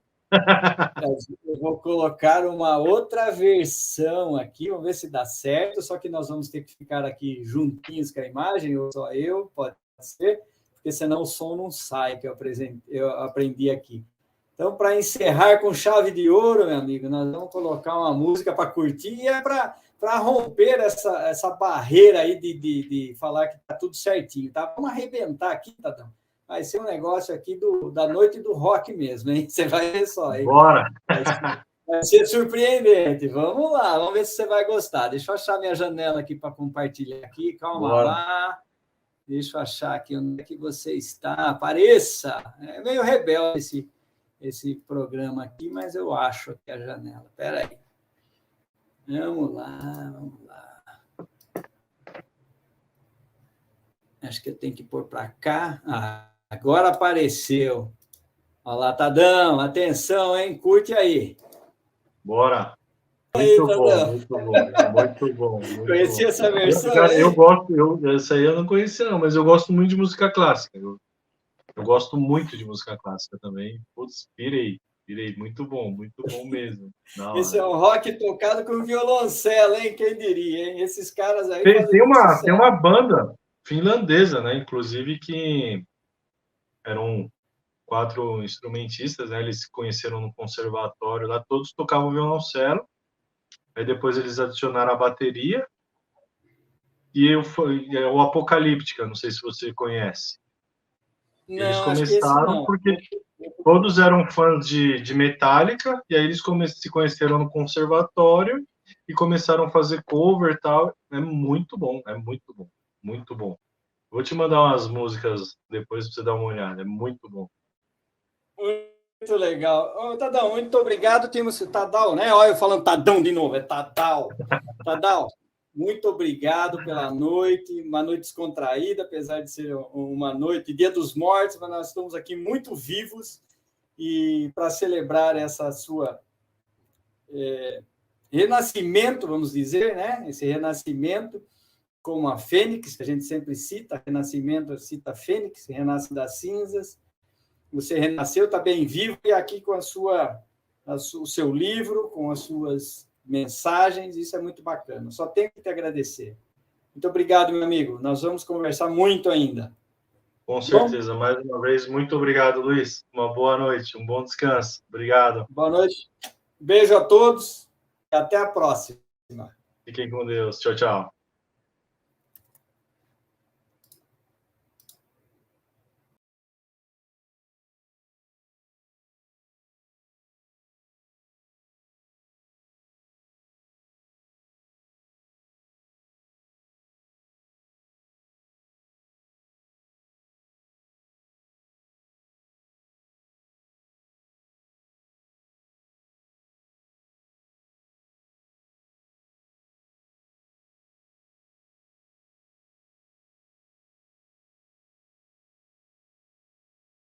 Speaker 1: Eu vou colocar uma outra versão aqui, vamos ver se dá certo, só que nós vamos ter que ficar aqui juntinhos com a imagem, ou só eu, pode ser, porque senão o som não sai, que eu aprendi aqui. Então, para encerrar com chave de ouro, meu amigo, nós vamos colocar uma música para curtir, e é para romper essa barreira aí de falar que está tudo certinho, tá? Vamos arrebentar aqui, Tadão. Vai ser um negócio aqui da noite do rock mesmo, hein? Você vai ver só, hein?
Speaker 2: Bora!
Speaker 1: Vai ser surpreendente. Vamos lá, vamos ver se você vai gostar. Deixa eu achar minha janela aqui para compartilhar aqui. Calma lá. Deixa eu achar aqui onde é que você está. Apareça! É meio rebelde esse programa aqui, mas eu acho aqui a janela. Espera aí. Vamos lá. Acho que eu tenho que pôr para cá. Agora apareceu. Olha lá, Tadão, atenção, hein? Curte aí.
Speaker 2: Bora. Muito bom.
Speaker 1: Conhecia essa versão?
Speaker 2: Eu gosto, essa aí eu não conhecia, não, mas eu gosto muito de música clássica. Eu gosto muito de música clássica também. Putz, pirei. Muito bom mesmo.
Speaker 1: Esse é um rock tocado com violoncelo, hein? Quem diria, hein? Esses caras aí.
Speaker 2: Tem uma banda finlandesa, né? Inclusive, que eram 4 instrumentistas, né? Eles se conheceram no conservatório lá, todos tocavam violoncelo. Aí depois eles adicionaram a bateria. E o Apocalíptica, não sei se você conhece.
Speaker 1: Não,
Speaker 2: eles começaram porque todos eram fãs de Metallica, e aí eles se conheceram no conservatório e começaram a fazer cover e tal. É muito bom. Vou te mandar umas músicas depois para você dar uma olhada, é muito bom.
Speaker 1: Muito legal. Tadão, muito obrigado. Temos o Tadão, né? Olha eu falando Tadão de novo, é Tadão. Tadão, muito obrigado pela noite, uma noite descontraída, apesar de ser uma noite, Dia dos Mortos, mas nós estamos aqui muito vivos e para celebrar essa sua renascimento, vamos dizer, né? Esse renascimento como a Fênix, que a gente sempre cita, renascimento, cita a Fênix, renasce das cinzas. Você renasceu, está bem vivo, e aqui com o seu livro, com as suas mensagens, isso é muito bacana. Só tenho que te agradecer. Muito obrigado, meu amigo. Nós vamos conversar muito ainda.
Speaker 2: Com certeza. Bom? Mais uma vez, muito obrigado, Luiz. Uma boa noite, um bom descanso. Obrigado.
Speaker 1: Boa noite. Beijo a todos e até a próxima.
Speaker 2: Fiquem com Deus. Tchau, tchau.